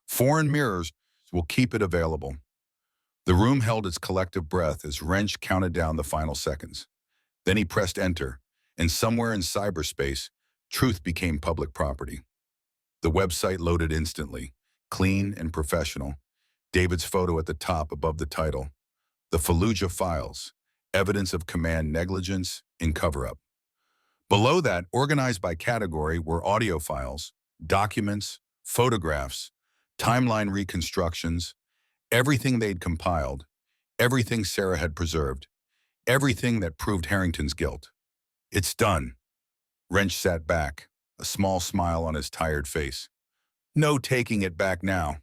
foreign mirrors will keep it available. The room held its collective breath as Wrench counted down the final seconds. Then he pressed enter, and somewhere in cyberspace, truth became public property. The website loaded instantly, clean and professional. David's photo at the top above the title. The Fallujah Files, Evidence of Command Negligence in Cover-Up. Below that, organized by category, were audio files, documents, photographs, timeline reconstructions, everything they'd compiled, everything Sarah had preserved, everything that proved Harrington's guilt. It's done. Wrench sat back, a small smile on his tired face. No taking it back now.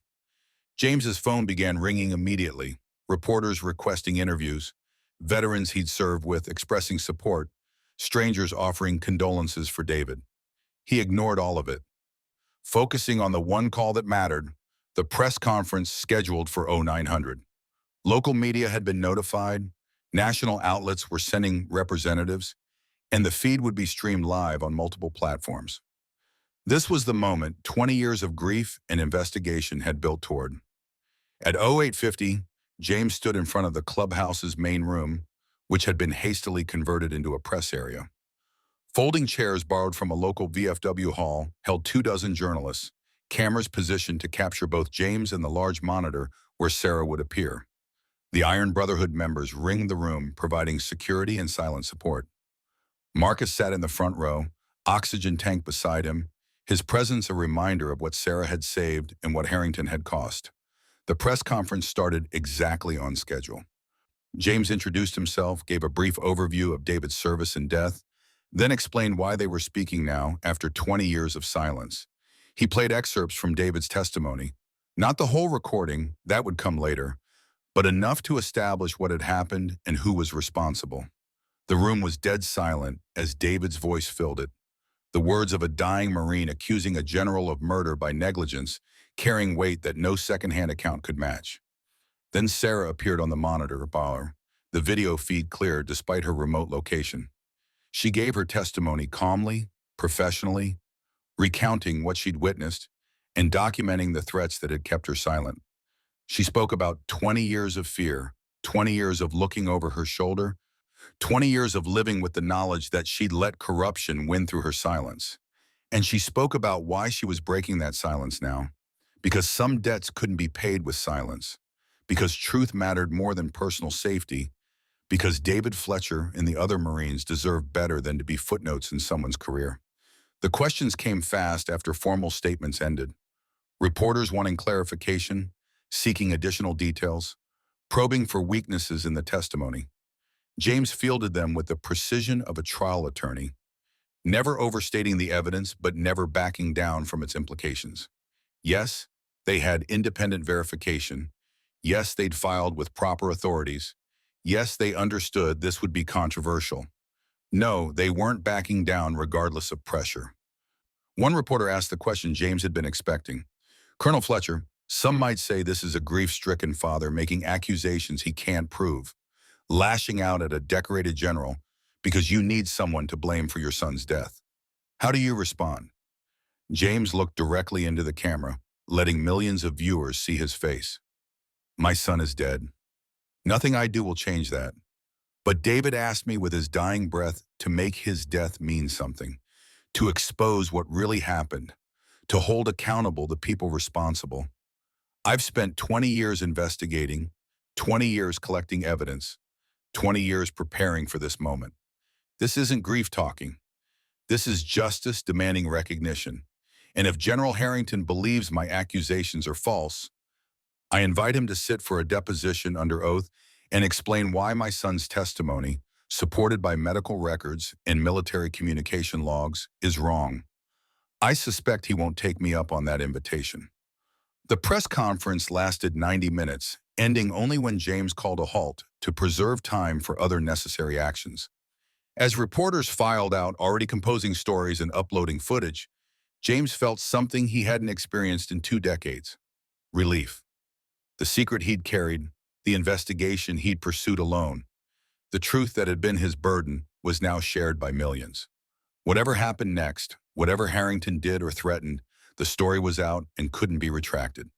James's phone began ringing immediately, reporters requesting interviews, veterans he'd served with expressing support, strangers offering condolences for David. He ignored all of it, focusing on the one call that mattered, the press conference scheduled for 0900. Local media had been notified, national outlets were sending representatives, and the feed would be streamed live on multiple platforms. This was the moment 20 years of grief and investigation had built toward. At 0850, James stood in front of the clubhouse's main room, which had been hastily converted into a press area. Folding chairs borrowed from a local VFW hall held 24 journalists, cameras positioned to capture both James and the large monitor where Sarah would appear. The Iron Brotherhood members ringed the room, providing security and silent support. Marcus sat in the front row, oxygen tank beside him, his presence a reminder of what Sarah had saved and what Harrington had cost. The press conference started exactly on schedule. James introduced himself, gave a brief overview of David's service and death, then explained why they were speaking now after 20 years of silence. He played excerpts from David's testimony, not the whole recording, that would come later, but enough to establish what had happened and who was responsible. The room was dead silent as David's voice filled it, the words of a dying Marine accusing a general of murder by negligence, carrying weight that no second-hand account could match. Then Sarah appeared on the monitor bar, the video feed cleared despite her remote location. She gave her testimony calmly, professionally, recounting what she'd witnessed and documenting the threats that had kept her silent. She spoke about 20 years of fear, 20 years of looking over her shoulder, 20 years of living with the knowledge that she'd let corruption win through her silence. And she spoke about why she was breaking that silence now, because some debts couldn't be paid with silence, because truth mattered more than personal safety, because David Fletcher and the other Marines deserved better than to be footnotes in someone's career. The questions came fast after formal statements ended. Reporters wanting clarification, seeking additional details, probing for weaknesses in the testimony. James fielded them with the precision of a trial attorney, never overstating the evidence but never backing down from its implications. Yes, they had independent verification. Yes, they'd filed with proper authorities. Yes, they understood this would be controversial. No, they weren't backing down regardless of pressure. One reporter asked the question James had been expecting. Colonel Fletcher, some might say this is a grief-stricken father making accusations he can't prove, lashing out at a decorated general because you need someone to blame for your son's death. How do you respond? James looked directly into the camera, letting millions of viewers see his face. My son is dead. Nothing I do will change that. But David asked me with his dying breath to make his death mean something, to expose what really happened, to hold accountable the people responsible. I've spent 20 years investigating, 20 years collecting evidence, 20 years preparing for this moment. This isn't grief talking. This is justice demanding recognition. And if General Harrington believes my accusations are false, I invite him to sit for a deposition under oath and explain why my son's testimony, supported by medical records and military communication logs, is wrong. I suspect he won't take me up on that invitation. The press conference lasted 90 minutes, ending only when James called a halt to preserve time for other necessary actions. As reporters filed out, already composing stories and uploading footage, James felt something he hadn't experienced in 2 decades: relief. The secret he'd carried, the investigation he'd pursued alone, the truth that had been his burden was now shared by millions. Whatever happened next, whatever Harrington did or threatened, the story was out and couldn't be retracted.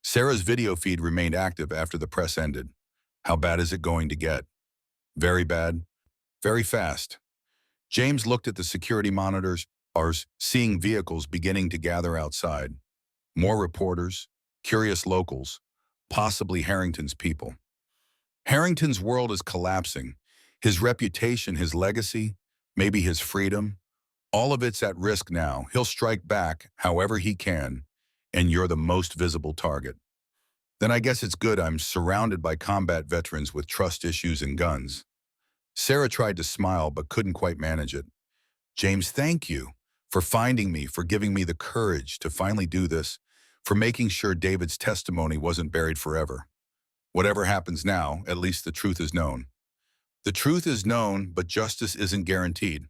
Sarah's video feed remained active after the press ended. How bad is it going to get? Very bad, very fast. James looked at the security monitors, seeing vehicles beginning to gather outside. More reporters, curious locals, possibly Harrington's people. Harrington's world is collapsing. His reputation, his legacy, maybe his freedom, all of it's at risk now. He'll strike back however he can, and you're the most visible target. Then I guess it's good I'm surrounded by combat veterans with trust issues and guns. Sarah tried to smile but couldn't quite manage it. James, thank you for finding me, for giving me the courage to finally do this, for making sure David's testimony wasn't buried forever. Whatever happens now, at least the truth is known. The truth is known, but justice isn't guaranteed.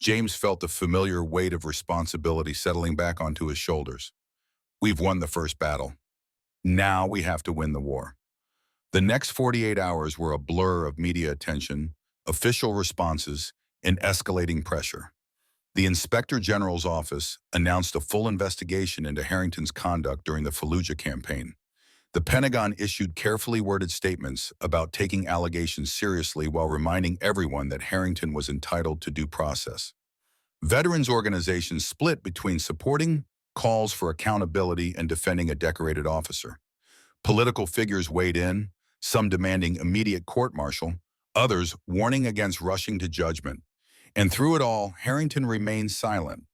James felt the familiar weight of responsibility settling back onto his shoulders. We've won the first battle. Now we have to win the war. The next 48 hours were a blur of media attention, official responses, and escalating pressure. The Inspector General's office announced a full investigation into Harrington's conduct during the Fallujah campaign. The Pentagon issued carefully worded statements about taking allegations seriously while reminding everyone that Harrington was entitled to due process. Veterans organizations split between supporting calls for accountability and defending a decorated officer. Political figures weighed in, some demanding immediate court-martial, others warning against rushing to judgment. And through it all, Harrington remained silent,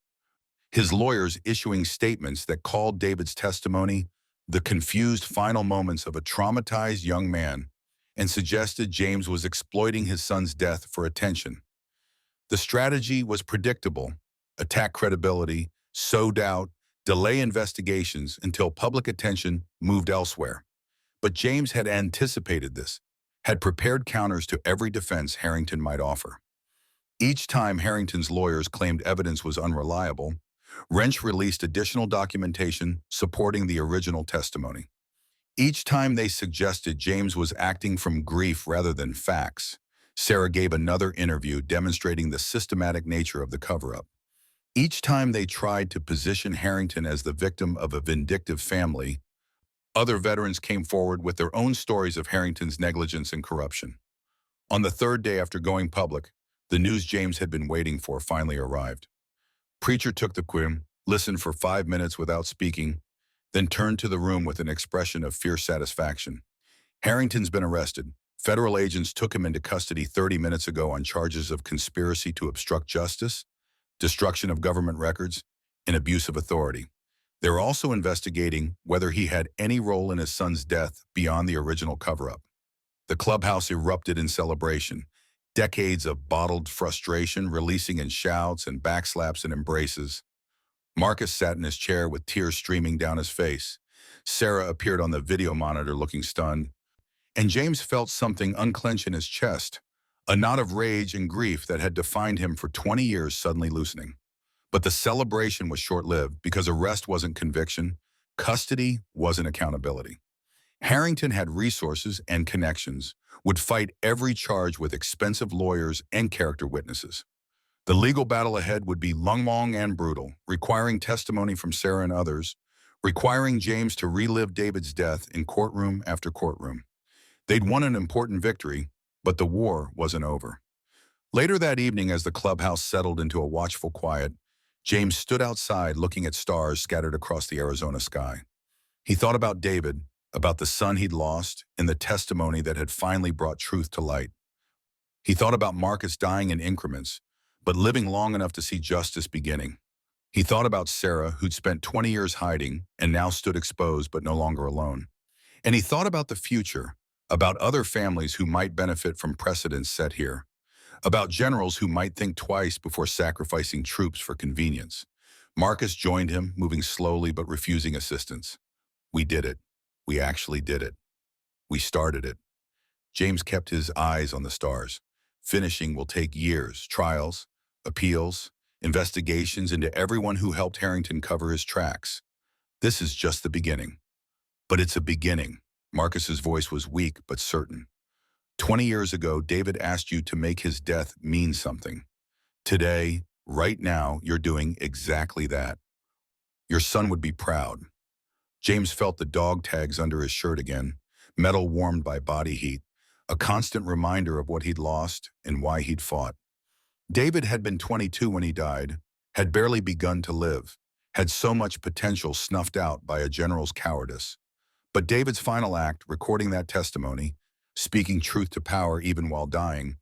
his lawyers issuing statements that called David's testimony the confused final moments of a traumatized young man and suggested James was exploiting his son's death for attention. The strategy was predictable: attack credibility, sow doubt, delay investigations until public attention moved elsewhere. But James had anticipated this, had prepared counters to every defense Harrington might offer. Each time Harrington's lawyers claimed evidence was unreliable, Wrench released additional documentation supporting the original testimony. Each time they suggested James was acting from grief rather than facts, Sarah gave another interview demonstrating the systematic nature of the cover-up. Each time they tried to position Harrington as the victim of a vindictive family, other veterans came forward with their own stories of Harrington's negligence and corruption. On the third day after going public, the news James had been waiting for finally arrived. Preacher took the quim, listened for 5 minutes without speaking, then turned to the room with an expression of fierce satisfaction. Harrington's been arrested. Federal agents took him into custody 30 minutes ago on charges of conspiracy to obstruct justice, destruction of government records, and abuse of authority. They're also investigating whether he had any role in his son's death beyond the original cover-up. The clubhouse erupted in celebration. Decades of bottled frustration releasing in shouts and backslaps and embraces. Marcus sat in his chair with tears streaming down his face. Sarah appeared on the video monitor looking stunned. And James felt something unclench in his chest, a knot of rage and grief that had defined him for 20 years suddenly loosening. But the celebration was short-lived because arrest wasn't conviction, custody wasn't accountability. Harrington had resources and connections, would fight every charge with expensive lawyers and character witnesses. The legal battle ahead would be long and brutal, requiring testimony from Sarah and others, requiring James to relive David's death in courtroom after courtroom. They'd won an important victory, but the war wasn't over. Later that evening, as the clubhouse settled into a watchful quiet, James stood outside looking at stars scattered across the Arizona sky. He thought about David, about the son he'd lost, and the testimony that had finally brought truth to light. He thought about Marcus dying in increments, but living long enough to see justice beginning. He thought about Sarah, who'd spent 20 years hiding and now stood exposed but no longer alone. And he thought about the future, about other families who might benefit from precedents set here, about generals who might think twice before sacrificing troops for convenience. Marcus joined him, moving slowly but refusing assistance. We did it. We actually did it. We started it. James kept his eyes on the stars. Finishing will take years, trials, appeals, investigations into everyone who helped Harrington cover his tracks. This is just the beginning. But it's a beginning. Marcus's voice was weak but certain. 20 years ago, David asked you to make his death mean something. Today, right now, you're doing exactly that. Your son would be proud. James felt the dog tags under his shirt again, metal warmed by body heat, a constant reminder of what he'd lost and why he'd fought. David had been 22 when he died, had barely begun to live, had so much potential snuffed out by a general's cowardice. But David's final act, recording that testimony, speaking truth to power even while dying,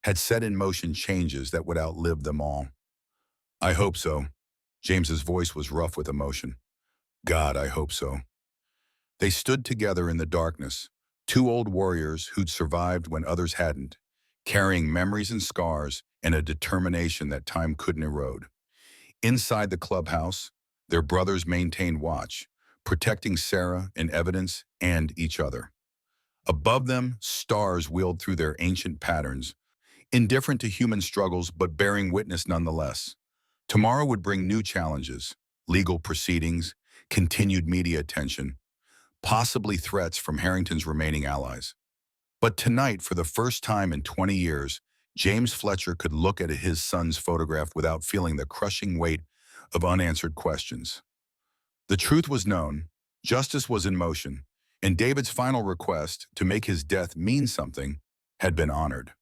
had set in motion changes that would outlive them all. I hope so. James's voice was rough with emotion. God, I hope so. They stood together in the darkness, two old warriors who'd survived when others hadn't, carrying memories and scars and a determination that time couldn't erode. Inside the clubhouse, their brothers maintained watch, protecting Sarah and evidence and each other. Above them, stars wheeled through their ancient patterns, indifferent to human struggles but bearing witness nonetheless. Tomorrow would bring new challenges, legal proceedings, continued media attention, possibly threats from Harrington's remaining allies. But tonight, for the first time in 20 years, James Fletcher could look at his son's photograph without feeling the crushing weight of unanswered questions. The truth was known, justice was in motion, and David's final request to make his death mean something had been honored.